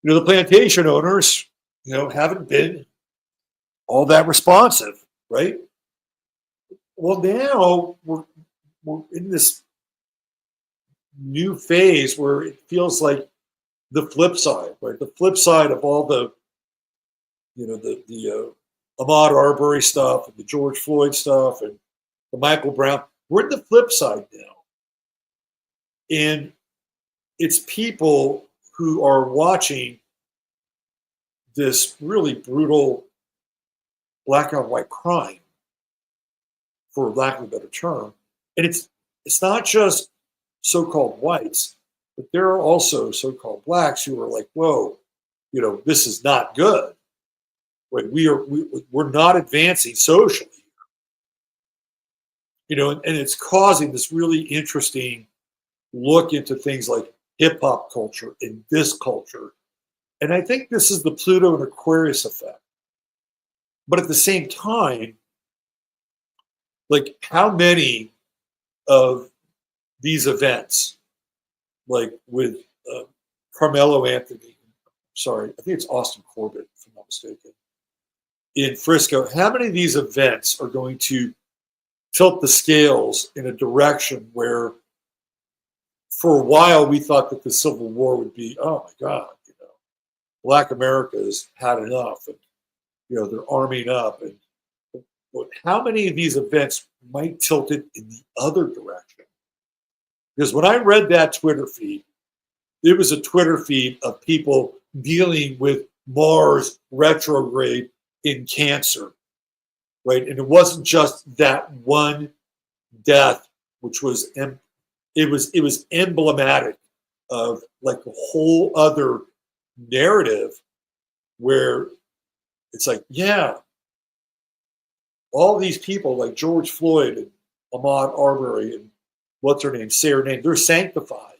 plantation owners, haven't been all that responsive, right? Well, now we're in this new phase where it feels like the flip side, right? The flip side of all the Ahmaud Arbery stuff and the George Floyd stuff and the Michael Brown. We're at the flip side now. And it's people who are watching this really brutal black on white crime, for lack of a better term. And it's not just so-called whites, but there are also so-called blacks who are like, whoa, this is not good. Right? We're not advancing socially. And it's causing this really interesting look into things like hip hop culture and this culture. And I think this is the Pluto and Aquarius effect. But at the same time, like, how many of these events, like with Carmelo Anthony, sorry, I think it's Austin Corbett, if I'm not mistaken, in Frisco, how many of these events are going to tilt the scales in a direction where for a while we thought that the Civil War would be, oh my God, Black America has had enough, and they're arming up, and how many of these events might tilt it in the other direction? Because when I read that Twitter feed, it was a Twitter feed of people dealing with Mars retrograde in Cancer, right? And it wasn't just that one death, which was it was emblematic of like a whole other narrative where it's like, yeah, all these people like George Floyd and Ahmaud Arbery and what's her name, say her name, they're sanctified.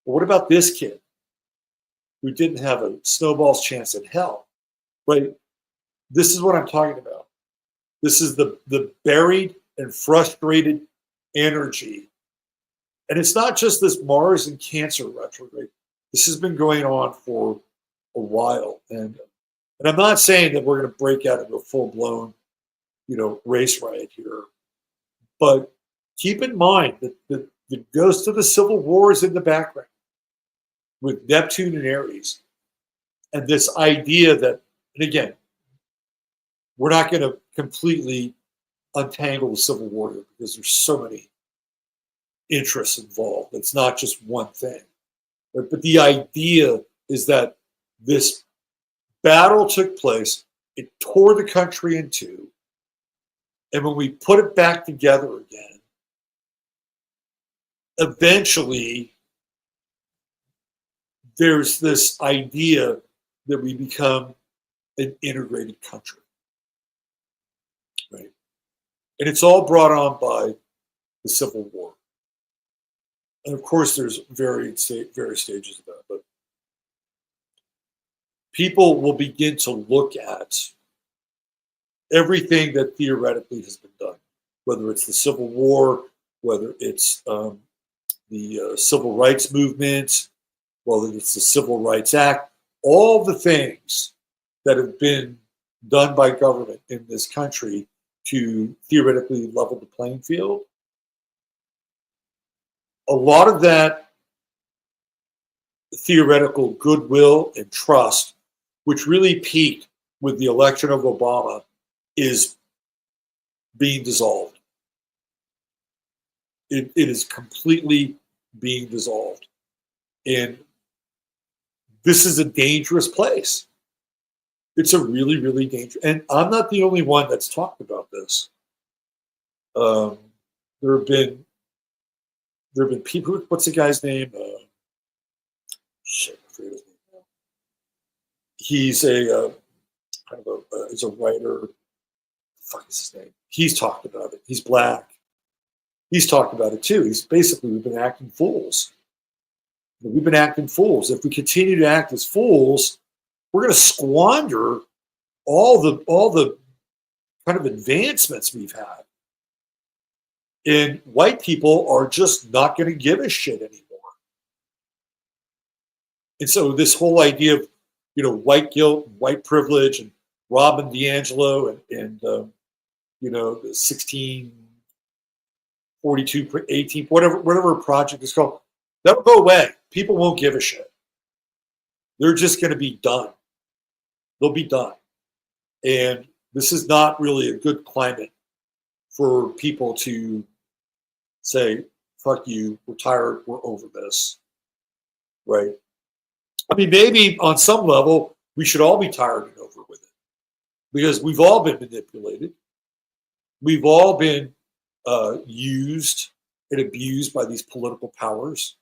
But what about this kid who didn't have a snowball's chance in hell, right? This is what I'm talking about. This is the buried and frustrated energy. And it's not just this Mars and Cancer retrograde. This has been going on for a while. And I'm not saying that we're going to break out into a full-blown, race riot here. But keep in mind that the ghost of the Civil War is in the background with Neptune and Aries. And this idea that, and again, we're not going to completely untangle the Civil War here because there's so many interests involved. It's not just one thing. But the idea is that this battle took place. It tore the country in two. And when we put it back together again, eventually there's this idea that we become an integrated country. Right? And it's all brought on by the Civil War. And of course, there's various stages of that. But people will begin to look at everything that theoretically has been done, whether it's the Civil War, whether it's the Civil Rights Movement, whether it's the Civil Rights Act, all the things that have been done by government in this country to theoretically level the playing field. A lot of that theoretical goodwill and trust, which really peaked with the election of Obama, is being dissolved. It is completely being dissolved. And this is a dangerous place. It's a really, really dangerous. And I'm not the only one that's talked about this. There have been people. What's the guy's name? Shit, I forget his name now. He's a kind of he's a writer. Fuck is his name? He's talked about it. He's black. He's talked about it too. He's basically, we've been acting fools. We've been acting fools. If we continue to act as fools, we're going to squander all the kind of advancements we've had. And white people are just not going to give a shit anymore. And so this whole idea of, white guilt, white privilege, and Robin DiAngelo and the 1642, 18, whatever project is called, that will go away. People won't give a shit. They're just going to be done. They'll be done. And this is not really a good climate for people to say, fuck you, we're tired, we're over this. Right? I mean, maybe on some level, we should all be tired and over with it. Because we've all been manipulated. We've all been used and abused by these political powers.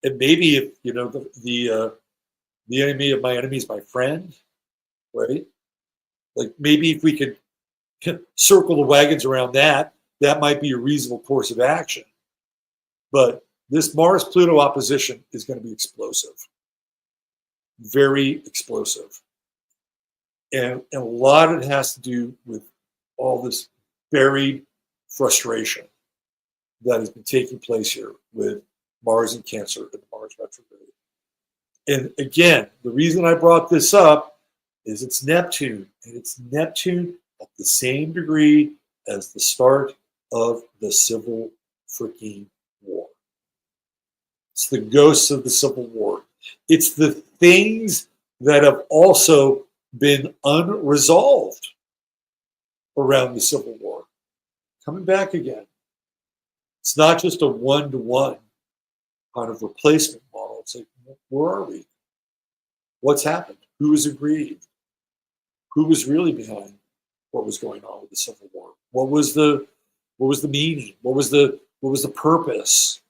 And maybe if, the enemy of my enemy is my friend, right? Like maybe if we could circle the wagons around that might be a reasonable course of action. But this Mars-Pluto opposition is going to be explosive. Very explosive. And a lot of it has to do with all this buried frustration that has been taking place here with Mars in Cancer and Mars retrograde. And again, the reason I brought this up is it's Neptune, and it's Neptune at the same degree as the start of the Civil freaking War. It's the ghosts of the Civil War. It's the things that have also been unresolved around the Civil War coming back again. It's not just a one-to-one kind of replacement model. It's like, where are we? What's happened? Who was aggrieved? Who was really behind what was going on with the Civil War? What was the meaning? What was the purpose?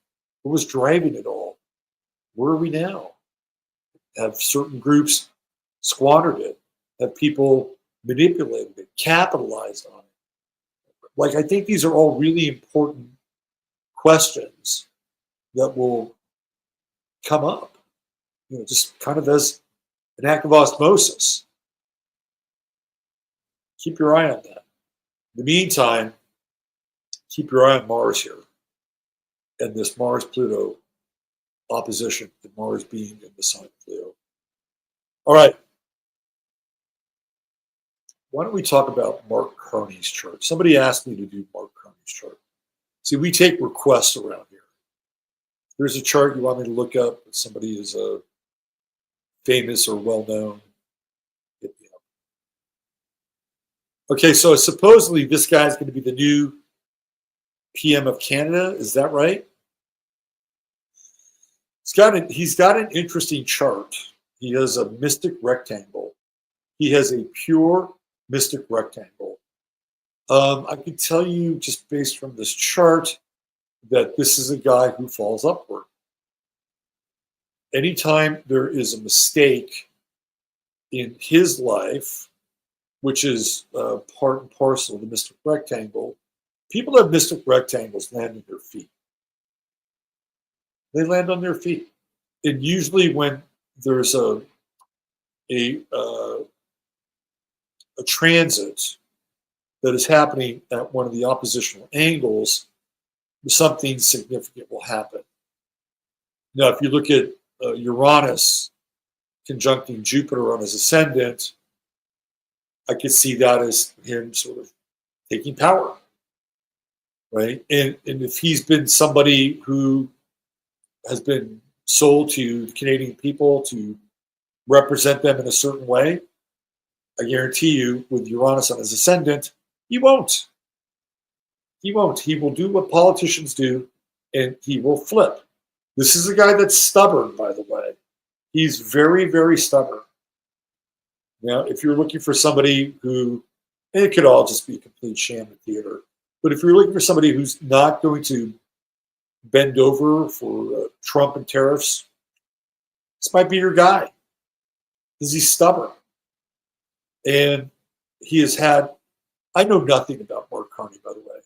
What was driving it all? Where are we now? Have certain groups squandered it? Have people manipulated it, capitalized on it? Like, I think these are all really important questions that will come up, just kind of as an act of osmosis. Keep your eye on that. In the meantime, keep your eye on Mars here and this Mars-Pluto opposition, and Mars being in the sign of Leo. All right. Why don't we talk about Mark Carney's chart? Somebody asked me to do Mark Carney's chart. See, we take requests around here. There's a chart you want me to look up if somebody is famous or well-known. Hit me up. Okay, so supposedly this guy's going to be the new PM of Canada. Is that right? He's got an interesting chart. He has a mystic rectangle He has a pure mystic rectangle. I can tell you just based from this chart that this is a guy who falls upward. Anytime there is a mistake in his life, which is part and parcel of the mystic rectangle, people that have mystic rectangles land on their feet. They land on their feet. And usually when there's a transit that is happening at one of the oppositional angles, something significant will happen. Now, if you look at Uranus conjuncting Jupiter on his ascendant, I could see that as him sort of taking power, right? And if he's been somebody who has been sold to the Canadian people to represent them in a certain way, I guarantee you, with Uranus on his ascendant, he won't. He won't. He will do what politicians do, and he will flip. This is a guy that's stubborn, by the way. He's very, very stubborn. Now, if you're looking for somebody who, and it could all just be a complete sham in theater, but if you're looking for somebody who's not going to bend over for Trump and tariffs, this might be your guy, because he's stubborn. And he has had, I know nothing about Mark Carney, by the way.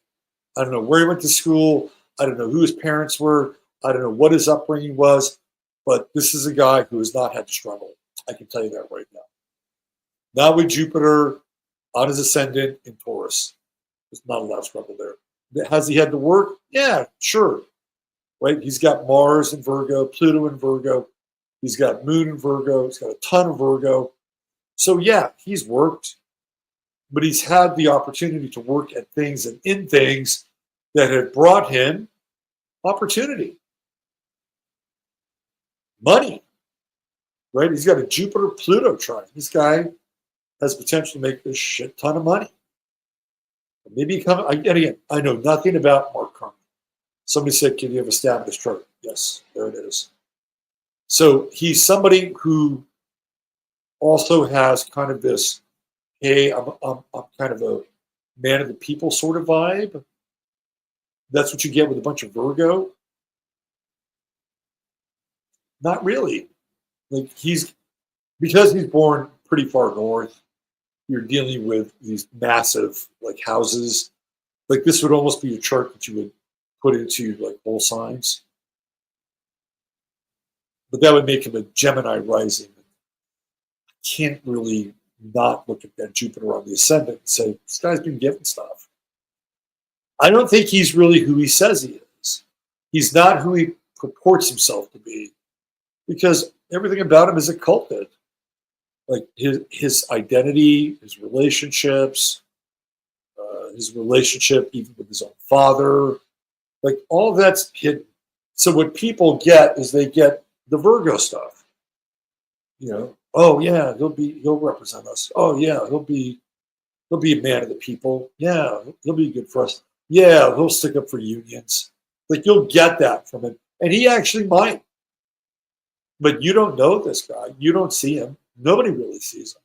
I don't know where he went to school. I don't know who his parents were. I don't know what his upbringing was. But this is a guy who has not had to struggle. I can tell you that right now. Now with Jupiter on his ascendant in Taurus, there's not a lot of struggle there. Has he had to work? Yeah, sure. Right? He's got Mars in Virgo, Pluto in Virgo. He's got Moon in Virgo. He's got a ton of Virgo. So yeah, he's worked, but he's had the opportunity to work at things and in things that have brought him opportunity. Money, right? He's got a Jupiter-Pluto trine. This guy has potential to make a shit ton of money. Maybe come, and again, I know nothing about Mark Carney. Somebody said, can you have a stab at this chart? Yes, there it is. So he's somebody who also has kind of this, hey, I'm kind of a man of the people sort of vibe. That's what you get with a bunch of Virgo. Not really. Like because he's born pretty far north, you're dealing with these massive like houses. Like this would almost be a chart that you would put into like whole signs. But that would make him a Gemini rising. I can't really not look at that Jupiter on the ascendant and say, this guy's been given stuff. I don't think he's really who he says he is. He's not who he purports himself to be, because everything about him is occulted. Like his identity, his relationships, his relationship even with his own father, like all of that's hidden. So what people get is they get the Virgo stuff. You know, oh yeah, he'll represent us. Oh yeah, he'll be a man of the people. Yeah, he'll be good for us. Yeah, he'll stick up for unions. Like you'll get that from him, and he actually might. But you don't know this guy. You don't see him. Nobody really sees him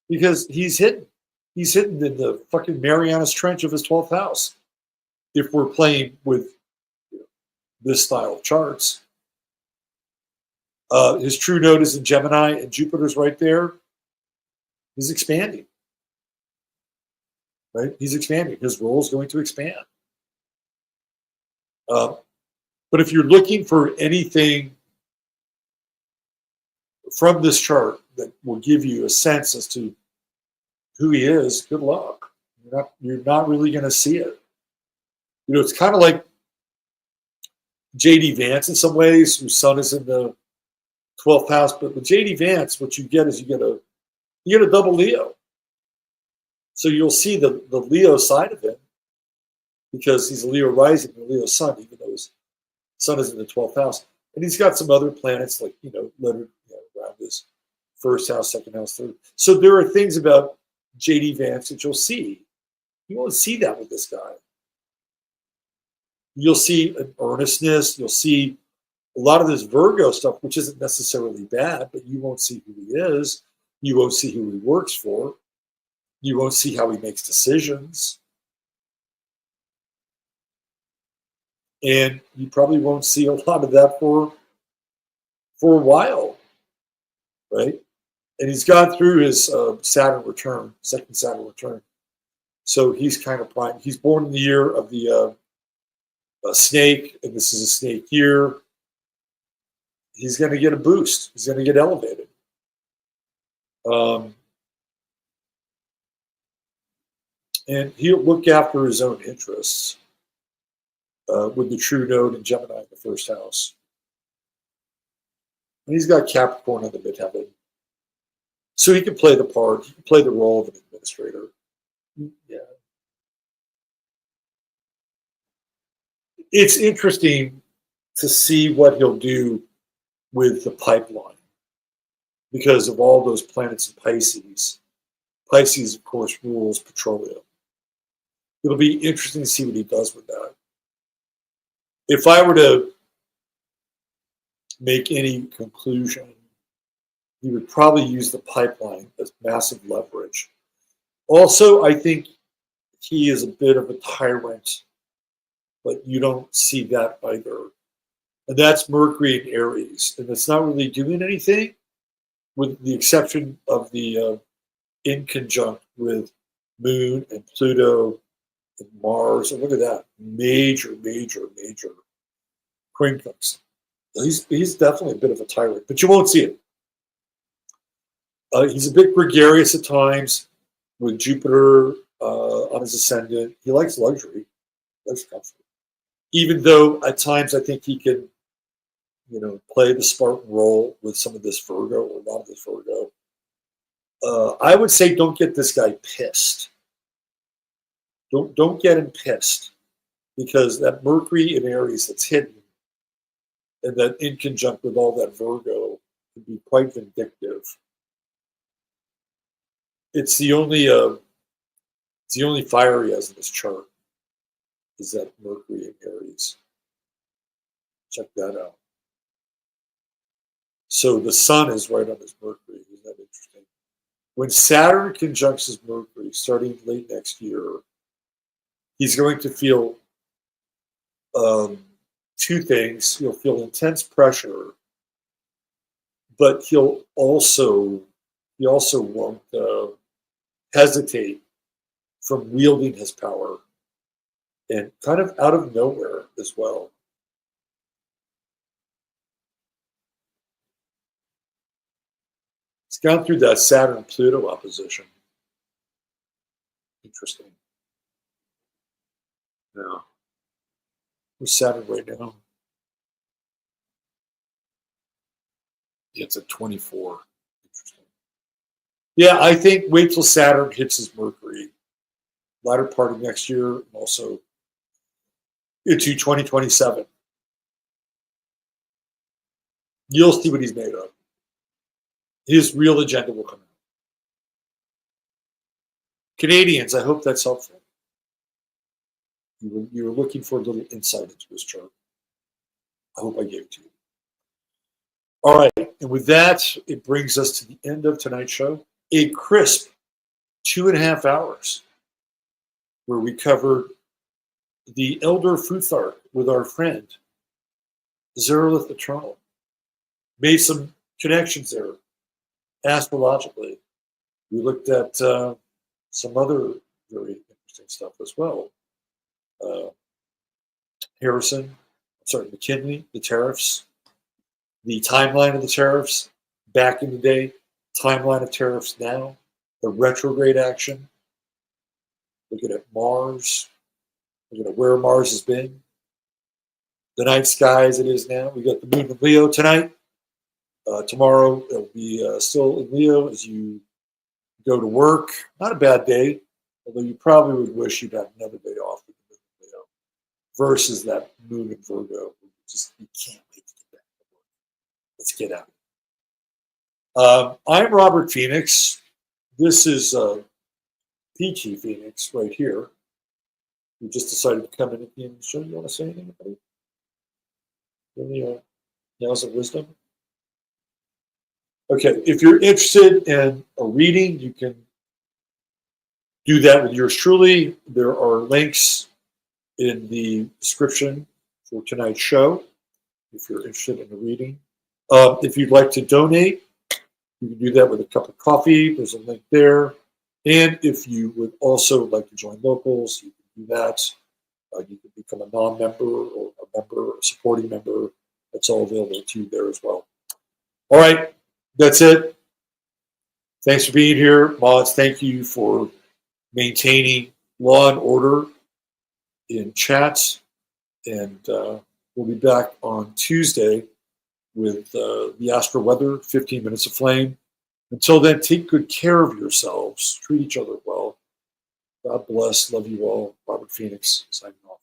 because he's hidden. He's hidden in the fucking Marianas Trench of his 12th house. If we're playing with this style of charts, his true node is in Gemini, and Jupiter's right there. He's expanding. Right? He's expanding. His role is going to expand. But if you're looking for anything from this chart that will give you a sense as to who he is, good luck. You're not really going to see it. You know, it's kind of like J.D. Vance in some ways, whose sun is in the 12th house. But with J.D. Vance, what you get is you get a double Leo. So you'll see the Leo side of him because he's a Leo rising and a Leo sun, even though his sun is in the 12th house. And he's got some other planets like, littered around his first house, second house, third. So there are things about J.D. Vance that you'll see. You won't see that with this guy. You'll see an earnestness. You'll see a lot of this Virgo stuff, which isn't necessarily bad, but you won't see who he is. You won't see who he works for. You won't see how he makes decisions. And you probably won't see a lot of that for a while, right? And he's gone through his Saturn return, second Saturn return. So he's kind of prime. He's born in the year of the snake, and this is a snake year. He's going to get a boost. He's going to get elevated. And he'll look after his own interests with the true node in Gemini in the first house. And he's got Capricorn in the midheaven. So he can play the part. He can play the role of an administrator. Yeah. It's interesting to see what he'll do with the pipeline because of all those planets in Pisces. Pisces, of course, rules petroleum. It'll be interesting to see what he does with that. If I were to make any conclusion, he would probably use the pipeline as massive leverage. Also, I think he is a bit of a tyrant, but you don't see that either. And that's Mercury in Aries. And it's not really doing anything, with the exception of the in conjunct with Moon and Pluto and Mars. And look at that. Major, major, major quincunx. He's definitely a bit of a tyrant, but you won't see it. He's a bit gregarious at times with Jupiter on his ascendant. He likes luxury, likes comfort. Even though at times I think he can, play the Spartan role with some of this Virgo or a lot of this Virgo. I would say don't get this guy pissed. Don't get him pissed, because that Mercury in Aries that's hidden and that in conjunct with all that Virgo can be quite vindictive. It's the only fire he has in his chart is that Mercury in Aries. Check that out. So the sun is right on his Mercury. Isn't that interesting? When Saturn conjuncts his Mercury, starting late next year, he's going to feel two things. He'll feel intense pressure, but he also won't hesitate from wielding his power, and kind of out of nowhere as well. It's gone through that Saturn-Pluto opposition. Interesting. Yeah. Where's Saturn right now? Yeah, it's at 24. Interesting. Yeah, I think wait till Saturn hits his Mercury. Latter part of next year, and also into 2027. You'll see what he's made of. His real agenda will come out. Canadians, I hope that's helpful. You were looking for a little insight into this chart. I hope I gave it to you. All right, and with that, it brings us to the end of tonight's show. A crisp 2.5 hours where we covered the Elder Futhark with our friend, Zerlith Eternal. Made some connections there, astrologically. We looked at some other very interesting stuff as well. McKinley, the tariffs, the timeline of the tariffs back in the day, timeline of tariffs now, the retrograde action. Looking at Mars, looking at where Mars has been, the night sky as it is now. We got the moon in Leo tonight. Tomorrow it'll be still in Leo as you go to work. Not a bad day, although you probably would wish you'd have another day off with the moon in Leo versus that moon in Virgo. You can't wait to get back to work. Let's get out. I'm Robert Phoenix. This is Peachy Phoenix right here. We just decided to come in at the end of the show. You want to say anything about it? Any yells of wisdom? Okay, if you're interested in a reading, you can do that with yours truly. There are links in the description for tonight's show if you're interested in a reading. If you'd like to donate, you can do that with a cup of coffee. There's a link there. And if you would also like to join locals, you can do that. You can become a non-member or a member, a supporting member. That's all available to you there as well. All right, that's it. Thanks for being here. Mods, thank you for maintaining law and order in chats. And we'll be back on Tuesday with the Astro Weather, 15 Minutes of Flame. Until then, take good care of yourselves. Treat each other well. God bless. Love you all. Robert Phoenix signing off.